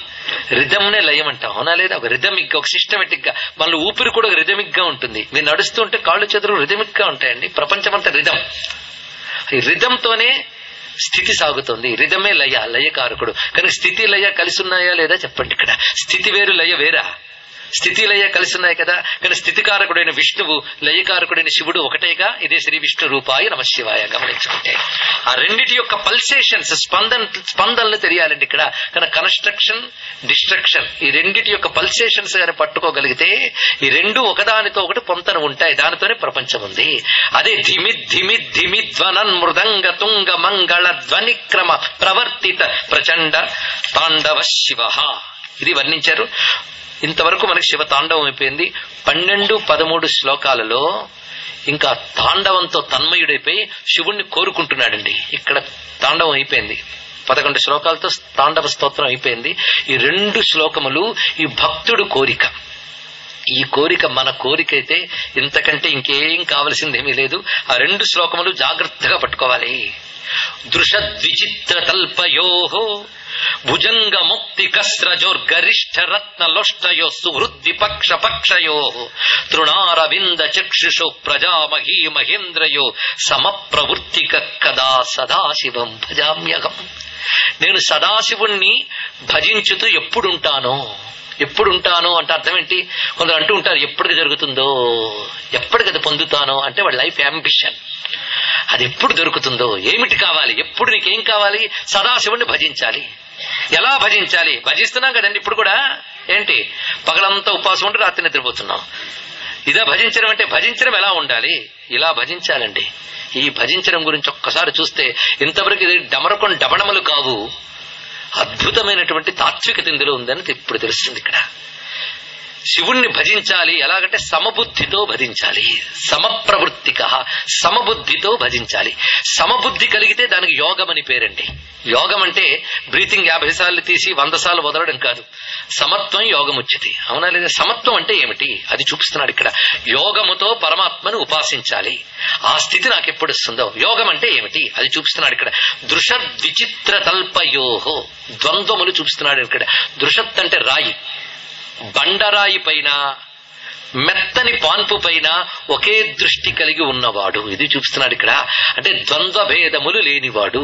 రిథమ్నే లయం అంటాం, అవునా లేదా? ఒక రిథమిక్ గా, ఒక సిస్టమేటిక్ గా. మళ్ళీ ఊపిరి కూడా ఒక రిథమిక్ గా ఉంటుంది. మీరు నడుస్తూ ఉంటే కాళ్ళు చేతులు రిథమిక్ గా ఉంటాయండి. ప్రపంచమంతా రిథం. ఈ రిథంతోనే స్థితి సాగుతుంది. రిథమే లయ, లయకారకుడు. కానీ స్థితి లయ కలిసి ఉన్నాయా లేదా చెప్పండి. ఇక్కడ స్థితి వేరు, లయ వేరా? స్థితి లయ కలిసి ఉన్నాయి కదా. కానీ స్థితికారకుడైన విష్ణువు, లయకారకుడైన శివుడు ఒకటేగా. ఇదే శ్రీ విష్ణు రూపాయ నమ శివాయ. గమనించుకుంటే ఆ రెండిటి యొక్క పల్సేషన్స్, స్పందనలు తెలియాలండి ఇక్కడ. కానీ కన్స్ట్రక్షన్, డిస్ట్రక్షన్, ఈ రెండిటి యొక్క పల్సేషన్స్ గాని పట్టుకోగలిగితే ఈ రెండు ఒకదానితో ఒకటి పొంతన ఉంటాయి. దానితోనే ప్రపంచం ఉంది. అదే ధిమి ధిమి ధిమి ధ్వనన్ మృదంగ తుంగ మంగళ ధ్వనిక్రమ ప్రవర్తిత ప్రచండ తాండవ శివ. ఇది వర్ణించారు. ఇంతవరకు మనకి శివ తాండవం అయిపోయింది. 12, 13 శ్లోకాలలో ఇంకా తాండవంతో తన్మయుడైపోయి శివుణ్ణి కోరుకుంటున్నాడండి. ఇక్కడ తాండవం అయిపోయింది. 11 శ్లోకాలతో తాండవ స్తోత్రం అయిపోయింది. ఈ 2 శ్లోకములు ఈ భక్తుడు కోరిక. ఈ కోరిక మన కోరిక అయితే ఇంతకంటే ఇంకేం కావలసిందేమీ లేదు. ఆ 2 శ్లోకములు జాగ్రత్తగా పట్టుకోవాలి. దృషద్విచిత్ర తల్పయోహో భుజంగ ముక్తి కస్రజోర్గరిష్ఠ రత్న లోష్టయో సుహృద్విపక్ష పక్షయో తృణారవింద చక్షుషో ప్రజామహీ మహేంద్రయో సమప్రవృత్తిక కదా సదాశివం భజామ్యహం. నేను సదాశివుణ్ణి భజించుతూ ఎప్పుడుంటానో అంటే అర్థం ఏంటి? కొందరు అంటూ ఉంటారు ఎప్పటికి జరుగుతుందో, ఎప్పటికి అది పొందుతానో అంటే వాడి లైఫ్ అంబిషన్. అది ఎప్పుడు దొరుకుతుందో, ఏమిటి కావాలి, ఎప్పుడు నీకేం కావాలి? సదాశివుణ్ణి భజించాలి. ఎలా భజించాలి? భజిస్తున్నాం కదండి ఇప్పుడు కూడా. ఏంటి, పగలంతా ఉపవాసం ఉండి రాత్రి నిద్రపోతున్నాం. ఇదే భజించడం అంటే. భజించడం ఎలా ఉండాలి? ఇలా భజించాలండి. ఈ భజించడం గురించి ఒక్కసారి చూస్తే ఇంతవరకు ఇది డమరకొండ డబణములు కావు, అద్భుతమైనటువంటి తాత్వికత ఇందులో ఉందని ఇప్పుడు తెలుస్తుంది. ఇక్కడ శివుణ్ణి భజించాలి ఎలాగంటే సమబుద్ధితో భజించాలి. సమప్రవృత్తిక, సమబుద్ధితో భజించాలి. సమబుద్ధి కలిగితే దానికి యోగం అని పేరండి. యోగం అంటే బ్రీతింగ్ 50 సార్లు తీసి 100 సార్లు వదలడం కాదు. సమత్వం యోగం వచ్చింది, అవునా లేదా? సమత్వం అంటే ఏమిటి అది చూపిస్తున్నాడు ఇక్కడ. యోగముతో పరమాత్మను ఉపాసించాలి. ఆ స్థితి నాకు ఎప్పుడు వస్తుందో. యోగం అంటే ఏమిటి అది చూపిస్తున్నాడు ఇక్కడ. దృషద్ విచిత్ర తల్పయోహో, ద్వంద్వములు చూపిస్తున్నాడు ఇక్కడ. దృషత్ అంటే రాయి, బండరాయి పైన, మెత్తని పాన్పు పైన ఒకే దృష్టి కలిగి ఉన్నవాడు. ఇది చూపిస్తున్నాడు ఇక్కడ. అంటే ద్వంద్వ భేదములు లేనివాడు.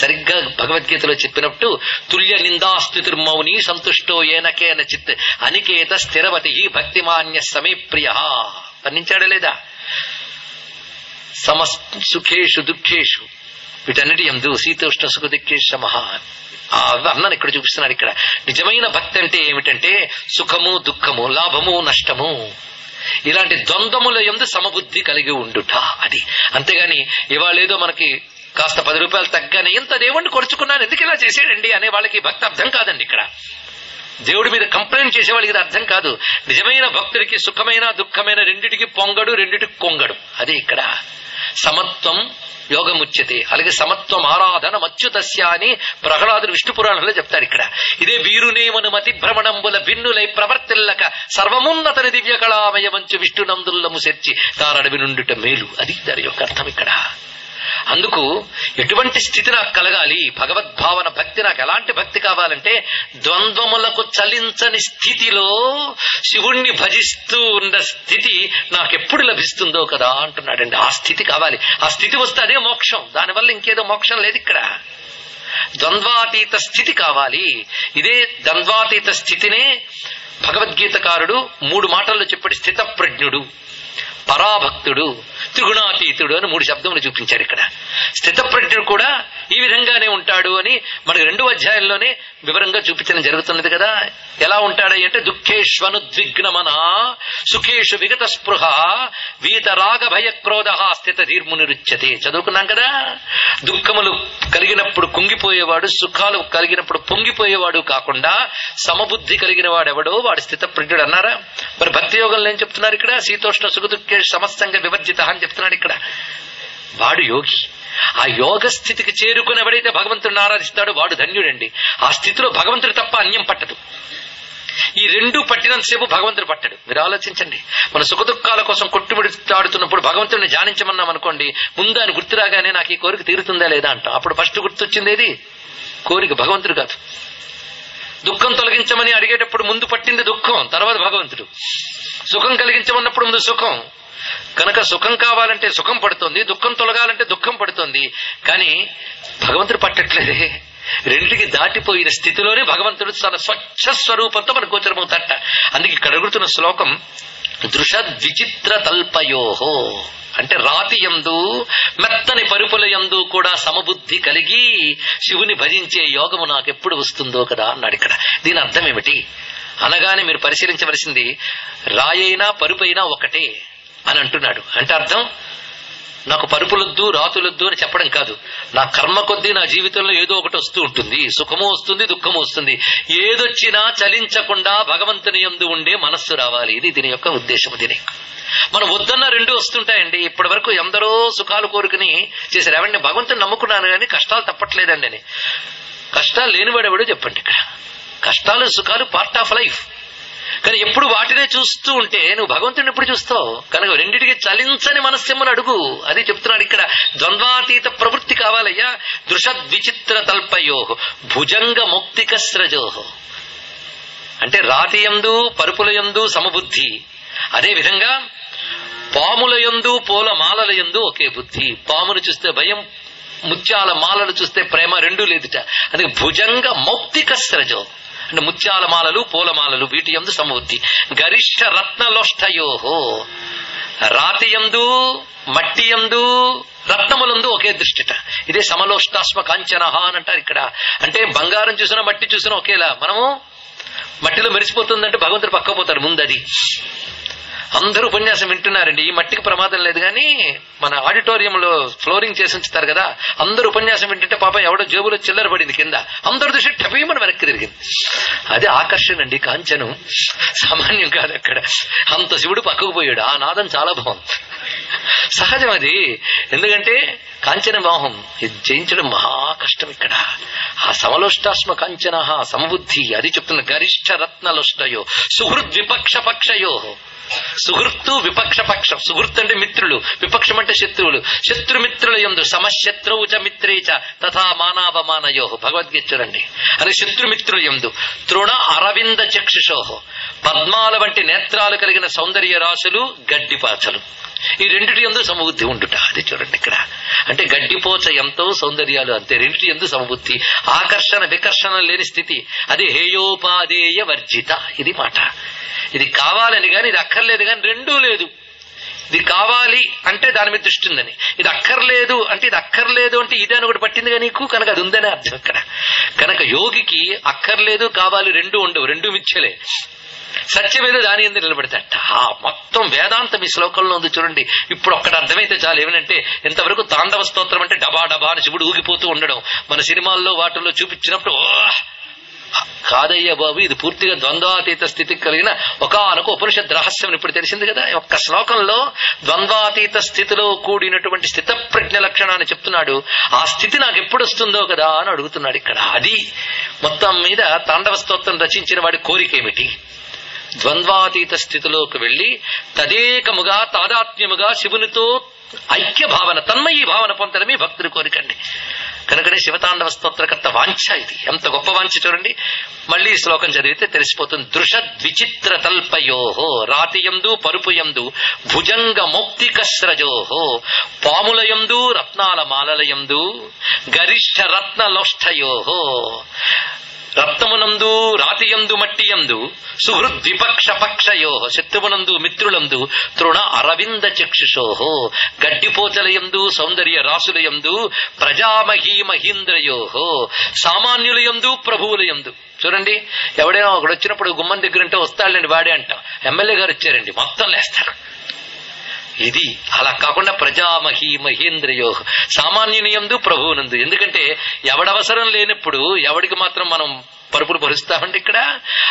సరిగ్గా భగవద్గీతలో చెప్పినట్టు తుల్య నిందాస్తుతిర్మౌని సంతుష్టో ఏనకేన చిత్ అనికేత స్థిరవతి భక్తిమాన్య సమే ప్రియ వర్ణించాడా లేదా? సుఖేషు దుఃఖేషు వీటన్నిటి యందు శీతోష్ణ సుఖ దుఃఖేష మహా అన్నాను ఇక్కడ చూపిస్తున్నాడు. ఇక్కడ నిజమైన భక్తి అంటే ఏమిటంటే సుఖము దుఃఖము, లాభము నష్టము, ఇలాంటి ద్వంద్వముల యందు సమబుద్ధి కలిగి ఉండుట. అది అంతేగాని ఇవాళ ఏదో మనకి కాస్త 10 రూపాయలు తగ్గానే ఇంత దేవుణ్ణి కొరుచుకున్నాను ఎందుకు ఇలా చేసాడండి అనే వాళ్ళకి భక్తి అర్థం కాదండి. ఇక్కడ దేవుడి మీద కంప్లైంట్ చేసే వాళ్ళకి ఇది అర్థం కాదు. నిజమైన భక్తుడికి సుఖమైన దుఃఖమైన రెండిటికి పొంగడు, రెండిటికి కొంగడు. అదే ఇక్కడ సమత్వం యోగముచ్యతే. అలాగే సమత్వం ఆరాధన మచ్యుతస్య అని ప్రహ్లాదుడు విష్ణు పురాణంలో చెప్తారు. ఇక్కడ ఇదే వీరునేమను మతి భ్రమణంబుల భిన్నులై ప్రవర్తిల్లక సర్వమున్నతని దివ్య కళామయ మంచు విష్ణునందుల్లము సెర్చి తారడవి నుండుట మేలు. అది దాని యొక్క అర్థం ఇక్కడ. అందుకు ఎటువంటి స్థితి నాకు కలగాలి, భగవద్భావన భక్తి నాకు ఎలాంటి భక్తి కావాలంటే ద్వంద్వములకు చలించని స్థితిలో శివుణ్ణి భజిస్తూ ఉన్న స్థితి నాకెప్పుడు లభిస్తుందో కదా అంటున్నాడండి. ఆ స్థితి కావాలి. ఆ స్థితి వస్తే అదే మోక్షం, దానివల్ల ఇంకేదో మోక్షం లేదు. ఇక్కడ ద్వంద్వాతీత స్థితి కావాలి. ఇదే ద్వంద్వాతీత స్థితినే భగవద్గీతకారుడు 3 మాటల్లో చెప్పాడు. స్థిత ప్రజ్ఞుడు, పరాభక్తుడు, త్రిగుణాతీతుడు అని 3 శబ్దములు చూపించాడు ఇక్కడ. స్థితప్రజ్ఞుడు కూడా ఈ విధంగానే ఉంటాడు అని మనకి 2వ అధ్యాయంలోనే వివరంగా చూపించడం జరుగుతున్నది కదా. ఎలా ఉంటాడు అంటే దుఃఖేష్వనుద్విగ్నమన సుఖేషు విగత స్పృహ వీతరాగ భయ క్రోధ స్థిత ధీర్మునిరుచ్యతే. చదువుకున్నాం కదా. దుఃఖములు కలిగినప్పుడు కుంగిపోయేవాడు, సుఖాలు కలిగినప్పుడు పొంగిపోయేవాడు కాకుండా సమబుద్ధి కలిగిన వాడెవడో వాడు స్థితప్రజ్ఞుడు అన్నారా. మరి భక్తి యోగంలో ఏం చెప్తున్నారు ఇక్కడ? శీతోష్ణ సుఖ దుఃఖేషు సమస్తంగా వివర్జిత అని చెప్తున్నాడు ఇక్కడ. వాడు యోగి. ఆ యోగ స్థితికి చేరుకుని ఎవడైతే భగవంతుడిని ఆరాధిస్తాడో వాడు ధన్యుడండి. ఆ స్థితిలో భగవంతుడు తప్ప అన్యం పట్టదు. ఈ రెండు పట్టినంతసేపు భగవంతుడు పట్టడు. మీరు ఆలోచించండి, మన సుఖదుఖాల కోసం కొట్టుమిడుతాడుతున్నప్పుడు భగవంతుడిని ధ్యానించమన్నాం అనుకోండి, ముందు ఆయన గుర్తు రాగానే నాకు ఈ కోరిక తీరుతుందా లేదా అంటాం. అప్పుడు ఫస్ట్ గుర్తొచ్చింది ఏది? కోరిక, భగవంతుడు కాదు. దుఃఖం తొలగించమని అడిగేటప్పుడు ముందు పట్టింది దుఃఖం, తర్వాత భగవంతుడు. సుఖం కలిగించమన్నప్పుడు ముందు సుఖం. కనుక సుఖం కావాలంటే సుఖం పడుతోంది, దుఃఖం తొలగాలంటే దుఃఖం పడుతోంది. కానీ భగవంతుడు పట్టట్లేదే. రెండికి దాటిపోయిన స్థితిలోనే భగవంతుడు తన స్వచ్ఛ స్వరూపంతో మనకు గోచరమవుతాట. అందుకే ఇక్కడ అడుగుతున్న శ్లోకం దృషద్విచిత్ర తల్పయోహో అంటే రాతి యందు మెత్తని పరుపుల యందు కూడా సమబుద్ధి కలిగి శివుని భజించే యోగము నాకెప్పుడు వస్తుందో కదా అన్నాడు. ఇక్కడ దీని అర్థం ఏమిటి అనగానే మీరు పరిశీలించవలసింది రాయైనా పరుపైనా ఒకటే అని అంటున్నాడు. అంటే అర్థం నాకు పరుపులొద్దు రాతులొద్దు అని చెప్పడం కాదు. నా కర్మ కొద్దీ నా జీవితంలో ఏదో ఒకటి వస్తూ ఉంటుంది. సుఖము వస్తుంది, దుఃఖము వస్తుంది. ఏదొచ్చినా చలించకుండా భగవంతుని యందు ఉండే మనస్సు రావాలి. ఇది దీని యొక్క ఉద్దేశం. దీని మనం వద్దన్న రెండు వస్తుంటాయండి. ఇప్పటి వరకు ఎందరో సుఖాలు కోరుకుని చేశారు. ఏమంటే భగవంతుని నమ్ముకున్నాను కానీ కష్టాలు తప్పట్లేదండి అని. కష్టాలు లేనివాడెవడో చెప్పండి. ఇక్కడ కష్టాలు సుఖాలు పార్ట్ ఆఫ్ లైఫ్. కానీ ఎప్పుడు వాటినే చూస్తూ ఉంటే నువ్వు భగవంతుడిని ఎప్పుడు చూస్తావు? కనుక రెండింటికి చలించని మనస్సెమ్మని అడుగు. అది చెప్తున్నాడు ఇక్కడ. ద్వంద్వాతీత ప్రవృత్తి కావాలయ్యా. దృషద్విచిత్ర తల్పయోహో భుజంగ మౌక్తిక స్రజోహో అంటే రాతియందు పరుపులయందు సమబుద్ధి. అదే విధంగా పాములయందు పూల మాలలయందు ఒకే బుద్ధి. పామును చూస్తే భయం, ముత్యాల మాలలు చూస్తే ప్రేమ, రెండూ లేదుట. అందుకే భుజంగ మౌక్తిక స్రజో అంటే ముత్యాల మాలలు పూలమాలలు వీటి యందు సమబుద్ధి. గరిష్ఠ రత్నలోష్టయోహో రాతి యందు మట్టి యందు రత్నములందు ఒకే దృష్టిట. ఇదే సమలోష్టాస్మ కాంచన అని అంటారు ఇక్కడ. అంటే బంగారం చూసినా మట్టి చూసినా ఒకేలా. మనము మట్టిలో మెరిసిపోతుందంటే భగవంతుడు పక్కపోతాడు ముందు. అది అందరూ ఉపన్యాసం వింటున్నారండి. ఈ మట్టికి ప్రమాదం లేదు కానీ మన ఆడిటోరియంలో ఫ్లోరింగ్ చేసి ఉంచుతారు కదా, అందరూ ఉపన్యాసం వింటుంటే పాపం ఎవడో జేబులో చిల్లర పడింది కింద, అందరూ దృష్టి టపీమని వెనక్కి తిరిగింది. అదే ఆకర్షణ అండి. కాంచనం సామాన్యం కాదు. అక్కడ అంత శివుడు పక్కకు పోయాడు. ఆ నాదం చాలా బాగుంది, సహజం అది. ఎందుకంటే కాంచన మోహం ఇది జయించడం మహా కష్టం. ఇక్కడ ఆ సమలోష్టాస్మ కాంచన సమబుద్ధి అది చెప్తున్న. గరిష్ఠ రత్నలోష్టయో సుహృద్ విపక్ష పక్షయో సుహృత్తు విపక్ష పక్షం. సుహృత్ అంటే మిత్రులు, విపక్షం అంటే శత్రువులు. శత్రుమిత్రుల యందు సమశత్రువు చ మిత్రే చ తథా మానావమానయో భగవద్గీత చూడండి. అని శత్రుమిత్రుల యందు తృణ అరవింద చక్షుషోహో పద్మాల వంటి నేత్రాలు కలిగిన సౌందర్య రాశులు గడ్డిపాచలు. ఈ రెండిటి యందు సమబుద్ధి ఉండుట. అది చూడండి ఇక్కడ. అంటే గడ్డిపోచ ఎంతో సౌందర్యాలు అంతే. రెండిటి యందు సమబుద్ధి. ఆకర్షణ వికర్షణ లేని స్థితి. అది హేయోపాదేయ వర్జిత. ఇది మాట. ఇది కావాలని గాని ఇది అక్కర్లేదు గాని రెండూ లేదు. ఇది కావాలి అంటే దాని మీద దృష్టి ఉందని, ఇది అక్కర్లేదు అంటే ఇది అక్కర్లేదు అంటే ఇదే అని ఒకటి పట్టిందిగా నీకు, కనుక అది ఉందనే అర్థం ఇక్కడ. కనుక యోగికి అక్కర్లేదు కావాలి రెండూ ఉండవు, రెండూ మిథ్యలే. సత్యమేదో దాని ఎందుకు నిలబడతాట. మొత్తం వేదాంతం ఈ శ్లోకంలో ఉంది చూడండి. ఇప్పుడు ఒక్కటి అర్థమైతే చాలు. ఏమనంటే ఇంతవరకు తాండవ స్తోత్రం అంటే డబా డబా అని శివుడు ఊగిపోతూ ఉండడం మన సినిమాల్లో వాటిల్లో చూపించినప్పుడు కాదయ్యా బాబు, ఇది పూర్తిగా ద్వంద్వాతీత స్థితికి కలిగిన ఒకానొక ఉపనిషత్ రహస్యం ఇప్పుడు తెలిసింది కదా. ఒక్క శ్లోకంలో ద్వంద్వాతీత స్థితిలో కూడినటువంటి స్థిత ప్రజ్ఞ లక్షణాన్ని చెప్తున్నాడు. ఆ స్థితి నాకు ఎప్పుడు వస్తుందో కదా అని అడుగుతున్నాడు ఇక్కడ. అది మొత్తం మీద తాండవ స్తోత్రం రచించిన వాడి కోరిక ఏమిటి? ద్వంద్వాతీత స్థితిలోకి వెళ్లి తదేకముగా తాదాత్మ్యముగా శివునితో ఐక్య భావన, తన్మయీ భావన పొందడమే భక్తుడి కోరికండి. కనుకనే శివతాండవ స్తోత్రకర్త వాంఛ ఇది. ఎంత గొప్ప వాంఛ చూడండి. మళ్లీ ఈ శ్లోకం చదివితే తెలిసిపోతుంది. దృషద్విచిత్ర తల్పయోహో రాతియందు పరుపుయందు భుజంగ మౌక్తిక స్రజోహో పాములయందు రత్నాల మాలలయందు గరిష్ఠ రత్న లోష్టయోహో రత్నమునందు రాతియందు మట్టియందు సుహృద్విపక్ష పక్షయో శత్రువునందు మిత్రులందు తృణ అరవింద చక్షుషోహో గడ్డిపోచలయందు సౌందర్య రాసులయందు ప్రజామహీ మహీంద్రయోహో సామాన్యులయందు ప్రభువులయందు. చూడండి, ఎవడైనా ఒకడు వచ్చినప్పుడు గుమ్మం దగ్గర ఉంటే వస్తాడండి వాడే అంటాం. ఎమ్మెల్యే గారు వచ్చారండి మొత్తం లేస్తారు. ఇది అలా కాకుండా ప్రజామహి మహేంద్రయో సామాన్యుని యందు ప్రభువునందు. ఎందుకంటే ఎవడవసరం లేనప్పుడు ఎవడికి మాత్రం మనం పరుపులు భరుస్తామండి ఇక్కడ.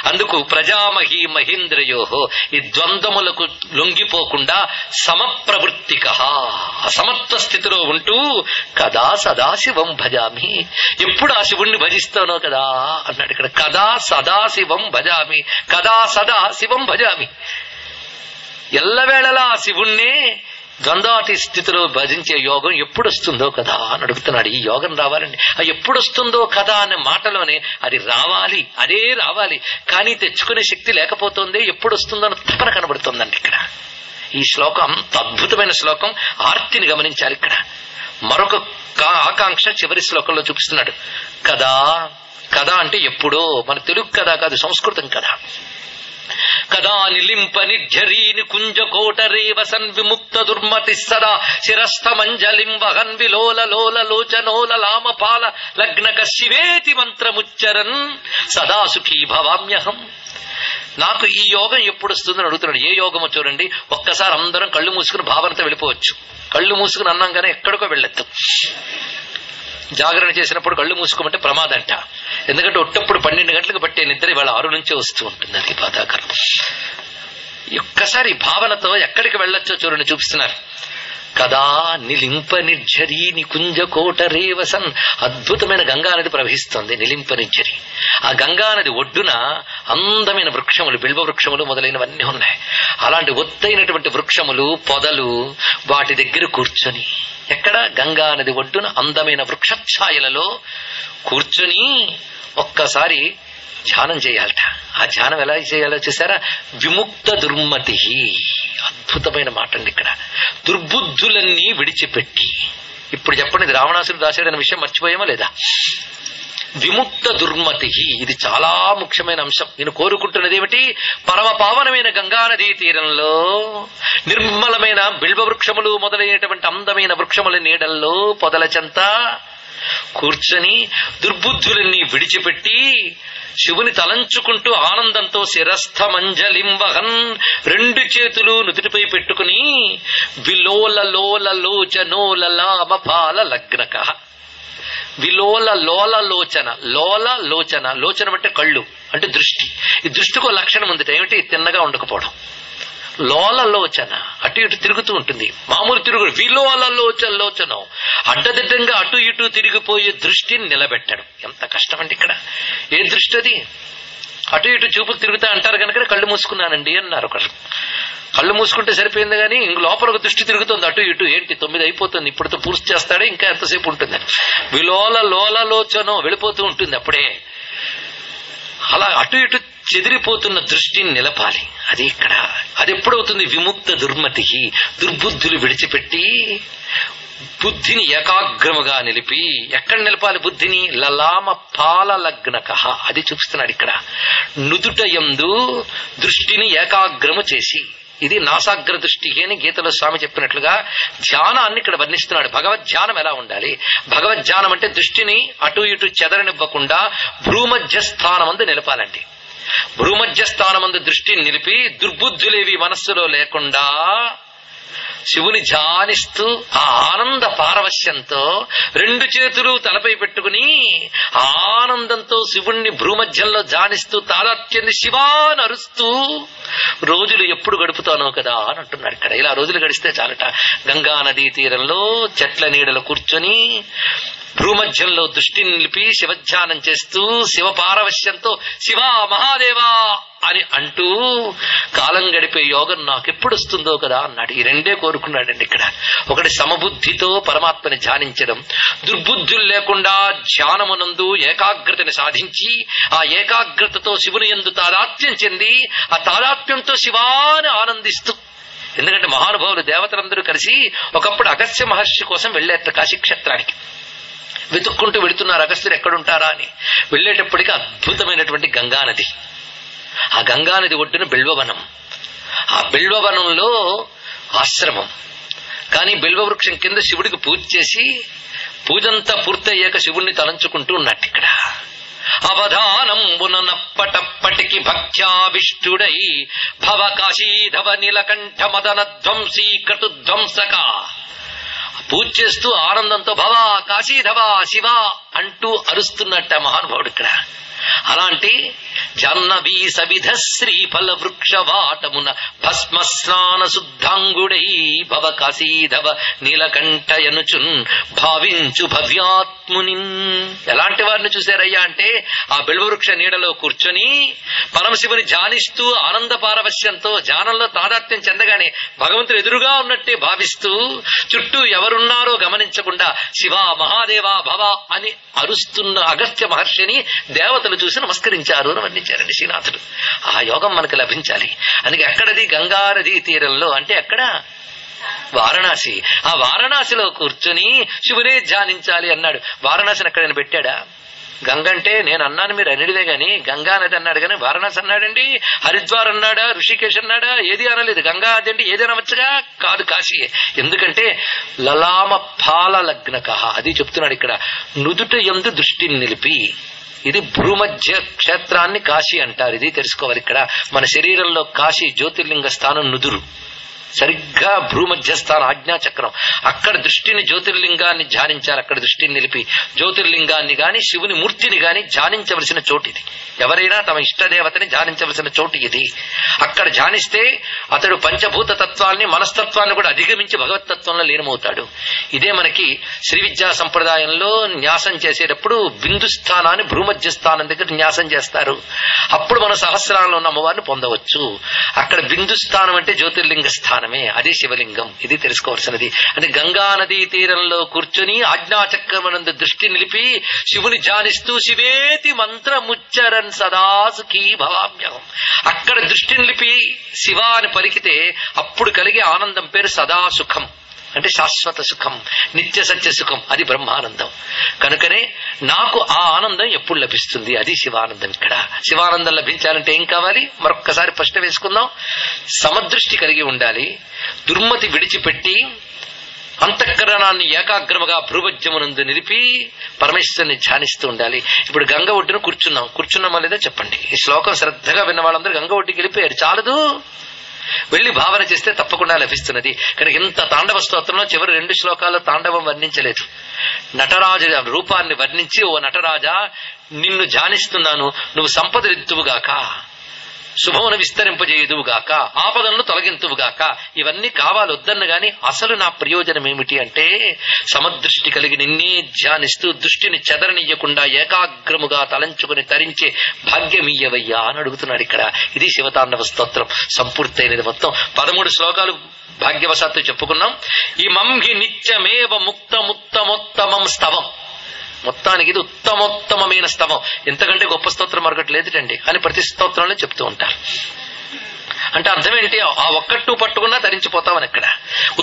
అందుకు ప్రజామహి మహేంద్రయోహో ఈ ద్వంద్వములకు లొంగిపోకుండా సమప్రవృత్తిక అసమత్వ స్థితిలో ఉంటూ కదా సదాశివం భజామి, ఎప్పుడు ఆ శివుణ్ణి భజిస్తానో కదా అన్నాడు ఇక్కడ. కదా సదాశివం భజామి, కదా సదా శివం భజామి, ఎల్లవేళలా ఆ శివుణ్ణే ద్వంద్వాటి స్థితిలో భజించే యోగం ఎప్పుడు వస్తుందో కదా అని అడుగుతున్నాడు. ఈ యోగం రావాలండి, అది ఎప్పుడు వస్తుందో కదా అనే మాటలోనే అది రావాలి, అదే రావాలి. కానీ తెచ్చుకునే శక్తి లేకపోతుంది, ఎప్పుడు వస్తుందో అని తపన కనబడుతుందండి ఇక్కడ. ఈ శ్లోకం అంత అద్భుతమైన శ్లోకం. ఆర్తిని గమనించాలి ఇక్కడ. మరొక ఆకాంక్ష చివరి శ్లోకంలో చూపిస్తున్నాడు. కదా, కదా అంటే ఎప్పుడో, మన తెలుగు కదా కాదు, సంస్కృతం కదా. కదా నిలింప నిర్జరీని కుంజకోటరేవసన్ విముక్త దుర్మతి సదా శిరస్థమంజలిం వహన్ విలోల లోల లోచనోల లామపాల లగ్నక శివేతి మంత్రముచ్చరన్ సదా సుఖీ భవామ్యహం. నాకు ఈ యోగం ఎప్పుడు వస్తుందని అడుగుతున్నాడు. ఏ యోగమో చూడండి. ఒక్కసారి అందరం కళ్ళు మూసుకుని భావనతో వెళ్ళిపోవచ్చు. కళ్ళు మూసుకుని అన్నాగానే ఎక్కడికో వెళ్ళొద్దు. జాగరణ చేసినప్పుడు కళ్ళు మూసుకోమంటే ప్రమాదంట. ఎందుకంటే ఒట్టప్పుడు 12 గంటలకు పట్టే నిద్ర ఇవాళ 6 నుంచే వస్తూ ఉంటుంది. అది బాధాకరం. ఒక్కసారి భావనతో ఎక్కడికి వెళ్ళొచ్చో చూడండి చూపిస్తున్నారు. కదా నిలింప నిర్జరి నికుంజ కోట రేవసన్, అద్భుతమైన గంగానది ప్రవహిస్తోంది. నిలింప నిర్జరి, ఆ గంగానది ఒడ్డున అందమైన వృక్షములు, బిల్వ వృక్షములు మొదలైనవన్నీ ఉన్నాయి. అలాంటి ఒత్తైనటువంటి వృక్షములు, పొదలు, వాటి దగ్గర కూర్చొని, ఎక్కడ గంగానది ఒడ్డున అందమైన వృక్షఛాయలలో కూర్చొని ఒక్కసారి ధ్యానం చేయాలట. ఆ ధ్యానం ఎలా చేయాలో చూసారా? విముక్త దుర్మతి, అద్భుతమైన మాట అండి ఇక్కడ. దుర్బుద్ధులన్నీ విడిచిపెట్టి, ఇప్పుడు చెప్పండి, ఇది రావణాసురుడు రాశాడనే విషయం మర్చిపోయామా లేదా? విముక్త దుర్మతి, ఇది చాలా ముఖ్యమైన అంశం. నేను కోరుకుంటున్నది ఏమిటి? పరమ పావనమైన గంగానదీ తీరంలో నిర్మలమైన బిల్వ వృక్షములు మొదలైనటువంటి అందమైన వృక్షముల నీడల్లో పొదల చెంత కూర్చొని దుర్బుద్ధులన్నీ విడిచిపెట్టి శివుని తలంచుకుంటూ ఆనందంతో శిరస్థమంజలింవహన్, 2 చేతులు నుదుటిపై పెట్టుకుని విలోల లోల లోచనోల లామపాల లగ్నక, విలోల లోల లోచన, లోల లోచన, లోచనం అంటే కళ్ళు, అంటే దృష్టి. ఈ దృష్టికి లక్షణం ఉంది, ఏమిటి? తిన్నగా ఉండకపోవడం. లోల లోచన, అటు ఇటు తిరుగుతూ ఉంటుంది. మామూలు తిరుగుడు. విలోల లోచన, లోచనం అడ్డదిడ్డంగా అటు ఇటు తిరిగిపోయే దృష్టిని నిలబెట్టడం ఎంత కష్టం అండి ఇక్కడ. ఏ దృష్టి అది? అటు ఇటు చూపులు తిరుగుతా అంటారు కనుక కళ్ళు మూసుకున్నానండి అన్నారు ఒకరు. కళ్ళు మూసుకుంటే సరిపోయింది కానీ ఇంక లోపల ఒక దృష్టి తిరుగుతుంది అటు ఇటు. ఏంటి 9 అయిపోతుంది, ఇప్పుడుతో పూర్తి చేస్తాడే, ఇంకా ఎంతసేపు ఉంటుందని. విలోల లోల లోచనం వెళ్ళిపోతూ ఉంటుంది అప్పుడే. అలా అటు ఇటు చెదిరిపోతున్న దృష్టిని నిలపాలి. అది ఇక్కడ. అది ఎప్పుడవుతుంది? విముక్త దుర్మతి, దుర్బుద్ధులు విడిచిపెట్టి బుద్ధిని ఏకాగ్రముగా నిలిపి. ఎక్కడ నిలపాలి బుద్ధిని? లలామ పాల లగ్నక, అది చూపిస్తున్నాడు ఇక్కడ. నుదుట యందు దృష్టిని ఏకాగ్రము చేసి, ఇది నాసాగ్ర దృష్టి అని గీతలో స్వామి చెప్పినట్లుగా ధ్యానాన్ని ఇక్కడ వర్ణిస్తున్నాడు. భగవద్ ధ్యానం ఎలా ఉండాలి? భగవద్ ధ్యానం అంటే దృష్టిని అటు ఇటు చెదరనివ్వకుండా భ్రూమధ్య స్థానమందు నిలపాలండి. భ్రూమధ్య స్థానమందు దృష్టిని నిలిపి దుర్బుద్ధులేవి మనస్సులో లేకుండా శివుని ధ్యానిస్తూ ఆ ఆనంద పారవశ్యంతో 2 చేతులు తలపై పెట్టుకుని ఆనందంతో శివుణ్ణి భ్రూమధ్యంలో ధ్యానిస్తూ తాదాత్మ్యాన్ని శివాని అరుస్తూ రోజులు ఎప్పుడు గడుపుతానో కదా అని అంటున్నాడు ఇక్కడ. ఇలా రోజులు గడిస్తే చాలట. గంగా నదీ తీరంలో చెట్ల నీడలో కూర్చొని భ్రూమధ్యంలో దృష్టిని నిలిపి శివధ్యానం చేస్తూ శివ పారవశ్యంతో శివా మహాదేవా అని అంటూ కాలం గడిపే యోగం నాకెప్పుడు వస్తుందో కదా అన్నాడు. ఈ 2 కోరుకున్నాడండి ఇక్కడ. ఒకటి సమబుద్ధితో పరమాత్మని ధ్యానించడం, దుర్బుద్ధులు లేకుండా ధ్యానమునందు ఏకాగ్రతని సాధించి ఆ ఏకాగ్రతతో శివుని యందు తాదాత్మ్యం చెంది ఆ తాదాత్మ్యంతో శివాని ఆనందిస్తూ. ఎందుకంటే మహానుభావులు దేవతలందరూ కలిసి ఒకప్పుడు అగస్త్య మహర్షి కోసం వెళ్ళేట కాశీక్షేత్రానికి. వెతుక్కుంటూ వెళుతున్నారు అగస్త్యుడు ఎక్కడుంటారా అని. వెళ్ళేటప్పటికీ అద్భుతమైనటువంటి గంగానది, ఆ గంగానది ఒడ్డున బిల్వవనం, ఆ బిల్వవనంలో ఆశ్రమం. కానీ బిల్వవృక్షం కింద శివుడికి పూజ చేసి పూజంతా పూర్తయ్యాక శివుణ్ణి తలంచుకుంటూ ఉన్నట్టు ఇక్కడ. అవధానంబునప్పటప్పటికి భక్త్యావిష్టుడై భవ కాశీధవ నీలకంఠ మదన ధ్వంసీ క్రతుధ్వంసక. పూజ చేస్తూ ఆనందంతో భవ కాశీధవ శివ అంటూ అరుస్తున్నట్ట మహానుభావుడు ఇక్కడ. అలాంటి జాహ్నవీ సవిధ శ్రీఫల వృక్షవాటమున భస్మస్నాన శుద్ధాంగుడై భవ కాశీధవ నీలకంఠయనుచున్ భావించు భవ్యాత్ముని. ఎలాంటి వారిని చూశారయ్యా అంటే ఆ బిల్వవృక్ష నీడలో కూర్చొని పరమశివుని ధ్యానిస్తూ ఆనంద పారవశ్యంతో ధ్యానంలో తాదాత్మ్యం చెందగానే భగవంతుడు ఎదురుగా ఉన్నట్టే భావిస్తూ చుట్టూ ఎవరున్నారో గమనించకుండా శివ మహాదేవ భవ అని అరుస్తున్న అగస్త్య మహర్షిని దేవతలు చూసి నమస్కరించారు అని వర్ణించారండి శ్రీనాథుడు. ఆ యోగం మనకు లభించాలి. అందుకే ఎక్కడది గంగా నదీ తీరంలో అంటే ఎక్కడ వారణాసి. ఆ వారణాసిలో కూర్చొని శివునే ధ్యానించాలి అన్నాడు. వారణాసిని ఎక్కడైనా పెట్టాడా? గంగ అంటే నేను అన్నాను మీరు అనిడిదే గాని గంగా నది అన్నాడు కానీ వారణాసి అన్నాడండి? హరిద్వార్ అన్నాడా? ఋషికేశ్ అన్నాడా? ఏది అనలేదు. గంగా నది అంటే ఏది అనవచ్చుగా? కాదు, కాశీ. ఎందుకంటే లలామ పాల లగ్నక అది చెప్తున్నాడు ఇక్కడ. నుదుట యందు దృష్టిని నిలిపి, ఇది భూమధ్య క్షేత్రాన్ని కాశీ అంటారు. ఇది తెలుసుకోవాలి. ఇక్కడ మన శరీరంలో కాశీ జ్యోతిర్లింగ స్థానం నుదురు, సరిగ్గా భూమధ్య స్థానం ఆజ్ఞాచక్రం. అక్కడ దృష్టిని జ్యోతిర్లింగాన్ని ధ్యానించాలి. అక్కడ దృష్టిని నిలిపి జ్యోతిర్లింగాన్ని గాని శివుని మూర్తిని గాని ధ్యానించవలసిన చోటు ఇది. ఎవరైనా తమ ఇష్టదేవతని ధ్యానించవలసిన చోటు ఇది. అక్కడ ధ్యానిస్తే అతడు పంచభూత తత్వాల్ని మనస్తత్వాన్ని కూడా అధిగమించి భగవతత్వంలో లీనమవుతాడు. ఇదే మనకి శ్రీ విద్యా సంప్రదాయంలో న్యాసం చేసేటప్పుడు బిందు స్థానాన్ని భూమధ్య స్థానం దగ్గర న్యాసం చేస్తారు. అప్పుడు మన సహస్రాల్లో ఉన్న అమ్మవారిని పొందవచ్చు. అక్కడ బిందు స్థానం అంటే జ్యోతిర్లింగ స్థానమే, అదే శివలింగం. ఇది తెలుసుకోవాల్సినది. అంటే గంగా నదీ తీరంలో కూర్చొని ఆజ్ఞాచక్రమనందు దృష్టి నిలిపి శివుని ధ్యానిస్తూ శివేతి మంత్రముచ్చరన్ సదా సుఖీ భవామ్యహం. అక్కడ దృష్టి నిలిపి శివ అని పలికితే అప్పుడు కలిగే ఆనందం పేరు సదా సుఖం. అంటే శాశ్వత సుఖం, నిత్య సత్య సుఖం. అది బ్రహ్మానందం. కనుకనే నాకు ఆ ఆనందం ఎప్పుడు లభిస్తుంది? అది శివానందం. ఇక్కడ శివానందం లభించాలంటే ఏం కావాలి? మరొక్కసారి ప్రశ్న వేసుకుందాం. సమదృష్టి కలిగి ఉండాలి. దుర్మతి విడిచిపెట్టి అంతఃకరణాన్ని ఏకాగ్రముగా భ్రూమధ్యమునందు నిలిపి పరమేశ్వరుని ధ్యానిస్తూ ఉండాలి. ఇప్పుడు గంగ ఒడ్డున కూర్చున్నామా లేదా చెప్పండి. ఈ శ్లోకం శ్రద్ధగా విన్న వాళ్ళందరూ గంగ ఒడ్డుకి వెళ్ళిపోయారు. చాలదు, వెళ్లి భావన చేస్తే తప్పకుండా లభిస్తున్నది. కానీ ఇంత తాండవ స్తోత్రంలో చివరి 2 శ్లోకాల్లో తాండవం వర్ణించలేదు. నటరాజు రూపాన్ని వర్ణించి, ఓ నటరాజా నిన్ను ధ్యానిస్తున్నాను, నువ్వు సంపదలిద్దువుగాక, శుభమును విస్తరింపజేయుదువుగాక, ఆపదలను తొలగింతువుగాక. ఇవన్నీ కావాలి వద్దన్న గాని అసలు నా ప్రయోజనం ఏమిటి అంటే సమదృష్టి కలిగి నిన్నే ధ్యానిస్తూ దృష్టిని చెదరనియ్యకుండా ఏకాగ్రముగా తలంచుకుని తరించే భాగ్యమీయవయ్యా అని అడుగుతున్నాడు ఇక్కడ. ఇది శివతాండవ స్తోత్రం సంపూర్తయినది. మొత్తం 13 శ్లోకాలు భాగ్యవశాత్తు చెప్పుకున్నాం. ఈ మంహి నిత్యమేవ ముక్తముత్తమోత్తమం స్తవం. మొత్తానికి ఇది ఉత్తమోత్తమైన స్తవం. ఎంతకంటే గొప్ప స్తోత్రం మరొకటి లేదుటండి అని ప్రతి స్తోత్రంలో చెప్తూ ఉంటారు. అంటే అర్థం ఏంటి? ఆ ఒక్కట్టు పట్టుకున్నా తరించిపోతామని. ఇక్కడ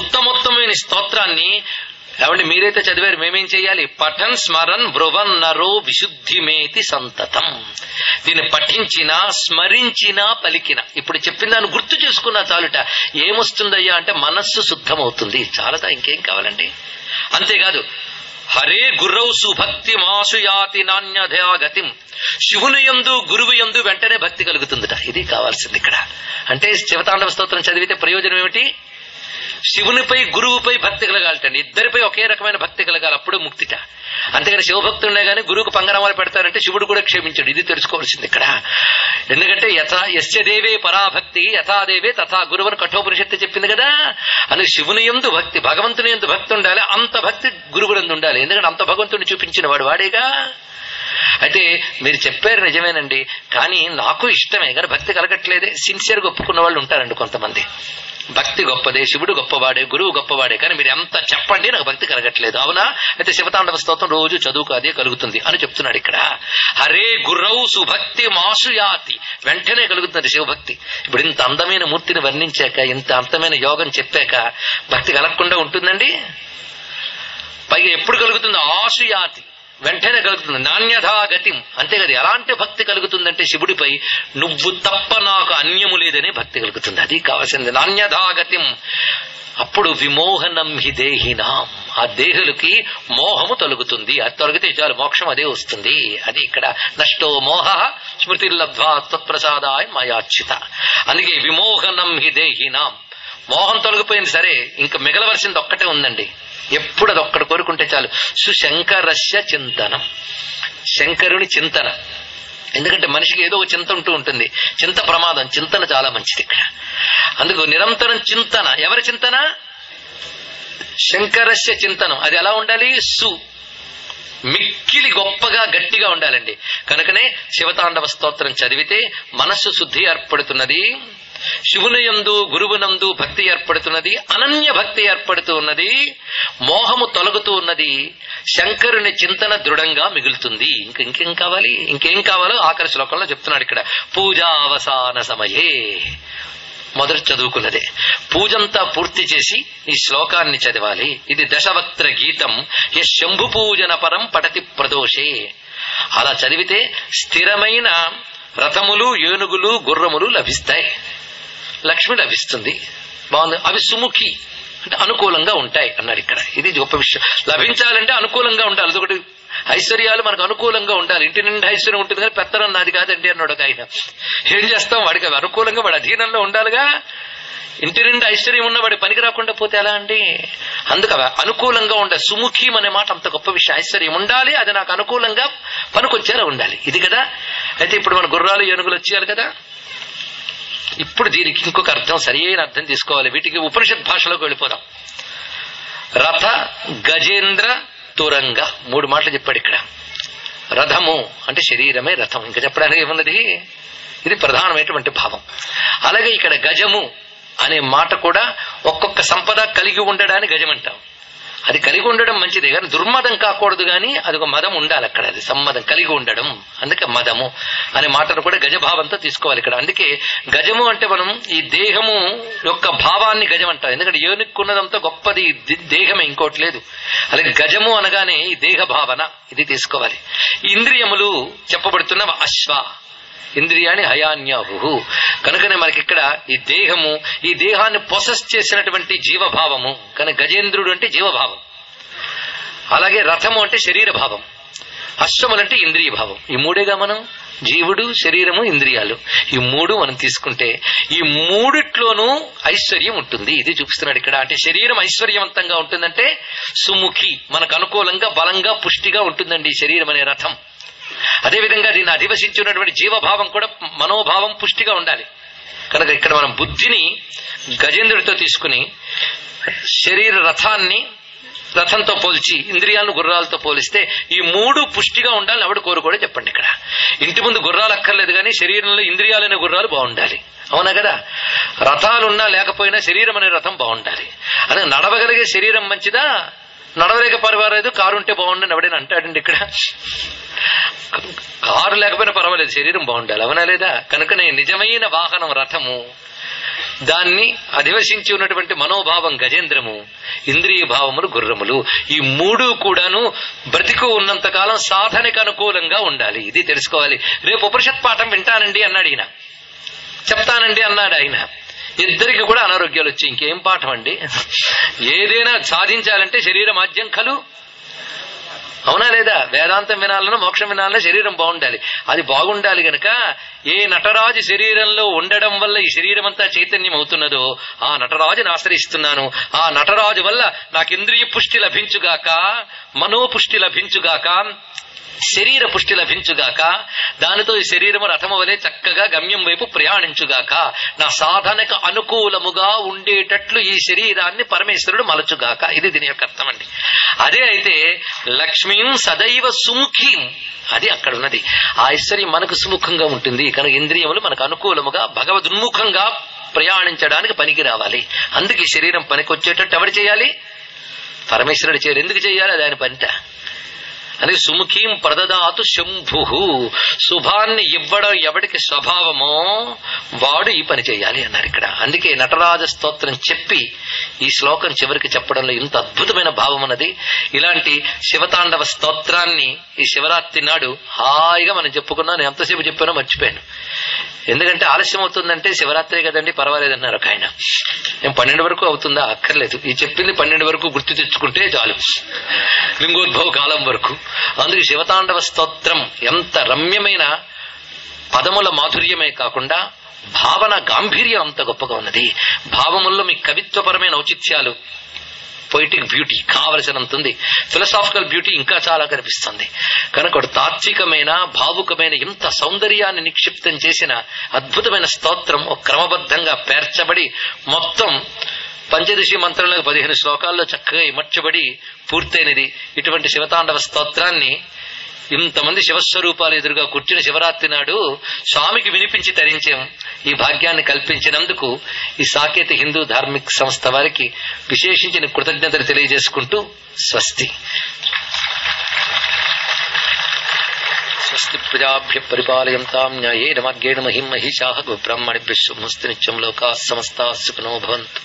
ఉత్తమోత్తమైన స్తోత్రాన్ని ఏమండి మీరైతే చదివారు, మేమేం చేయాలి? పఠన్ స్మరన్ బ్రువన్ నరో విశుద్ధిమేతి సంతతం. దీన్ని పఠించినా స్మరించినా పలికినా, ఇప్పుడు చెప్పిన దాన్ని గుర్తు చేసుకున్నా చాలుట. ఏమొస్తుందయ్యా అంటే మనస్సు శుద్ధమవుతుంది. చాలదా, ఇంకేం కావాలండి? అంతేకాదు హరే గురౌ సుభక్తి మాసుయాతి నాణ్యధయా గతిం. శివుని యందు గురువు యందు వెంటనే భక్తి కలుగుతుందట. ఇది కావాల్సింది ఇక్కడ. అంటే శివతాండవ స్తోత్రం చదివితే ప్రయోజనం ఏమిటి? శివునిపై గురువుపై భక్తి కలగాలటండి. ఇద్దరిపై ఒకే రకమైన భక్తి కలగాలి, అప్పుడు ముక్తిట. అంతేగాని శివభక్తుడినే గానీ గురువుకు పంగనామాలు పెడతారంటే శివుడు కూడా క్షమించాడు. ఇది తెలుసుకోవాల్సింది ఇక్కడ. ఎందుకంటే యస్య దేవే పరాభక్తి యథాదేవే తథా గురువుని కఠోపనిషత్తు చెప్పింది కదా. అని శివుని యందు భక్తి, భగవంతుని యందు భక్తి ఉండాలి. అంత భక్తి గురువునందు ఉండాలి. ఎందుకంటే అంత భగవంతుడిని చూపించిన వాడు వాడేగా. అయితే మీరు చెప్పారు నిజమేనండి, కానీ నాకు ఇష్టమే కానీ భక్తి కలగట్లేదే. సిన్సియర్గా ఒప్పుకున్న వాళ్ళు ఉంటారండి కొంతమంది. భక్తి గొప్పదే, శివుడు గొప్పవాడే, గురువు గొప్పవాడే, కానీ మీరు ఎంత చెప్పండి నాకు భక్తి కలగట్లేదు. అవునా? అయితే శివతాండవ స్తోత్రం రోజు చదువుకు అదే కలుగుతుంది అని చెప్తున్నాడు ఇక్కడ. హరే గురౌ సుభక్తి మాసుయాతి, వెంటనే కలుగుతుంది శివభక్తి. ఇప్పుడు ఇంత అందమైన మూర్తిని వర్ణించాక, ఇంత అందమైన యోగం చెప్పాక భక్తి కలగకుండా ఉంటుందండి? పైగా ఎప్పుడు కలుగుతుంది? ఆసుయాతి, వెంటనే కలుగుతుంది. నాణ్యథా గతిం, అంతే కదా. ఎలాంటి భక్తి కలుగుతుందంటే శివుడిపై నువ్వు తప్ప నాకు అన్యము లేదనే భక్తి కలుగుతుంది. అది కావాల్సింది. నాణ్యథా గతిం అప్పుడు విమోహనం హి దేహినాం, ఆ దేహులకి మోహము తొలగుతుంది. అది తొలగితే చాలు మోక్షం అదే వస్తుంది. అది ఇక్కడ నష్టో మోహ స్మృతిర్లబ్ధ్వా తత్ప్రసాదాయ మయాచ్యుత. అందుకే విమోహనం హి దేహినాం, మోహం తొలగిపోయింది. సరే, ఇంకా మిగలవలసింది ఒక్కటే ఉందండి. ఎప్పుడు అది ఒక్కటి కోరుకుంటే చాలు. సుశంకరస్య చింతనం, శంకరుని చింతన. ఎందుకంటే మనిషికి ఏదో ఒక చింత ఉంటూ ఉంటుంది. చింత ప్రమాదం, చింతన చాలా మంచిది ఇక్కడ. అందుకు నిరంతరం చింతన. ఎవరి చింతన? శంకరస్య చింతనం. అది ఎలా ఉండాలి? మిక్కిలి గొప్పగా గట్టిగా ఉండాలండి. కనుకనే శివతాండవ స్తోత్రం చదివితే మనస్సు శుద్ధి ఏర్పడుతున్నది, శివునియందు గురువునందు భక్తి ఏర్పడుతున్నది, అనన్య భక్తి ఏర్పడుతూ ఉన్నది, మోహము తొలగుతూ ఉన్నది, శంకరుని చింతన దృఢంగా మిగులుతుంది. ఇంకేం కావాలి? ఇంకేం కావాలో ఆఖరి శ్లోకంలో చెప్తున్నాడు ఇక్కడ. పూజావసాన సమయే, మొదటి చదువుకున్నదే. పూజంతా పూర్తి చేసి ఈ శ్లోకాన్ని చదవాలి. ఇది దశవక్త్ర గీతం. శంభు పూజన పరం పఠతి ప్రదోషే. అలా చదివితే స్థిరమైన రథములు, ఏనుగులు, గుర్రములు లభిస్తాయి, లక్ష్మి లభిస్తుంది. బాగుంది. అవి సుముఖి అంటే అనుకూలంగా ఉంటాయి అన్నాడు ఇక్కడ. ఇది గొప్ప విషయం. లభించాలంటే అనుకూలంగా ఉండాలి. అదొకటి. ఐశ్వర్యాలు మనకు అనుకూలంగా ఉండాలి. ఇంటి నిండా ఐశ్వర్యం ఉంటుంది కానీ పెత్తనం నాది కాదండి అన్నాడు ఒక ఆయన. ఏం చేస్తాం? వాడికి అనుకూలంగా, వాడి అధీనంలో ఉండాలిగా. ఇంటి నిండా ఐశ్వర్యం ఉన్న వాడి పనికి రాకుండా పోతే ఎలా అండి? అందుకు అనుకూలంగా ఉండాలి. సుముఖి అనే మాట అంత గొప్ప విషయం. ఐశ్వర్యం ఉండాలి, అది నాకు అనుకూలంగా పనికొచ్చేలా ఉండాలి. ఇది కదా. అయితే ఇప్పుడు మన గుర్రాలు, ఏనుగులు వచ్చేయాలి కదా. ఇప్పుడు దీనికి ఇంకొక అర్థం, సరి అయిన అర్థం తీసుకోవాలి. వీటికి ఉపనిషత్ భాషలోకి వెళ్ళిపోదాం. రథ, గజేంద్ర, తురంగ, 3 మాటలు చెప్పాడు ఇక్కడ. రథము అంటే శరీరమే రథం, ఇంకా చెప్పడానికి ఏమున్నది? ఇది ప్రధానమైనటువంటి భావం. అలాగే ఇక్కడ గజము అనే మాట కూడా ఒక్కొక్క సంపద కలిగి ఉండడానికి గజం అంటాం. అది కలిగి ఉండడం మంచిదే కానీ దుర్మదం కాకూడదు. కానీ అది ఒక మదం ఉండాలి అక్కడ. అది సమ్మదం కలిగి ఉండడం. అందుకే మదము అనే మాటను కూడా గజభావంతో తీసుకోవాలి ఇక్కడ. అందుకే గజము అంటే మనం ఈ దేహము యొక్క భావాన్ని గజం అంటాం. ఎందుకంటే ఏనుక్కున్నదంతా గొప్పది దేహమే, ఇంకోటి లేదు. అలాగే గజము అనగానే ఈ దేహ భావన ఇది తీసుకోవాలి. ఈ ఇంద్రియములు చెప్పబడుతున్న అశ్వ ఇంద్రియాన్ని హయాన్యాహు. కనుకనే మనకి ఇక్కడ ఈ దేహము, ఈ దేహాన్ని పొసెస్ చేసినటువంటి జీవభావము. కానీ గజేంద్రుడు అంటే జీవభావం. అలాగే రథము అంటే శరీర భావం, అశ్వములంటే ఇంద్రియ భావం. ఈ 3గా మనం జీవుడు, శరీరము, ఇంద్రియాలు, ఈ 3 మనం తీసుకుంటే ఈ 3ట్లోనూ ఐశ్వర్యం ఉంటుంది. ఇది చూపిస్తున్నాడు ఇక్కడ. అంటే శరీరం ఐశ్వర్యవంతంగా ఉంటుందంటే సుముఖి, మనకు అనుకూలంగా బలంగా పుష్టిగా ఉంటుందండి ఈ శరీరం అనే రథం. అదేవిధంగా దీన్ని అధివసించి ఉన్నటువంటి జీవభావం కూడా మనోభావం పుష్టిగా ఉండాలి. కనుక ఇక్కడ మనం బుద్ధిని గజేంద్రుడితో తీసుకుని శరీర రథంతో పోల్చి ఇంద్రియాలను గుర్రాలతో పోలిస్తే ఈ 3 పుష్టిగా ఉండాలి. ఎవడు కోరుకోవడం చెప్పండి ఇక్కడ. ఇంటి ముందు గుర్రాలు అక్కర్లేదు కానీ శరీరంలో ఇంద్రియాలనే గుర్రాలు బాగుండాలి. అవునా కదా? రథాలున్నా లేకపోయినా శరీరం అనే రథం బాగుండాలి. అదే నడవగలిగే శరీరం మంచిదా, నడవలేక పర్వాలేదు, కారు ఉంటే బాగుండని ఎవడైనా అంటాడండి ఇక్కడ. కారు లేకపోయినా పర్వాలేదు, శరీరం బాగుండాలి. అవునా లేదా? కనుకనే నిజమైన వాహనం రథము, దాన్ని అధివసించి ఉన్నటువంటి మనోభావం గజేంద్రము, ఇంద్రియ భావములు గుర్రములు. ఈ 3 కూడాను బ్రతికు ఉన్నంతకాలం సాధనకు అనుకూలంగా ఉండాలి. ఇది తెలుసుకోవాలి. రేపు ఉపనిషత్ పాఠం వింటానండి అన్నాడు ఈయన, చెప్తానండి అన్నాడు ఆయన. ఇద్దరికి కూడా అనారోగ్యాలు వచ్చి ఇంకేం పాఠం అండి? ఏదైనా సాధించాలంటే శరీరం ఆద్యం కలు. అవునా లేదా? వేదాంతం వినాలన్నా మోక్షం వినాలన్నా శరీరం బాగుండాలి. అది బాగుండాలి గనక ఏ నటరాజు శరీరంలో ఉండడం వల్ల ఈ శరీరం అంతా చైతన్యం అవుతున్నదో ఆ నటరాజుని ఆశ్రయిస్తున్నాను. ఆ నటరాజు వల్ల నాకు ఇంద్రియ పుష్టి లభించుగాక, మనోపుష్టి లభించుగాక, శరీర పుష్టి లభించుగాక, దానితో ఈ శరీరము రథము వలె చక్కగా గమ్యం వైపు ప్రయాణించుగాక, నా సాధనకు అనుకూలముగా ఉండేటట్లు ఈ శరీరాన్ని పరమేశ్వరుడు మలచుగాక. ఇది దీని యొక్క అర్థం అండి. అదే అయితే లక్ష్మీం సదైవ సుముఖీం, అది అక్కడ ఉన్నది. ఆ ఐశ్వర్యం మనకు సుముఖంగా ఉంటుంది. కనుక ఇంద్రియములు మనకు అనుకూలముగా భగవదున్ముఖంగా ప్రయాణించడానికి పనికి రావాలి. అందుకే శరీరం పనికి వచ్చేటట్టు ఎవరు చేయాలి? పరమేశ్వరుడు చేయాలి. ఎందుకు చేయాలి? అది ఆయన పంట. అందుకే సుముఖీం ప్రదదాతు శంభు, శుభాన్ని ఇవ్వడం ఎవడికి స్వభావమో వాడు ఈ పని చేయాలి అన్నారు ఇక్కడ. అందుకే నటరాజ స్తోత్రం చెప్పి ఈ శ్లోకం చివరికి చెప్పడంలో ఇంత అద్భుతమైన భావం ఉన్నది. ఇలాంటి శివతాండవ స్తోత్రాన్ని ఈ శివరాత్రి నాడు హాయిగా మనం చెప్పుకున్నాను. ఎంతసేపు చెప్పానో మర్చిపోయాను. ఎందుకంటే ఆలస్యం అవుతుందంటే శివరాత్రి కదండి పర్వాలేదన్నారు ఒక ఆయన. ఏం 12 వరకు అవుతుందా? అక్కర్లేదు. ఈ చెప్పింది 12 వరకు గుర్తు తెచ్చుకుంటే చాలు, లింగోద్భవ కాలం వరకు. అందుకే శివతాండవ స్తోత్రం ఎంత రమ్యమైన పదముల మాధుర్యమే కాకుండా భావన గాంభీర్యం అంత గొప్పగా ఉన్నది. భావముల్లో మీ కవిత్వపరమైన ఔచిత్యాలు, పొయిటిక్ బ్యూటీ కావలసినంత ఉంది. ఫిలసాఫికల్ బ్యూటీ ఇంకా చాలా కనిపిస్తుంది. కనుక తాత్వికమైన భావుకమైన ఇంత సౌందర్యాన్ని నిక్షిప్తం చేసిన అద్భుతమైన స్తోత్రం ఒక క్రమబద్ధంగా పేర్చబడి మొత్తం పంచదశి మంత్రంలో 15 శ్లోకాల్లో చక్కగా ఇమర్చబడి పూర్తయినది. ఇటువంటి శివతాండవ స్తోత్రాన్ని ఇంతమంది శివస్వరూపాలు ఎదురుగా కూర్చుని శివరాత్రి నాడు స్వామికి వినిపించి తరించాం. ఈ భాగ్యాన్ని కల్పించినందుకు ఈ సాకేత హిందూ ధార్మిక సంస్థ వారికి విశేషించిన కృతజ్ఞతలు తెలియజేసుకుంటూ స్వస్తి. స్వస్తి ప్రజాభ్య పరిపాలయంతాం న్యాయేన మార్గేణ మహిం మహిషాః గోబ్రాహ్మణేభ్యః శుభమస్తు నిత్యం లోకాః సమస్తాః సుఖినో భవంతు.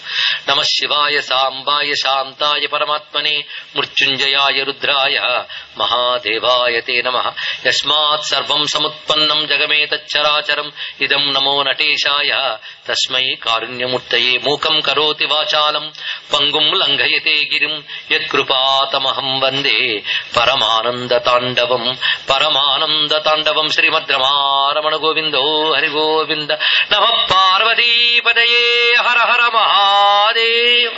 నమః శివాయ సాంబాయ శాంతాయ పరమాత్మనే మృత్యుంజయాయ రుద్రాయ మహాదేవాయ తే నమః. యస్మాత్ సర్వం సముత్పన్నం జగమేతచ్చరాచరం ఇదం నమో నటేశాయ తస్మై కారుణ్యమూర్తయే. మూకం కరోతి వాచాలం పంగుం లంఘయతే గిరిం యత్కృపాతమహం వందే పరమానందతాండవం. పరమానందతాండవం శ్రీమద్రమారమణ గోవిందో హరి గోవింద. నమః పార్వతీపతయే. హర హర మహాదేవ్.